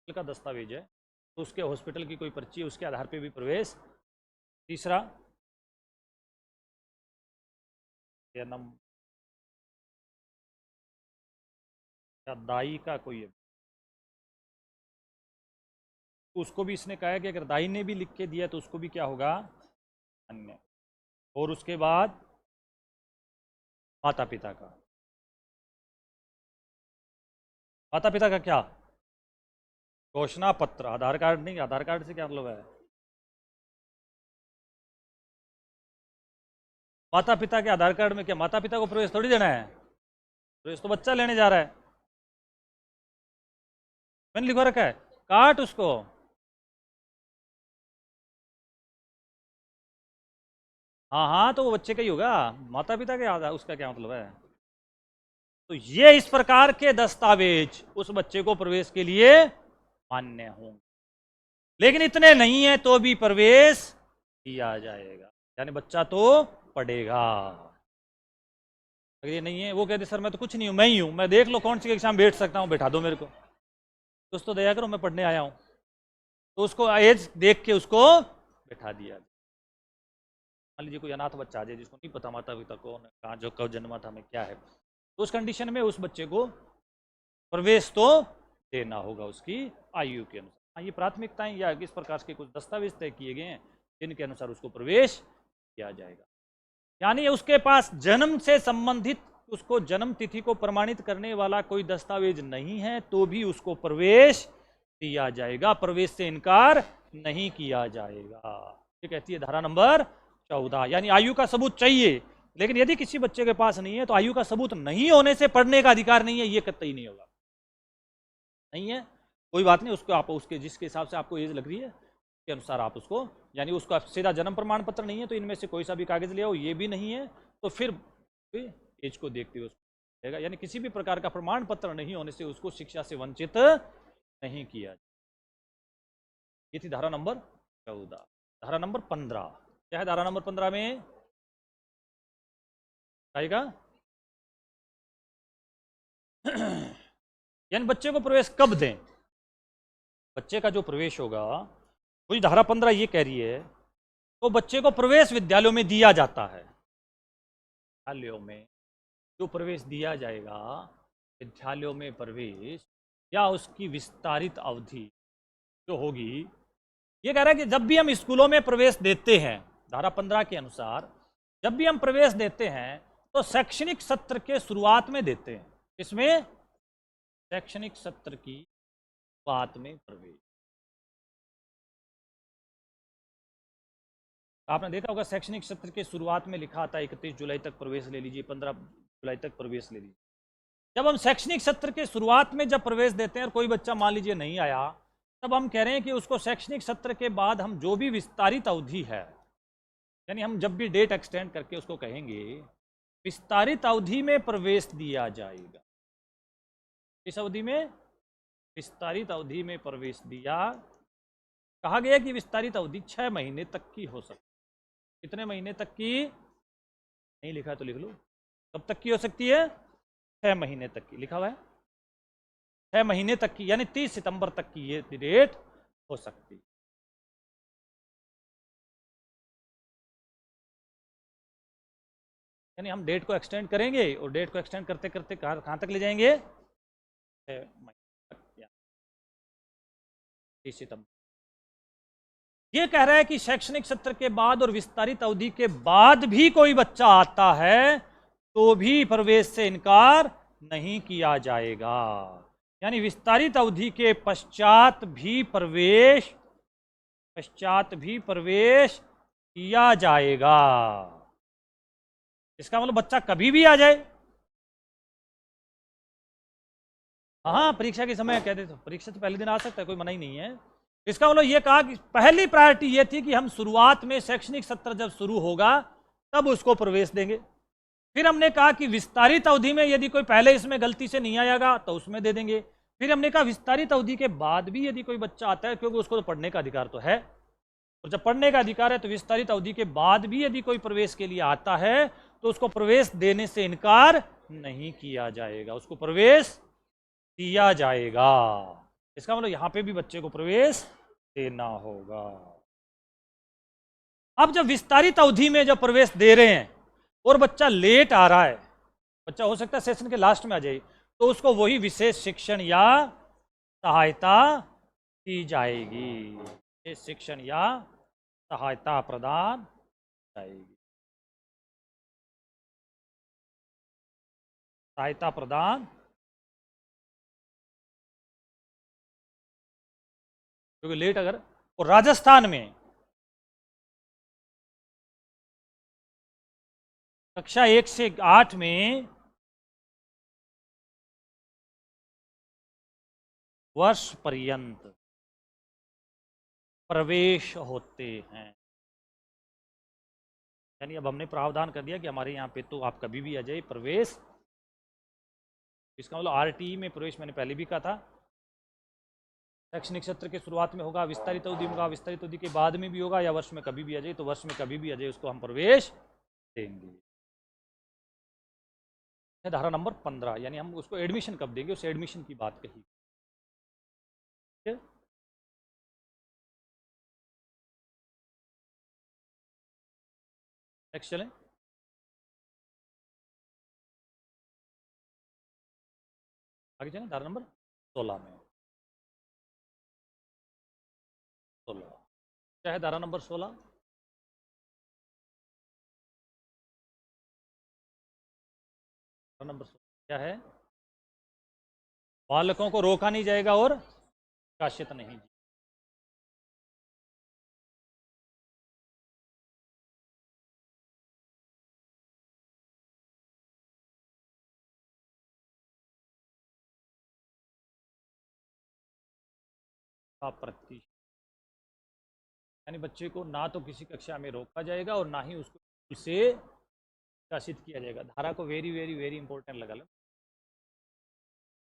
का दस्तावेज है तो उसके हॉस्पिटल की कोई पर्ची है उसके आधार पे भी प्रवेश। तीसरा जन्म या दाई का कोई है, उसको भी इसने कहा है कि अगर दाई ने भी लिख के दिया तो उसको भी क्या होगा? अन्य। और उसके बाद माता पिता का, माता पिता का क्या? घोषणा पत्र, आधार कार्ड नहीं। आधार कार्ड से क्या मतलब है? माता पिता के आधार कार्ड में क्या माता पिता को प्रवेश थोड़ी देना है? प्रवेश तो बच्चा लेने जा रहा है। मैंने लिखवा रखा है, काट उसको। हाँ हाँ, तो वो बच्चे का ही होगा, माता पिता के आधार उसका क्या मतलब है? तो ये इस प्रकार के दस्तावेज उस बच्चे को प्रवेश के लिए मान्य होंगे, लेकिन इतने नहीं है तो भी प्रवेश दिया जाएगा, यानी बच्चा तो पढ़ेगा। अगर ये नहीं है, वो कहते सर मैं तो कुछ नहीं हूं, मैं ही हूं, मैं देख लो कौन सी कक्षा में बैठ सकता हूं, बैठा दो मेरे को। दोस्तों दया करो, मैं पढ़ने आया हूं। तो उसको एज देख के उसको बैठा दिया। मान लीजिए कोई अनाथ बच्चा आ जाए जिसको नहीं पता माता पिता कौन है, कहाँ जो कब जन्मा था, मैं क्या है, तो उस कंडीशन में उस बच्चे को प्रवेश तो देना होगा उसकी आयु के अनुसार। हाँ, ये प्राथमिकताएं या किस प्रकार के कुछ दस्तावेज तय किए गए हैं जिनके अनुसार उसको प्रवेश किया जाएगा। यानी उसके पास जन्म से संबंधित उसको जन्म तिथि को प्रमाणित करने वाला कोई दस्तावेज नहीं है तो भी उसको प्रवेश दिया जाएगा, प्रवेश से इनकार नहीं किया जाएगा। ये कहती है धारा नंबर 14। यानी आयु का सबूत चाहिए, लेकिन यदि किसी बच्चे के पास नहीं है तो आयु का सबूत नहीं होने से पढ़ने का अधिकार नहीं है, ये कतई नहीं होगा। नहीं है, कोई बात नहीं, उसको आप उसके जिसके हिसाब से आपको एज लग रही है के अनुसार आप उसको, यानी उसका सीधा जन्म प्रमाण पत्र नहीं है तो इनमें से कोई सा भी कागज ले आओ, ये भी नहीं है तो फिर एज को देखते हुए उसको, यानी किसी भी प्रकार का प्रमाण पत्र नहीं होने से उसको शिक्षा से वंचित नहीं किया। ये थी धारा नंबर 14। धारा नंबर 15 क्या है? धारा नंबर 15 में आएगा यानी बच्चे को प्रवेश कब दें। बच्चे का जो प्रवेश होगा, वही धारा 15 ये कह रही है, तो बच्चे को प्रवेश विद्यालयों में दिया जाता है। विद्यालयों में जो प्रवेश दिया जाएगा, विद्यालयों में प्रवेश या उसकी विस्तारित अवधि जो होगी, ये कह रहा है कि जब भी हम स्कूलों में प्रवेश देते हैं, धारा 15 के अनुसार जब भी हम प्रवेश देते हैं तो शैक्षणिक सत्र के शुरुआत में देते हैं। इसमें शैक्षणिक सत्र की शुरुआत में प्रवेश। आपने देखा होगा शैक्षणिक सत्र के शुरुआत में लिखा आता है 31 जुलाई तक प्रवेश ले लीजिए, 15 जुलाई तक प्रवेश ले लीजिए। जब हम शैक्षणिक सत्र के शुरुआत में जब प्रवेश देते हैं और कोई बच्चा मान लीजिए नहीं आया, तब हम कह रहे हैं कि उसको शैक्षणिक सत्र के बाद हम जो भी विस्तारित अवधि है, यानी हम जब भी डेट एक्सटेंड करके उसको कहेंगे विस्तारित अवधि में प्रवेश दिया जाएगा। इस अवधि में विस्तारित अवधि में प्रवेश दिया, कहा गया कि विस्तारित अवधि 6 महीने तक की हो सकती है। कितने महीने तक की? नहीं लिखा है तो लिख लो, कब तक की हो सकती है? 6 महीने तक की लिखा हुआ है, 6 महीने तक की, यानी 30 सितंबर तक की ये डेट हो सकती है। यानी हम डेट को एक्सटेंड करेंगे और डेट को एक्सटेंड करते करते कहां तक ले जाएंगे? 6 महीने तक, 30 सितंबर। ये कह रहा है कि शैक्षणिक सत्र के बाद और विस्तारित अवधि के बाद भी कोई बच्चा आता है तो भी प्रवेश से इनकार नहीं किया जाएगा। यानी विस्तारित अवधि के पश्चात भी प्रवेश किया जाएगा। इसका मतलब बच्चा कभी भी आ जाए। हाँ, परीक्षा के समय कहते तो परीक्षा से पहले दिन आ सकता है, कोई मना ही नहीं है। इसका मतलब ये कहा कि पहली प्रायोरिटी ये थी कि हम शुरुआत में शैक्षणिक सत्र जब शुरू होगा तब उसको प्रवेश देंगे। फिर हमने कहा कि विस्तारित अवधि में यदि कोई पहले इसमें गलती से नहीं आएगा तो उसमें दे देंगे। फिर हमने कहा विस्तारित अवधि के बाद भी यदि कोई बच्चा आता है, क्योंकि उसको तो पढ़ने का अधिकार तो है, और जब पढ़ने का अधिकार है तो विस्तारित अवधि के बाद भी यदि कोई प्रवेश के लिए आता है तो उसको प्रवेश देने से इनकार नहीं किया जाएगा, उसको प्रवेश दिया जाएगा। इसका मतलब यहां पे भी बच्चे को प्रवेश देना होगा। अब जब विस्तारित अवधि में जब प्रवेश दे रहे हैं और बच्चा लेट आ रहा है, बच्चा हो सकता है सेशन के लास्ट में आ जाए, तो उसको वही विशेष शिक्षण या सहायता दी जाएगी, विशेष शिक्षण या सहायता प्रदान जाएगी, सहायता प्रदान, क्योंकि लेट अगर, और राजस्थान में कक्षा 1 से 8 में वर्ष पर्यंत प्रवेश होते हैं। यानी अब हमने प्रावधान कर दिया कि हमारे यहाँ पे तो आप कभी भी आ जाइए प्रवेश। इसका मतलब आरटीई में प्रवेश मैंने पहले भी कहा था, शैक्षणिक सत्र के शुरुआत में होगा, विस्तारित अवधि में होगा, विस्तारित अवधि के बाद में भी होगा, या वर्ष में कभी भी आ जाए, तो वर्ष में कभी भी आ जाए उसको हम प्रवेश देंगे। धारा नंबर 15, यानी हम उसको एडमिशन कब देंगे, उस एडमिशन की बात कही। नेक्स्ट चलें। आगे चलें, धारा नंबर 16 में। 16 क्या है धारा नंबर 16? धारा नंबर 16 क्या है? बालकों को रोका नहीं जाएगा और निष्कासित नहीं। प्रति यानी बच्चे को ना तो किसी कक्षा में रोका जाएगा और ना ही उसको स्कूल से निष्कासित किया जाएगा। धारा को वेरी वेरी वेरी इंपॉर्टेंट लगा लो।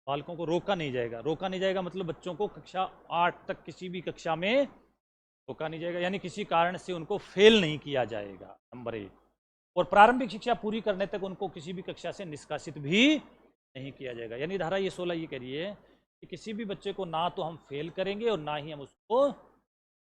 बालकों को रोका नहीं जाएगा। रोका नहीं जाएगा मतलब बच्चों को कक्षा 8 तक किसी भी कक्षा में रोका नहीं जाएगा, यानी किसी कारण से उनको फेल नहीं किया जाएगा, नंबर 1। और प्रारंभिक शिक्षा पूरी करने तक उनको किसी भी कक्षा से निष्कासित भी नहीं किया जाएगा। यानी धारा ये 16 ये कह रही है कि किसी भी बच्चे को ना तो हम फेल करेंगे और ना ही हम उसको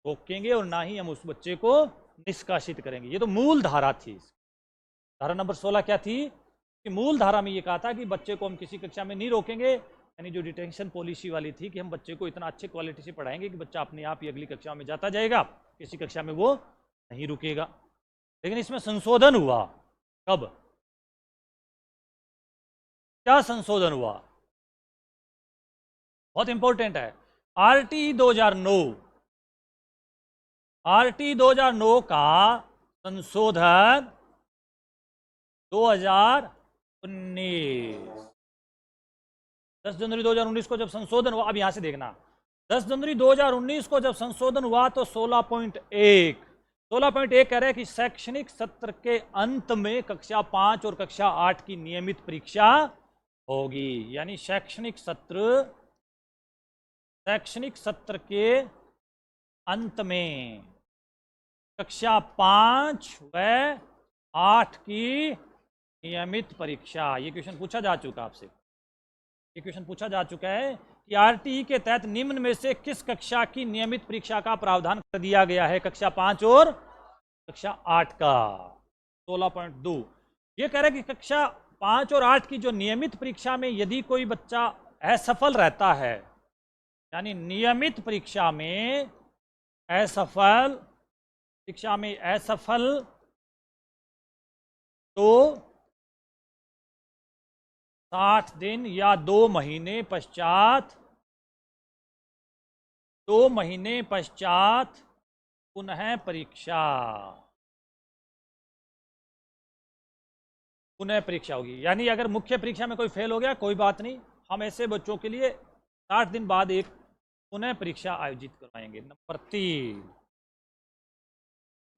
रोकेंगे और ना ही हम उस बच्चे को निष्कासित करेंगे। ये तो मूल धारा थी। धारा नंबर 16 क्या थी कि मूल धारा में ये कहा था कि बच्चे को हम किसी कक्षा में नहीं रोकेंगे, यानी जो डिटेंशन पॉलिसी वाली थी कि हम बच्चे को इतना अच्छे क्वालिटी से पढ़ाएंगे कि बच्चा अपने आप ही अगली कक्षा में जाता जाएगा, किसी कक्षा में वो नहीं रुकेगा। लेकिन इसमें संशोधन हुआ। कब? क्या संशोधन हुआ? बहुत इंपॉर्टेंट है। आरटी 2009, आरटी 2009 का संशोधन 2019, 10 जनवरी 2019 को जब संशोधन हुआ, अब यहां से देखना, 10 जनवरी 2019 को जब संशोधन हुआ तो 16.1 कह रहा है कि शैक्षणिक सत्र के अंत में कक्षा 5 और कक्षा 8 की नियमित परीक्षा होगी। यानी शैक्षणिक सत्र के अंत में कक्षा 5 व 8 की नियमित परीक्षा। ये क्वेश्चन पूछा जा चुका आपसे, ये क्वेश्चन पूछा जा चुका है कि आरटीई के तहत निम्न में से किस कक्षा की नियमित परीक्षा का प्रावधान कर दिया गया है? कक्षा 5 और कक्षा 8 का। 16.2 ये कह रहा है कि कक्षा 5 और 8 की जो नियमित परीक्षा में यदि कोई बच्चा असफल रहता है, यानी नियमित परीक्षा में असफल, तो 60 दिन या 2 महीने पश्चात पुनः परीक्षा होगी। यानी अगर मुख्य परीक्षा में कोई फेल हो गया, कोई बात नहीं, हम ऐसे बच्चों के लिए 60 दिन बाद एक पुनः परीक्षा आयोजित करवाएंगे। नंबर 3,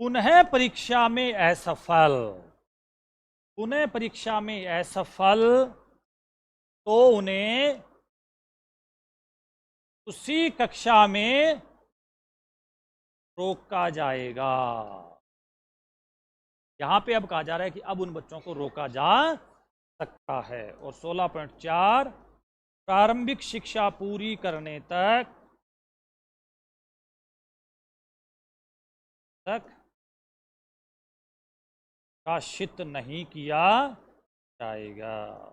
पुनः परीक्षा में असफल तो उन्हें उसी कक्षा में रोका जाएगा। यहां पे अब कहा जा रहा है कि अब उन बच्चों को रोका जा सकता है। और 16.4 प्रारंभिक शिक्षा पूरी करने तक निष्कासित नहीं किया जाएगा।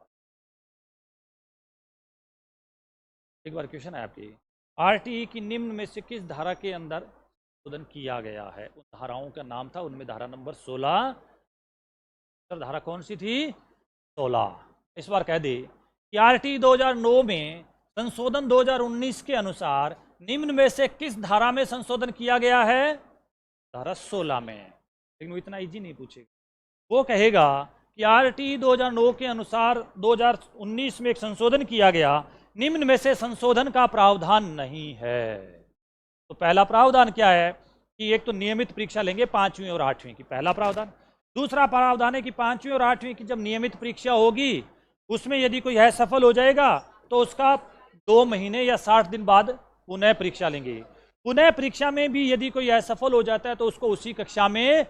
एक बार क्वेश्चन है आपकी, आरटीई की निम्न में से किस धारा के अंदर संशोधन किया गया है? उन धाराओं का नाम था, उनमें धारा नंबर 16, धारा कौन सी थी? 16। इस बार कह दे कि आरटीई 2009 में संशोधन 2019 के अनुसार निम्न में से किस धारा में संशोधन किया गया है? धारा 16 में। लेकिन वो इतना इजी नहीं पूछेगा, वो कहेगा कि आरटीई 2009 के अनुसार 2019 में एक संशोधन किया गया, निम्न में से संशोधन का प्रावधान नहीं है। तो पहला प्रावधान क्या है कि एक तो नियमित परीक्षा लेंगे 5वीं और 8वीं की, पहला प्रावधान। दूसरा प्रावधान है कि 5वीं और 8वीं की जब नियमित परीक्षा होगी, उसमें यदि कोई असफल हो जाएगा तो उसका 2 महीने या 60 दिन बाद पुनः परीक्षा लेंगे। पुनः परीक्षा में भी यदि कोई असफल हो जाता है तो उसको उसी कक्षा में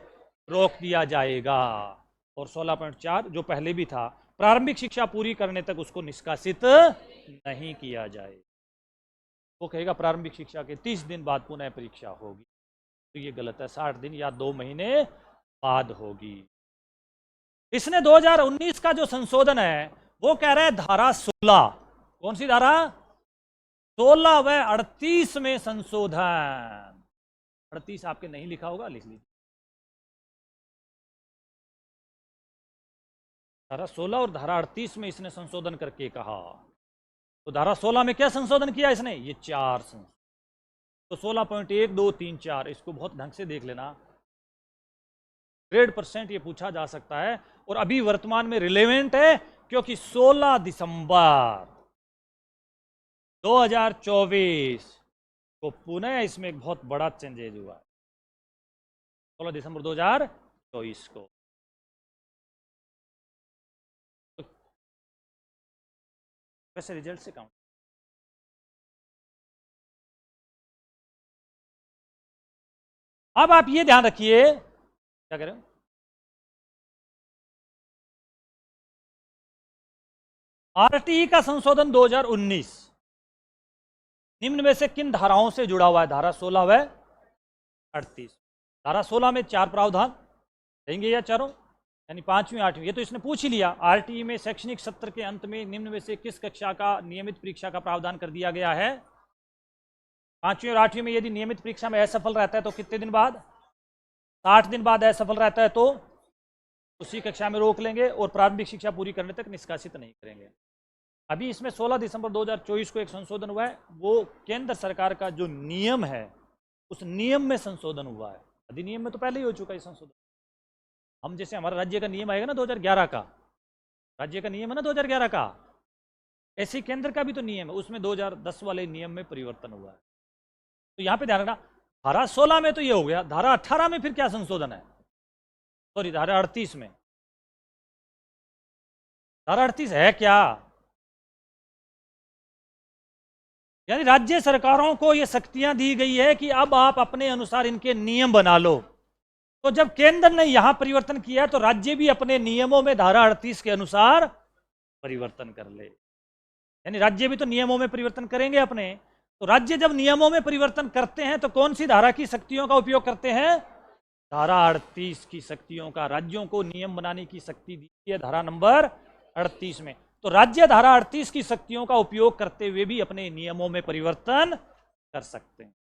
रोक दिया जाएगा। और 16.4 जो पहले भी था, प्रारंभिक शिक्षा पूरी करने तक उसको निष्कासित नहीं किया जाए। वो कहेगा प्रारंभिक शिक्षा के 30 दिन बाद पुनः परीक्षा होगी, तो ये गलत है, 60 दिन या 2 महीने बाद होगी। इसने 2019 का जो संशोधन है वो कह रहा है धारा 16, कौन सी धारा? 16 व 38 में संशोधन। 38 आपके नहीं लिखा होगा, लिख लीजिए। धारा 16 और धारा 38 में इसने संशोधन करके कहा। तो धारा 16 में क्या संशोधन किया इसने? ये 4 संशोधन। तो 16.1, 2, 3, 4, इसको बहुत ढंग से देख लेना। 100% ये पूछा जा सकता है और अभी वर्तमान में रिलेवेंट है, क्योंकि 16 दिसंबर 2024 को पुनः इसमें एक बहुत बड़ा चेंजेज हुआ है। 16 दिसंबर 2024 को वैसे रिजल्ट से काउंट। अब आप ये ध्यान रखिए, क्या कह रहे हो? आरटीई का संशोधन 2019 निम्न में से किन धाराओं से जुड़ा हुआ है? धारा 16 व 38। धारा 16 में 4 प्रावधान रहेंगे या चारों, यानी 5वीं 8वीं, ये तो इसने पूछ ही लिया। आरटीई में शैक्षणिक सत्र के अंत में निम्न में से किस कक्षा का नियमित परीक्षा का प्रावधान कर दिया गया है? 5वीं और 8वीं में यदि नियमित परीक्षा में असफल रहता है तो कितने दिन बाद? 60 दिन बाद असफल रहता है तो उसी कक्षा में रोक लेंगे और प्रारंभिक शिक्षा पूरी करने तक निष्कासित नहीं करेंगे। अभी इसमें 16 दिसंबर 2024 को एक संशोधन हुआ है, वो केंद्र सरकार का जो नियम है उस नियम में संशोधन हुआ है। अधिनियम में तो पहले ही हो चुका है संशोधन। हम जैसे हमारा राज्य का नियम आएगा ना 2011 का, राज्य का नियम है ना 2011 का, ऐसे केंद्र का भी तो नियम है, उसमें 2010 वाले नियम में परिवर्तन हुआ है। तो यहाँ पे ध्यान रखना, धारा 16 में तो ये हो गया, धारा 18 में फिर क्या संशोधन है? सॉरी, धारा 38 में। धारा 38 है क्या? यानी राज्य सरकारों को ये शक्तियां दी गई है कि अब आप अपने अनुसार इनके नियम बना लो। तो जब केंद्र ने यहां परिवर्तन किया तो राज्य भी अपने नियमों में धारा 38 के अनुसार परिवर्तन कर ले। यानी राज्य भी तो नियमों में परिवर्तन करेंगे अपने। तो राज्य जब नियमों में परिवर्तन करते हैं तो कौन सी धारा की शक्तियों का उपयोग करते हैं? धारा 38 की शक्तियों का। राज्यों को नियम बनाने की शक्ति दी है धारा नंबर 38 में। तो राज्य धारा 38 की शक्तियों का उपयोग करते हुए भी अपने नियमों में परिवर्तन कर सकते हैं।